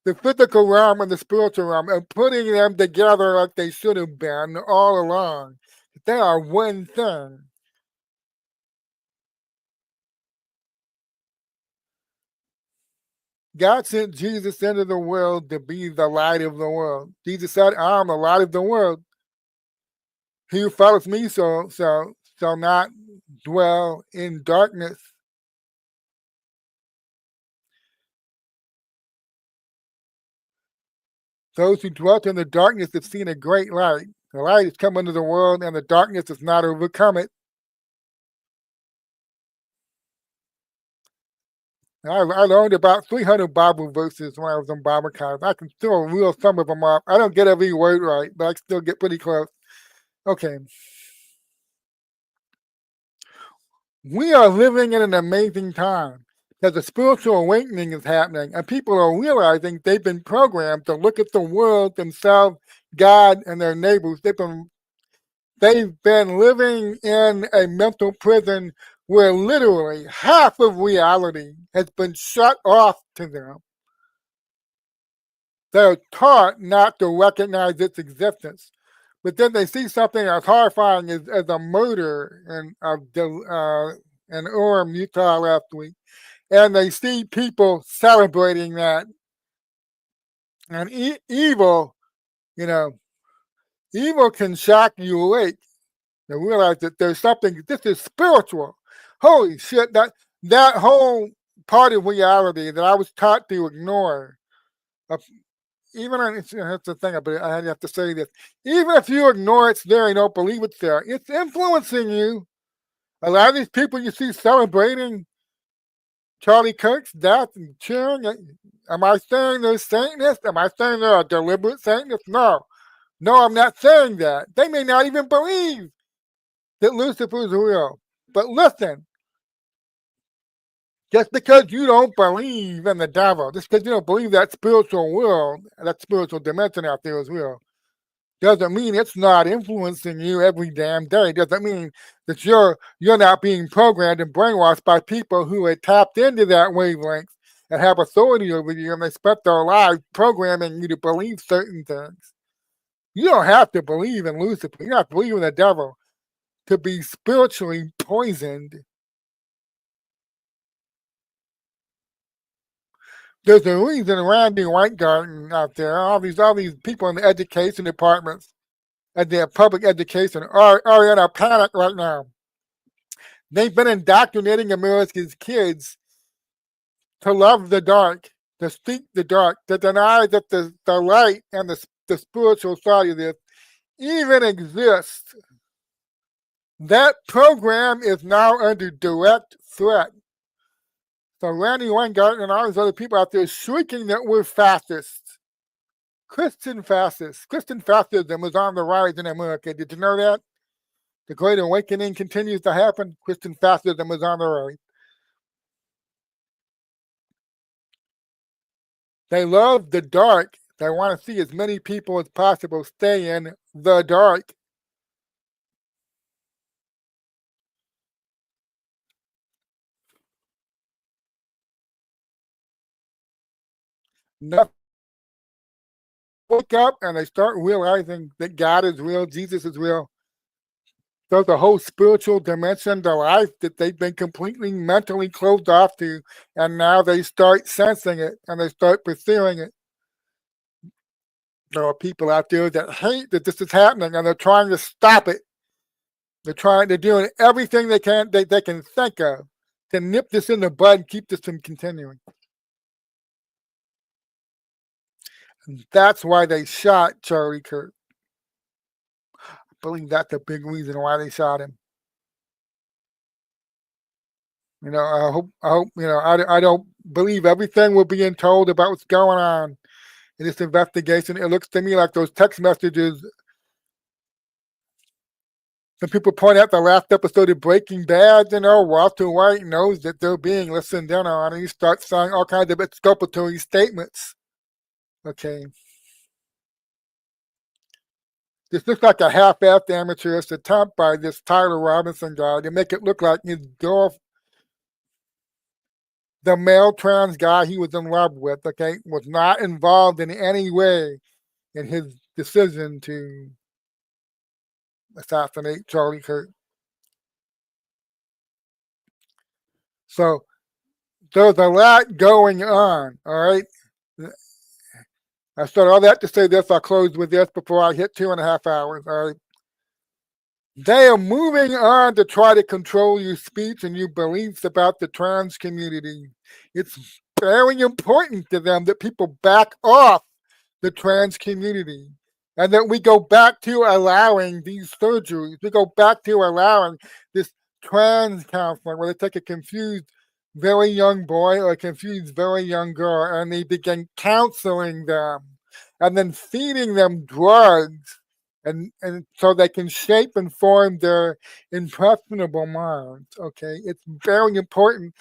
the physical realm and the spiritual realm, and putting them together like they should have been all along. They are one thing. God sent Jesus into the world to be the light of the world. Jesus said, "I am the light of the world. He who follows me shall not dwell in darkness." Those who dwelt in the darkness have seen a great light. The light has come into the world, and the darkness has not overcome it. I learned about 300 Bible verses when I was in Bible college. I can still reel some of them off. I don't get every word right, but I can still get pretty close. Okay. We are living in an amazing time that the spiritual awakening is happening, and people are realizing they've been programmed to look at the world, themselves, God, and their neighbors. They've been living in a mental prison where literally half of reality has been shut off to them. They're taught not to recognize its existence. But then they see something as horrifying as a murder in Orem, Utah last week. And they see people celebrating that. And evil, you know, evil can shock you awake to realize that there's something, this is spiritual. Holy shit, that whole part of reality that I was taught to ignore. Uh, that's the thing, but I have to say this. Even if you ignore it's there and don't believe it's there, it's influencing you. A lot of these people you see celebrating Charlie Kirk's death and cheering. Am I saying they're Satanists? Am I saying they're a deliberate Satanist? No. No, I'm not saying that. They may not even believe that Lucifer's real. But listen, just because you don't believe in the devil, just because you don't believe that spiritual world, that spiritual dimension out there is real, doesn't mean it's not influencing you every damn day. Doesn't mean that you're not being programmed and brainwashed by people who had tapped into that wavelength and have authority over you, and they spent their lives programming you to believe certain things. You don't have to believe in Lucifer. You don't have to believe in the devil to be spiritually poisoned. There's a reason Randy Weingarten out there, all these people in the education departments and their public education are in a panic right now. They've been indoctrinating America's kids to love the dark, to seek the dark, to deny that the light and the spiritual side of this even exists. That program is now under direct threat. So Randy Weingarten and all these other people out there shrieking that we're fascists. Christian fascists. Christian fascism is on the rise in America. Did you know that? The Great Awakening continues to happen. Christian fascism is on the rise. They love the dark. They want to see as many people as possible stay in the dark. Nothing. Wake up and they start realizing that God is real, Jesus is real. There's a whole spiritual dimension to life that they've been completely mentally closed off to, and now they start sensing it and they start pursuing it. There are people out there that hate that this is happening and they're trying to stop it. They're doing everything they can think of to nip this in the bud and keep this from continuing. And that's why they shot Charlie Kirk. believe that's a big reason why they shot him. I hope, I don't believe everything we're being told about what's going on in this investigation. It looks to me like those text messages. Some people point out the last episode of Breaking Bad, Walter White knows that they're being listened in on, and he starts saying all kinds of exculpatory statements. Okay. This looks like a half-assed amateurish attempt by this Tyler Robinson guy to make it look like his girl, the male trans guy he was in love with, okay, was not involved in any way in his decision to assassinate Charlie Kirk. So there's a lot going on, all right? I started all that to say this. I'll close with this before I hit 2.5 hours, all right? They are moving on to try to control your speech and your beliefs about the trans community. It's very important to them that people back off the trans community and that we go back to allowing these surgeries. We go back to allowing this trans counseling where they take a confused very young boy or a confused very young girl and they begin counseling them and then feeding them drugs and so they can shape and form their impressionable minds. Okay, it's very important.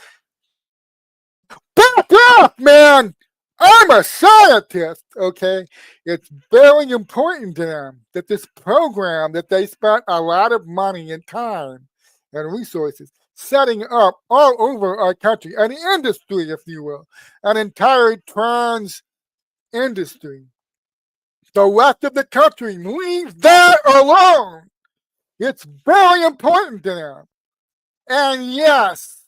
Back off, man! I'm a scientist. Okay, it's very important to them that this program that they spent a lot of money and time and resources setting up all over our country, an industry, if you will, an entire trans industry. The rest of the country, leave that alone. It's very important to them. And yes,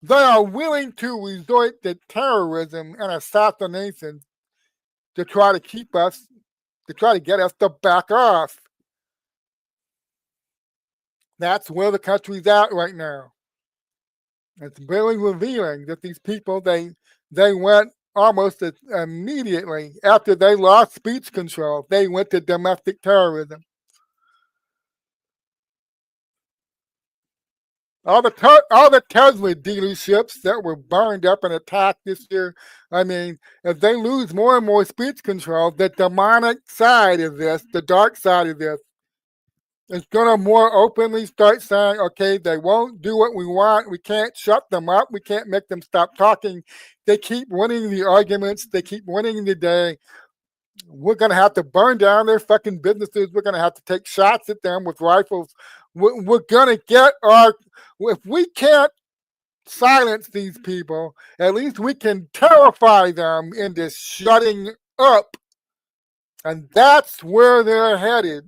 they are willing to resort to terrorism and assassination to try to keep us, to try to get us to back off. That's where the country's at right now. It's really revealing that these people, they went almost immediately after they lost speech control, they went to domestic terrorism. All the Tesla dealerships that were burned up and attacked this year, I mean, if they lose more and more speech control, the demonic side of this, the dark side of this, is going to more openly start saying, okay, they won't do what we want. We can't shut them up. We can't make them stop talking. They keep winning the arguments. They keep winning the day. We're going to have to burn down their fucking businesses. We're going to have to take shots at them with rifles. We're going to get if we can't silence these people, at least we can terrify them into shutting up. And that's where they're headed.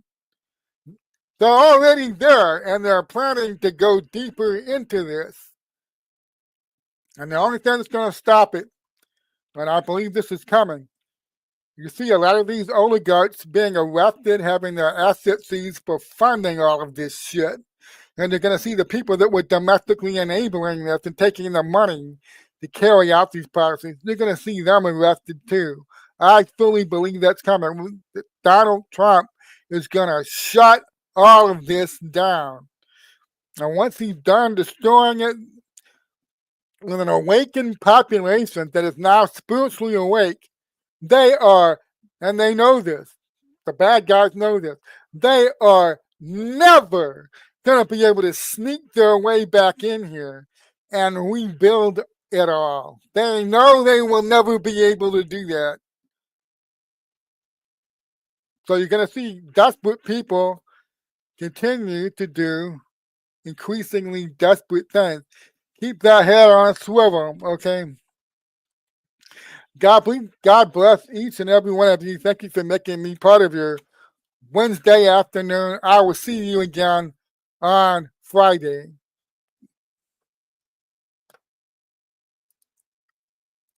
They're already there, and they're planning to go deeper into this. And the only thing that's going to stop it, and I believe this is coming, you see a lot of these oligarchs being arrested, having their assets seized for funding all of this shit. And they're going to see the people that were domestically enabling this and taking the money to carry out these policies. They're going to see them arrested too. I fully believe that's coming. Donald Trump is going to shut all of this down. And once he's done destroying it, with an awakened population that is now spiritually awake, they are, and they know this, the bad guys know this, they are never going to be able to sneak their way back in here and rebuild it all. They know they will never be able to do that. So you're going to see desperate people continue to do increasingly desperate things. Keep that head on a swivel, okay? God bless each and every one of you. Thank you for making me part of your Wednesday afternoon. I will see you again on Friday.